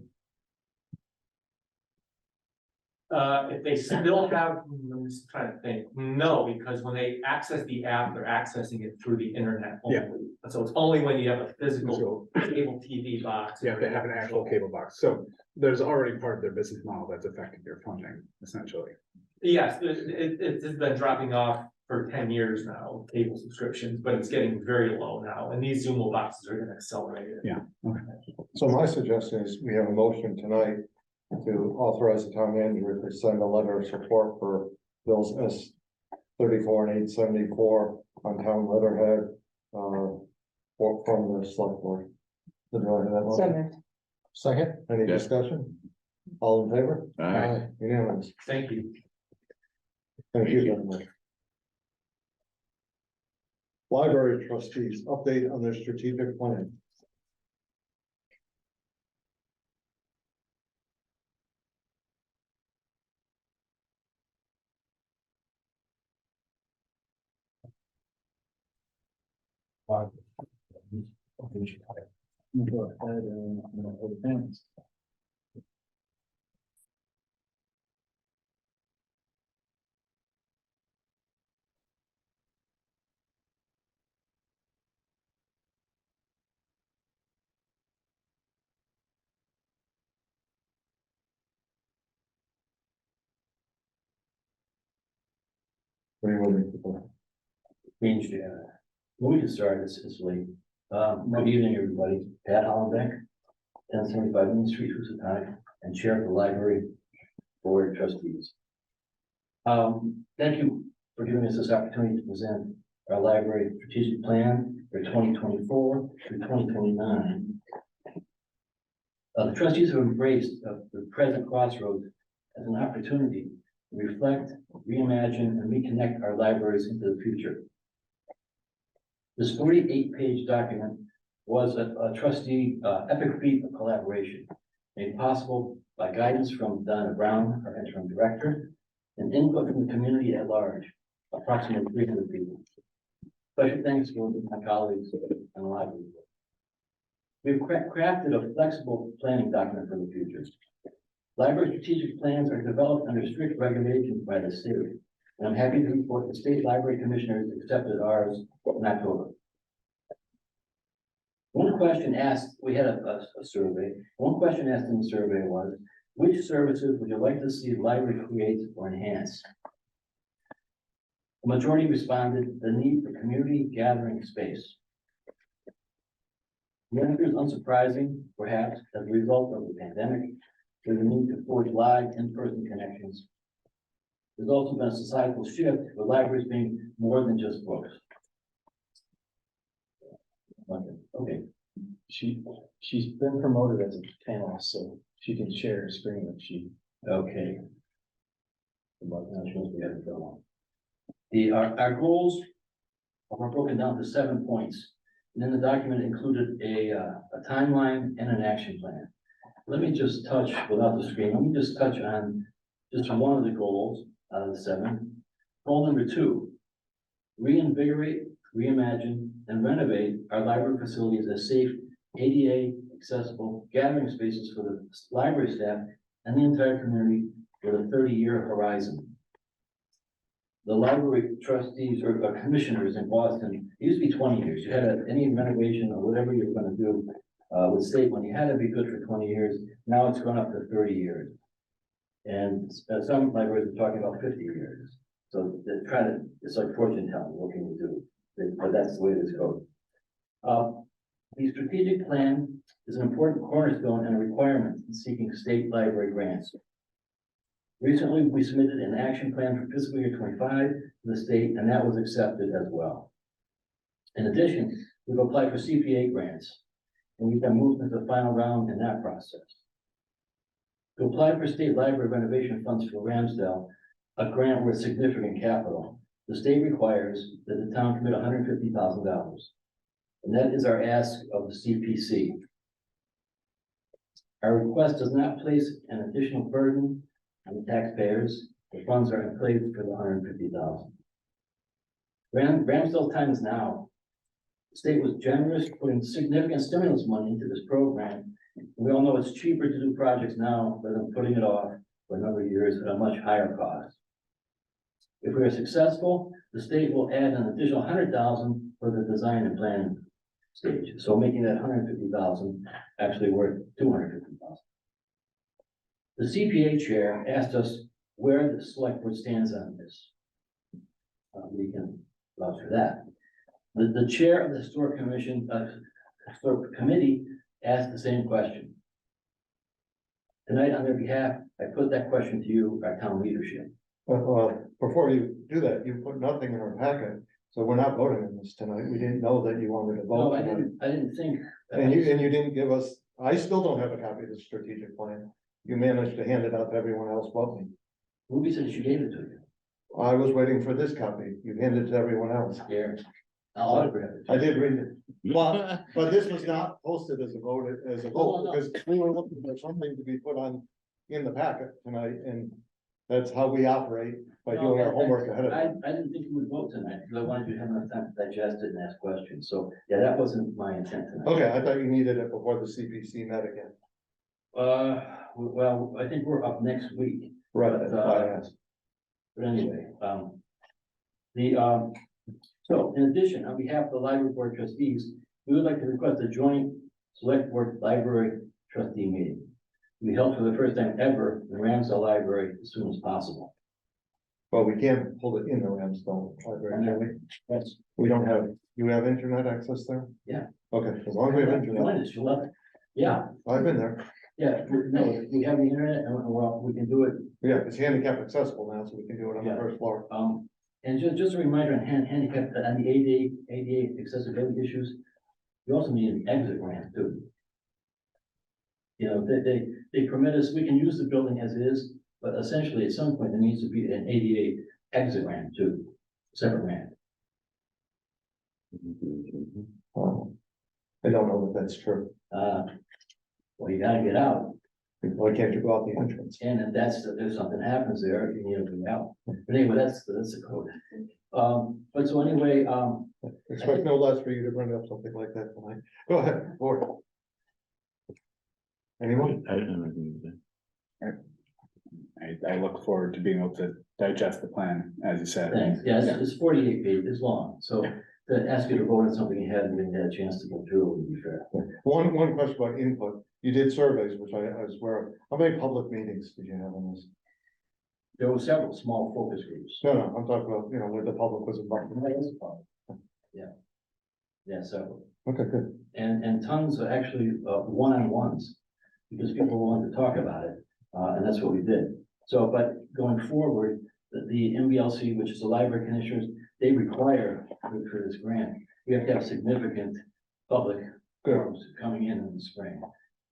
If they still have, I'm just trying to think, no, because when they access the app, they're accessing it through the internet only. So it's only when you have a physical cable TV box. Yeah, they have an actual cable box, so there's already part of their business model that's affecting your funding, essentially. Yes, it's been dropping off for 10 years now, cable subscriptions, but it's getting very low now, and these Zumo boxes are gonna accelerate it. Yeah, okay. So my suggestion is we have a motion tonight to authorize the town manager to send a letter of support for bills S 34 and 874 on town letterhead, from the select board. Did you hear that motion? Second, any discussion? All in favor? Aye. Unanimous. Thank you. Thank you very much. Library trustees, update on their strategic plan. What are you waiting for? Main Street. We can start this late. Good evening, everybody. Pat Hollenbeck, 1075 Main Street, Housatonic, and Chair of the Library Board of Trustees. Thank you for giving us this opportunity to present our library strategic plan for 2024 through 2029. The trustees have embraced the present crossroads as an opportunity to reflect, reimagine, and reconnect our libraries into the future. This 48-page document was a trustee epic feat of collaboration, made possible by guidance from Donna Brown, our interim director, and input from the community at large, approximately 300 people. Special thanks to my colleagues and the library. We've crafted a flexible planning document for the future. Library strategic plans are developed under strict regulations by the state, and I'm happy to report the state library commissioners accepted ours in October. One question asked, we had a survey, one question asked in the survey was, Which services would you like to see the library create or enhance? The majority responded the need for community gathering space. The answer is unsurprising, perhaps, as a result of the pandemic, there's a need to forge live in-person connections. There's also been a societal shift with libraries being more than just books. Okay. She's been promoted as a panelist, so she can share her screen if she. Okay. Our goals are broken down to 7 points. And then the document included a timeline and an action plan. Let me just touch, without the screen, let me just touch on just one of the goals out of the 7. Goal number 2, reinvigorate, reimagine, and renovate our library facilities as safe, ADA accessible gathering spaces for the library staff and the entire community with a 30-year horizon. The library trustees or commissioners in Boston, it used to be 20 years. You had any renovation or whatever you were going to do with state money, had to be good for 20 years. Now it's gone up to 30 years. And some libraries are talking about 50 years. So they're trying to, it's like fortune telling, what can you do? But that's the way this goes. The strategic plan is an important cornerstone and a requirement in seeking state library grants. Recently, we submitted an action plan for fiscal year 25 to the state, and that was accepted as well. In addition, we've applied for CPA grants, and we've been moved into the final round in that process. To apply for state library renovation funds for Ramsdale, a grant with significant capital, the state requires that the town commit $150,000. And that is our ask of the CPC. Our request does not place an additional burden on the taxpayers. The funds are in place for the $150,000. Ramsdale's time is now. The state was generous, putting significant stimulus money into this program. We all know it's cheaper to do projects now rather than putting it off for a number of years at a much higher cost. If we are successful, the state will add an additional $100,000 for the design and planning stage. So making that $150,000 actually worth $250,000. The CPA chair asked us where the select board stands on this. We can vouch for that. The chair of the historic commission, historic committee asked the same question. Tonight, on their behalf, I put that question to you, our town leadership. Well, before you do that, you put nothing in our packet, so we're not voting on this tonight. We didn't know that you wanted to vote. No, I didn't think. And you didn't give us, I still don't have a copy of the strategic plan. You managed to hand it out to everyone else but me. Ruby said she gave it to you. I was waiting for this copy. You handed it to everyone else. Here, I'll autograph it. I did read it. Well, but this was not posted as a vote, No. because we were looking for something to be put on in the packet tonight, and that's how we operate by doing our homework ahead of time. I didn't think you would vote tonight, because I wanted you to have enough time to digest it and ask questions, so, yeah, that wasn't my intent tonight. Okay, I thought you needed it before the CPC met again. Well, I think we're up next week. Right, But, that's why I asked. But anyway, so in addition, on behalf of the library board trustees, we would like to request a joint select board library trustee meeting. We held for the first time ever in the Ramsdale Library as soon as possible. But we can't hold it in the Ramsdale library, can we? Yes. We don't have, you have internet access there? Yeah. Okay, as long as we have internet. You'll love it. Yeah, I've been there. yeah, no, we have the internet and well, we can do it. Yeah, it's handicap accessible now, so we can do it on the Yeah. first floor. And just a reminder on handicap, on the ADA accessibility issues, we also need an exit ramp too. You know, they permit us, we can use the building as it is, but essentially at some point there needs to be an ADA exit ramp too, separate ramp. I don't know that that's true. Well, you gotta get out. Why can't you go out the entrance? And if something happens there, you need to be out. But anyway, that's the code. But so anyway, Expect no less for you to bring up something like that tonight. Go ahead, board. Anyone? I don't know anything to say. I look forward to being able to digest the plan, as you said. Thanks. Yeah, it's 48 pages long, so to ask you to vote on something you hadn't even had a chance to go through would be fair. One question about input. You did surveys, which I was aware of. How many public meetings did you have on this? There were several small focus groups. No, I'm talking about, where the public was involved. Yeah, several. Okay, good. And tons of actually one-on-ones, because people wanted to talk about it, and that's what we did. So, but going forward, the MBLC, which is the library commissioners, they require for this grant, we have to have significant public forums coming in the spring.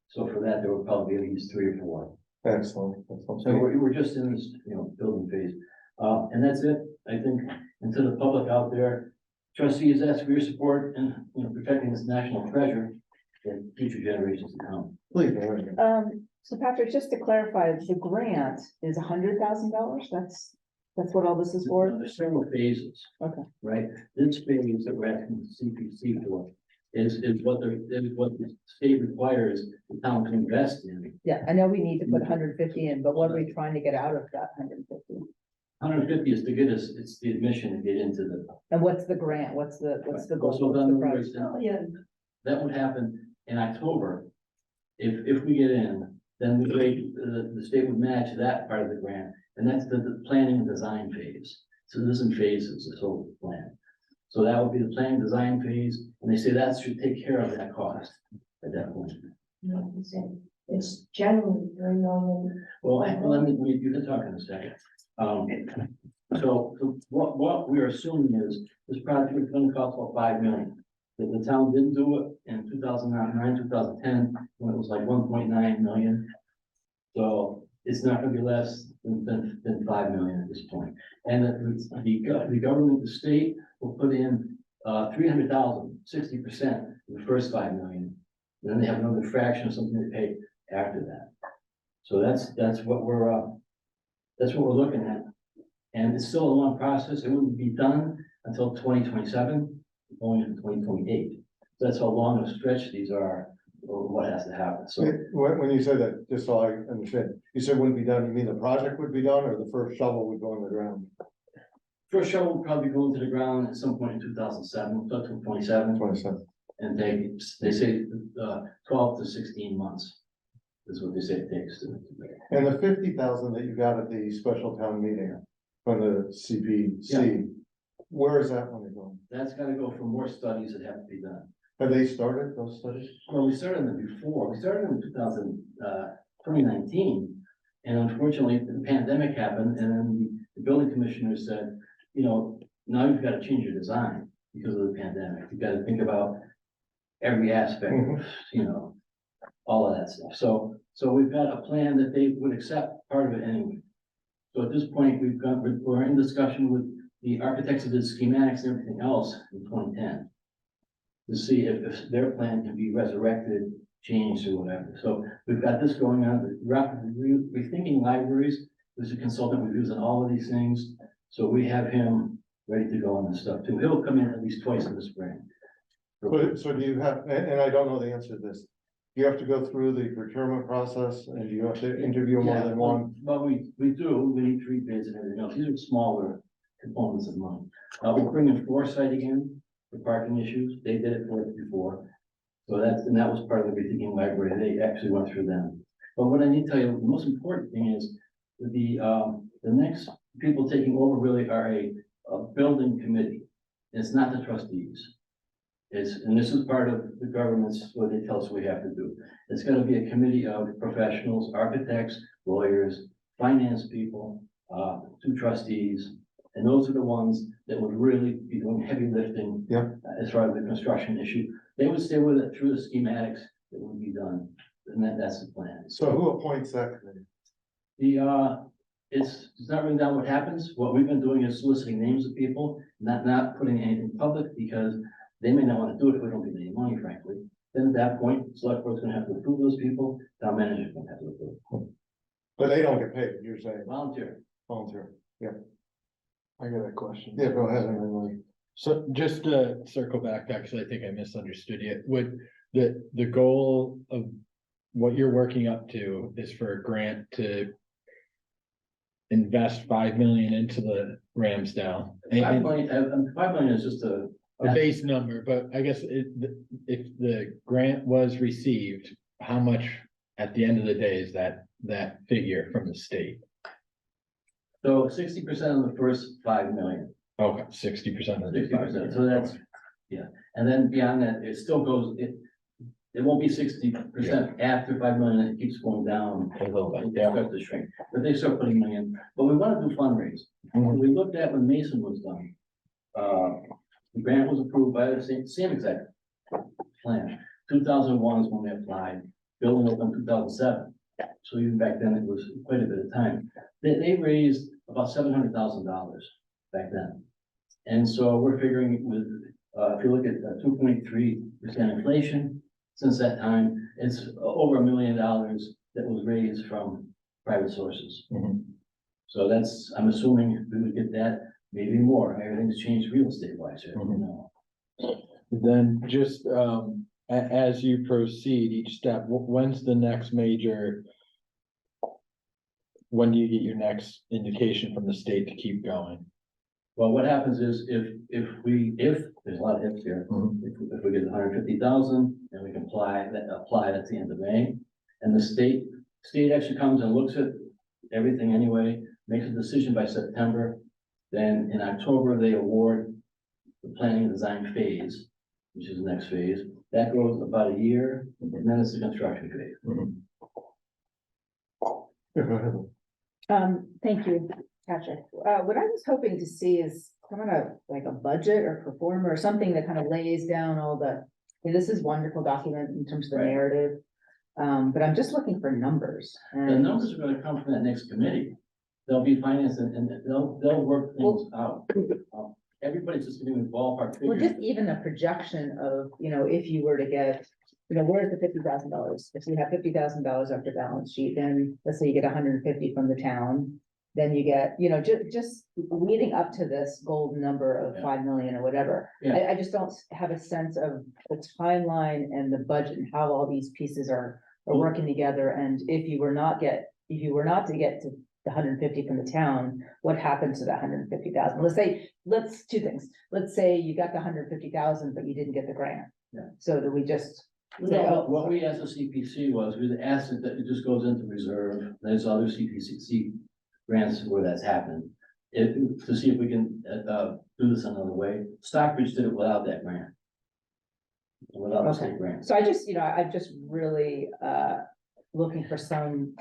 So for that, there will probably be at least 3 or 4. Excellent. So we're just in this, building phase. And that's it. I think, and to the public out there, trustees ask for your support in, protecting this national treasure for future generations to come. Please. So Patrick, just to clarify, the grant is $100,000? That's what all this is for? There's several phases. Okay. Right? This phase that we're asking the CPC for is what the state requires the town to invest in. Yeah, I know we need to put 150 in, but what are we trying to get out of that 150? 150 is to get us, it's the admission to get into the. And what's the grant? What's the goal? So What's then the price? that would happen in October. If we get in, then the state would match that part of the grant, and that's the planning and design phase. So this is in phases, this whole plan. So that would be the planning design phase, and they say that should take care of that cost at that point. It's generally $3 million. Well, you can talk in a second. So what we're assuming is this project is gonna cost about $5 million. If the town didn't do it in 2009, 2010, when it was like 1.9 million. So it's not gonna be less than 5 million at this point. And the government, the state will put in 300,000, 60% in the first 5 million. Then they have another fraction of something to pay after that. So that's what we're looking at. And it's still a long process. It wouldn't be done until 2027, going into 2028. So that's how long a stretch these are, or what has to happen. So When you said that, just so I understand, you said wouldn't be done, you mean the project would be done or the first shovel would go in the ground? first shovel will probably go into the ground at some point in 2007, 2027. 27. And they say 12 to 16 months is what they say it takes to. And the 50,000 that you got at the special town meeting from the CPC, where is that money going? That's gotta go for more studies that have to be done. Have they started those studies? Well, we started them before. We started them in 2019. And unfortunately, the pandemic happened and then the building commissioner said, now you've got to change your design because of the pandemic. You've got to think about every aspect of, all of that stuff. So we've got a plan that they would accept part of it anyway. So at this point, we're in discussion with the architects of the schematics and everything else in 2010 to see if their plan can be resurrected, changed or whatever. So we've got this going on. We're rethinking libraries. There's a consultant we've used on all of these things. So we have him ready to go on this stuff too. He'll come in at least twice in the spring. So do you have, and I don't know the answer to this, you have to go through the procurement process and you have to interview more than one? Well, we do. We need 3 bids and everything else. These are smaller components of money. We'll bring in Foresight again for parking issues. They did it for us before. So that was part of the rethinking library. They actually went through them. But what I need to tell you, the most important thing is the next people taking over really are a building committee. It's not the trustees. And this is part of the government's, what they tell us we have to do. It's gonna be a committee of professionals, architects, lawyers, finance people, 2 trustees. And those are the ones that would really be doing heavy lifting as far as the construction issue. They would stay with it through the schematics that would be done. And that's the plan. So who appoints that committee? It's not written down what happens. What we've been doing is soliciting names of people, not putting anything public because they may not want to do it if we don't get any money, frankly. Then at that point, Selectboard's gonna have to approve those people, town manager's gonna have to approve. But they don't get paid, you're saying? Volunteer. Volunteer, yeah. I got a question. Yeah, go ahead, Emily. So just to circle back, actually, I think I misunderstood you. Would the goal of what you're working up to is for a grant to invest 5 million into the Ramsdale. And- 5 million is just a. The base number, but I guess if the grant was received, how much at the end of the day is that figure from the state? So 60% of the first 5 million. Okay, 60% of the 60%, so that's, yeah, and then beyond that, it still goes, it won't be 60% after 5 million, it keeps going down. A little bit, It yeah. starts to shrink, but they start putting money in, but we wanna do fundraise. We looked at when Mason was done. The grant was approved by the same exact plan. 2001 is when we applied, building opened 2007. So even back then, it was quite a bit of time. They raised about $700,000 back then. And so we're figuring with, if you look at 2.3% inflation, since that time, it's over $1 million that was raised from private sources. So that's, I'm assuming we would get that, maybe more. Everything's changed real estate wise here, you know. Then just as you proceed each step, when's the next major? When do you get your next indication from the state to keep going? Well, what happens is if there's a lot of ifs here, if we get 150,000 and we can apply at the end of May, and the state actually comes and looks at everything anyway, makes a decision by September, then in October, they award the planning and design phase, which is the next phase. That goes about a year, and then it's the construction phase. Thank you, Patrick. What I was hoping to see is kind of like a budget or performer or something that kind of lays down all this is wonderful document in terms of the narrative. But I'm just looking for numbers. The numbers are gonna come from that next committee. They'll be financed and they'll work things out. Everybody's just giving me ballpark Well, figures. just even a projection of, if you were to get, where's the $50,000? If you have $50,000 off the balance sheet, then let's say you get 150 from the town. Then you get, just leading up to this golden number of 5 million or whatever. Yeah. I just don't have a sense of the timeline and the budget and how all these pieces are working together. And if you were not to get to the 150 from the town, what happens to that 150,000? Let's two things. Let's say you got the 150,000, but you didn't get the grant. Yeah. So do we just say, No, oh, what we asked the CPC was, we asked it that it just goes into reserve. There's other CPC grants where that's happened. To see if we can do this another way. Stockbridge did it without that grant. Without the state grant. So I just, I'm just really looking for some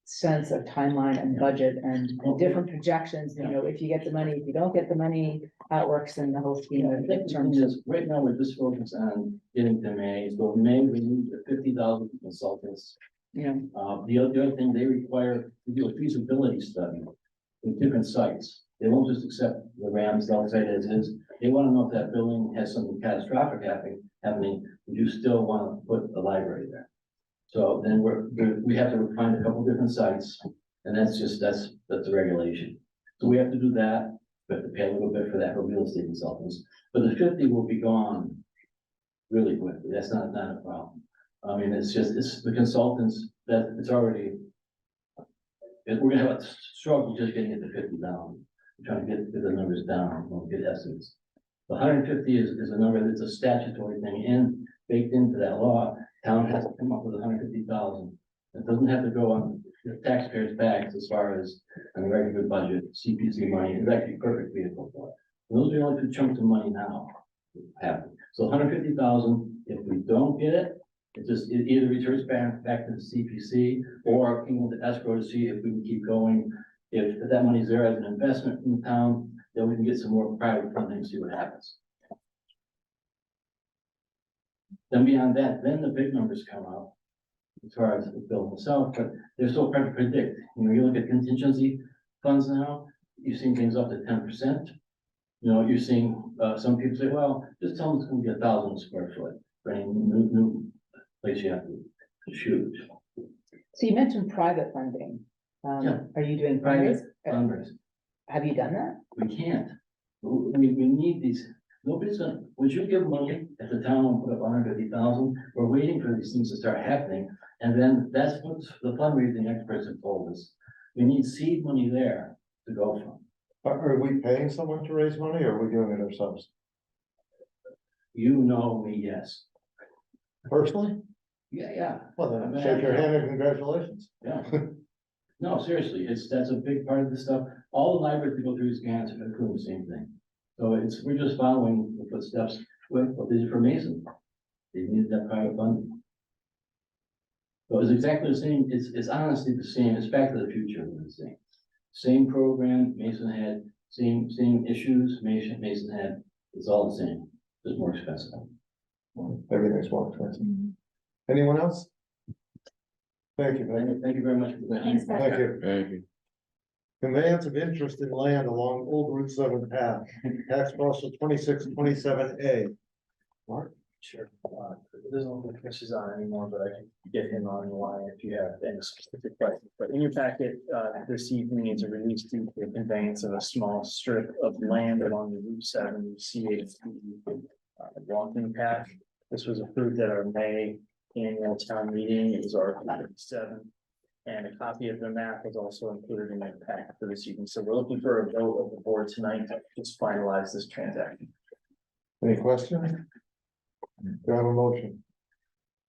sense of timeline and budget and different projections, if you get the money, if you don't get the money, how it works in the whole scheme of in terms of. Right now, we're just focused on getting to May, so May, we need the 50,000 consultants. The other thing, they require to do a feasibility study with different sites. They won't just accept the Ramsdale site as is. They want to know if that building has something catastrophic happening, would you still want to put a library there? So then we have to find a couple different sites, and that's the regulation. So we have to do that, we have to pay a little bit for that for real estate consultants, but the 50 will be gone really quickly. That's not a problem. I mean, it's the consultants that it's already, we're gonna have a struggle just getting it to 50 down. We're trying to get the numbers down, we'll get estimates. The 150 is a number that's a statutory thing baked into that law. Town has to come up with 150,000. It doesn't have to go on the taxpayers' backs as far as a regular budget, CPC money, it's actually a perfect vehicle for it. Those are the only two chunks of money now happen. So 150,000, if we don't get it, it either returns back to the CPC or can go to escrow to see if we can keep going. If that money's there as an investment in the town, then we can get some more private funding and see what happens. Then beyond that, then the big numbers come out as far as the bill itself, but they're so hard to predict. You look at contingency funds now, you've seen things up to 10%. You're seeing some people say, well, just tell them it's gonna be 1,000 square foot for any new place you have to shoot. So you mentioned private funding. Yeah. Are you doing Private fundraising? fundraising. Have you done that? We can't. We need these. Nobody's gonna, would you give money if the town will put up 150,000? We're waiting for these things to start happening. And then that's what the fundraising experts have told us. We need seed money there to go from. Are we paying someone to raise money or are we doing it ourselves? You know me, yes. Personally? Yeah. Well, then shake your hand and congratulations. Yeah. No, seriously, that's a big part of the stuff. All the libraries go through these grants are doing the same thing. So we're just following the footsteps with what they did for Mason. They needed that private funding. So it's exactly the same, it's honestly the same, it's Back to the Future, the same. Same program Mason had, same issues Mason had, it's all the same, just more expensive. Everything's more expensive. Anyone else? Thank you, Becky. Thank you very much for that. Thanks, Becky. Thank you. Thank you. Conveyance of interest in land along Old Route 7 path, tax parcel 2627A. Mark? Sure. There's no Chris is on anymore, but I can get him on the line if you have any specific questions. But in your packet, this evening is a release to the conveyance of a small strip of land along the Route 7 CHP walking path. This was approved at our May annual town meeting. It was Article 37. And a copy of the map was also included in the packet for this evening. So we're looking for a vote of the board tonight to just finalize this transaction. Any questions? Do I have a motion?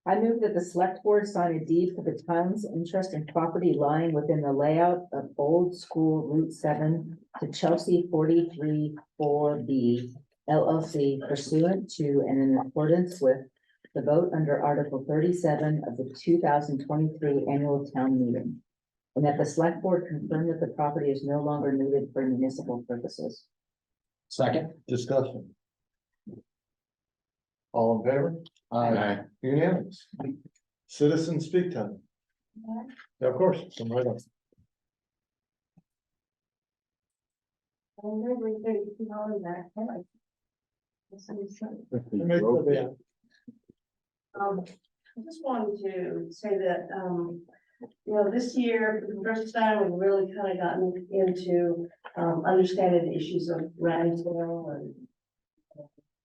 I move that the select board sign a deed for the town's interest in property lying within the layout of Old School Route 7 to Chelsea 43-4B LLC pursuant to and in accordance with the vote under Article 37 of the 2023 annual town meeting. And that the select board confirm that the property is no longer needed for municipal purposes. Second. Discussion. All in favor? Aye. Unanimous. Citizen speak time. Yeah, of course, come right up. I just wanted to say that, this year, for the first time, we've really kind of gotten into, understanding the issues of rental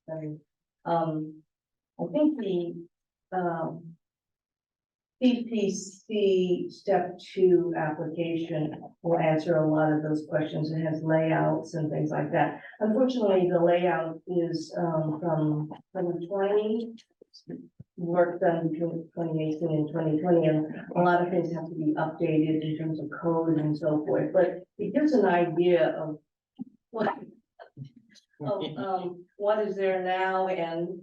and I think the, CPC step 2 application will answer a lot of those questions. It has layouts and things like that. Unfortunately, the layout is, from 2020. Work done between 2018 and 2020, and a lot of things have to be updated in terms of code and so forth, but it gives an idea of what is there now and,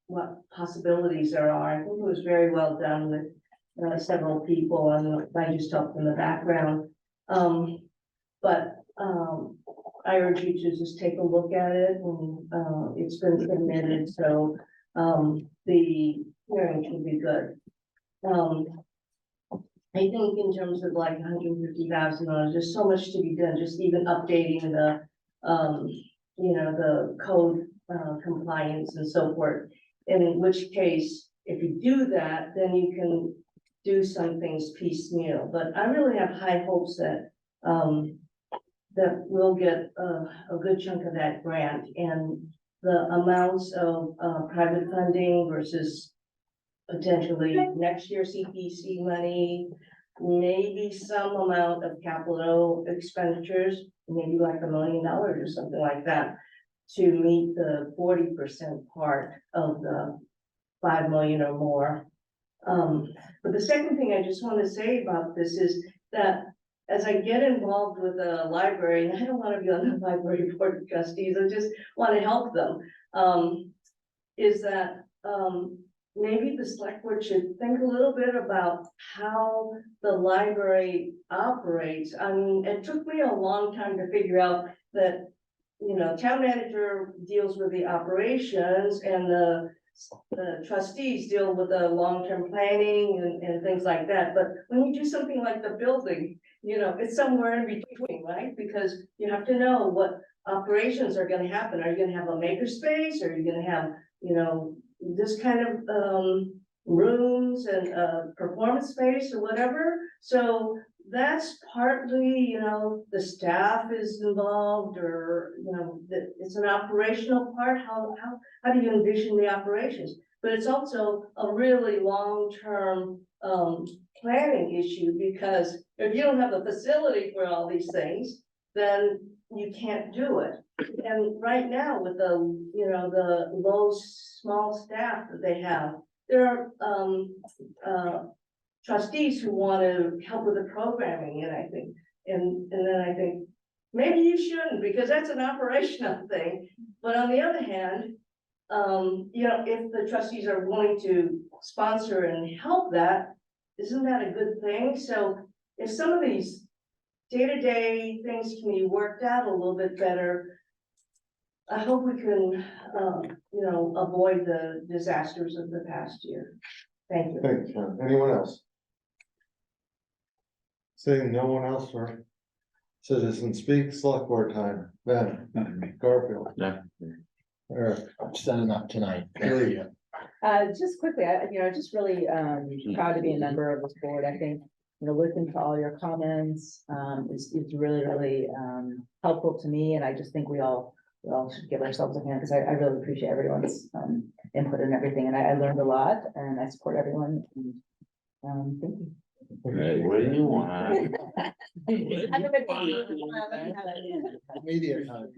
what possibilities there are. I think it was very well done with several people, and I just talked in the background. But I urge you to just take a look at it, and it's been submitted, so the hearing should be good. I think in terms of like $150,000, there's so much to be done, just even updating the, the code compliance and so forth. And in which case, if you do that, then you can do some things piecemeal. But I really have high hopes that that we'll get a good chunk of that grant, and the amounts of private funding versus potentially next year CPC money, maybe some amount of capital expenditures, maybe like $1 million or something like that, to meet the 40% part of the 5 million or more. But the second thing I just want to say about this is that as I get involved with the library, and I don't want to be on the library board of trustees, I just want to help them, is that maybe the select board should think a little bit about how the library operates. I mean, it took me a long time to figure out that, town manager deals with the operations and the trustees deal with the long-term planning and things like that. But when you do something like the building, it's somewhere in between, right? Because you have to know what operations are gonna happen. Are you gonna have a makerspace? Are you gonna have, this kind of rooms and performance space or whatever? So that's partly, the staff is involved, or, it's an operational part. How do you envision the operations? But it's also a really long-term planning issue, because if you don't have the facility for all these things, then you can't do it. And right now with the, you know, the small staff that they have, there are, trustees who want to help with the programming, and I think, and then I think, maybe you shouldn't, because that's an operational thing. But on the other hand, you know, if the trustees are willing to sponsor and help that, isn't that a good thing? So if some of these day-to-day things can be worked out a little bit better, I hope we can, you know, avoid the disasters of the past year. Thank you. Thank you, Ken. Anyone else? Seeing no one else for citizen speak, select board time. Ben, Garfield. Yeah. Eric. I'm setting up tonight. Julie. Just quickly, just really, proud to be a member of this board. I think, you know, listening to all your comments, is really, really, helpful to me. And I just think we all should give ourselves a hand, because I really appreciate everyone's, input and everything. And I learned a lot, and I support everyone. And, thank you. Right, what do you want? Media time.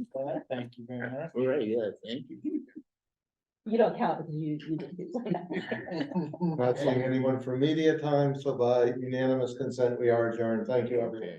Thank you very much. All right, yeah, thank you. You don't count because you. Not seeing anyone for media time, so by unanimous consent, we are adjourned. Thank you, everyone.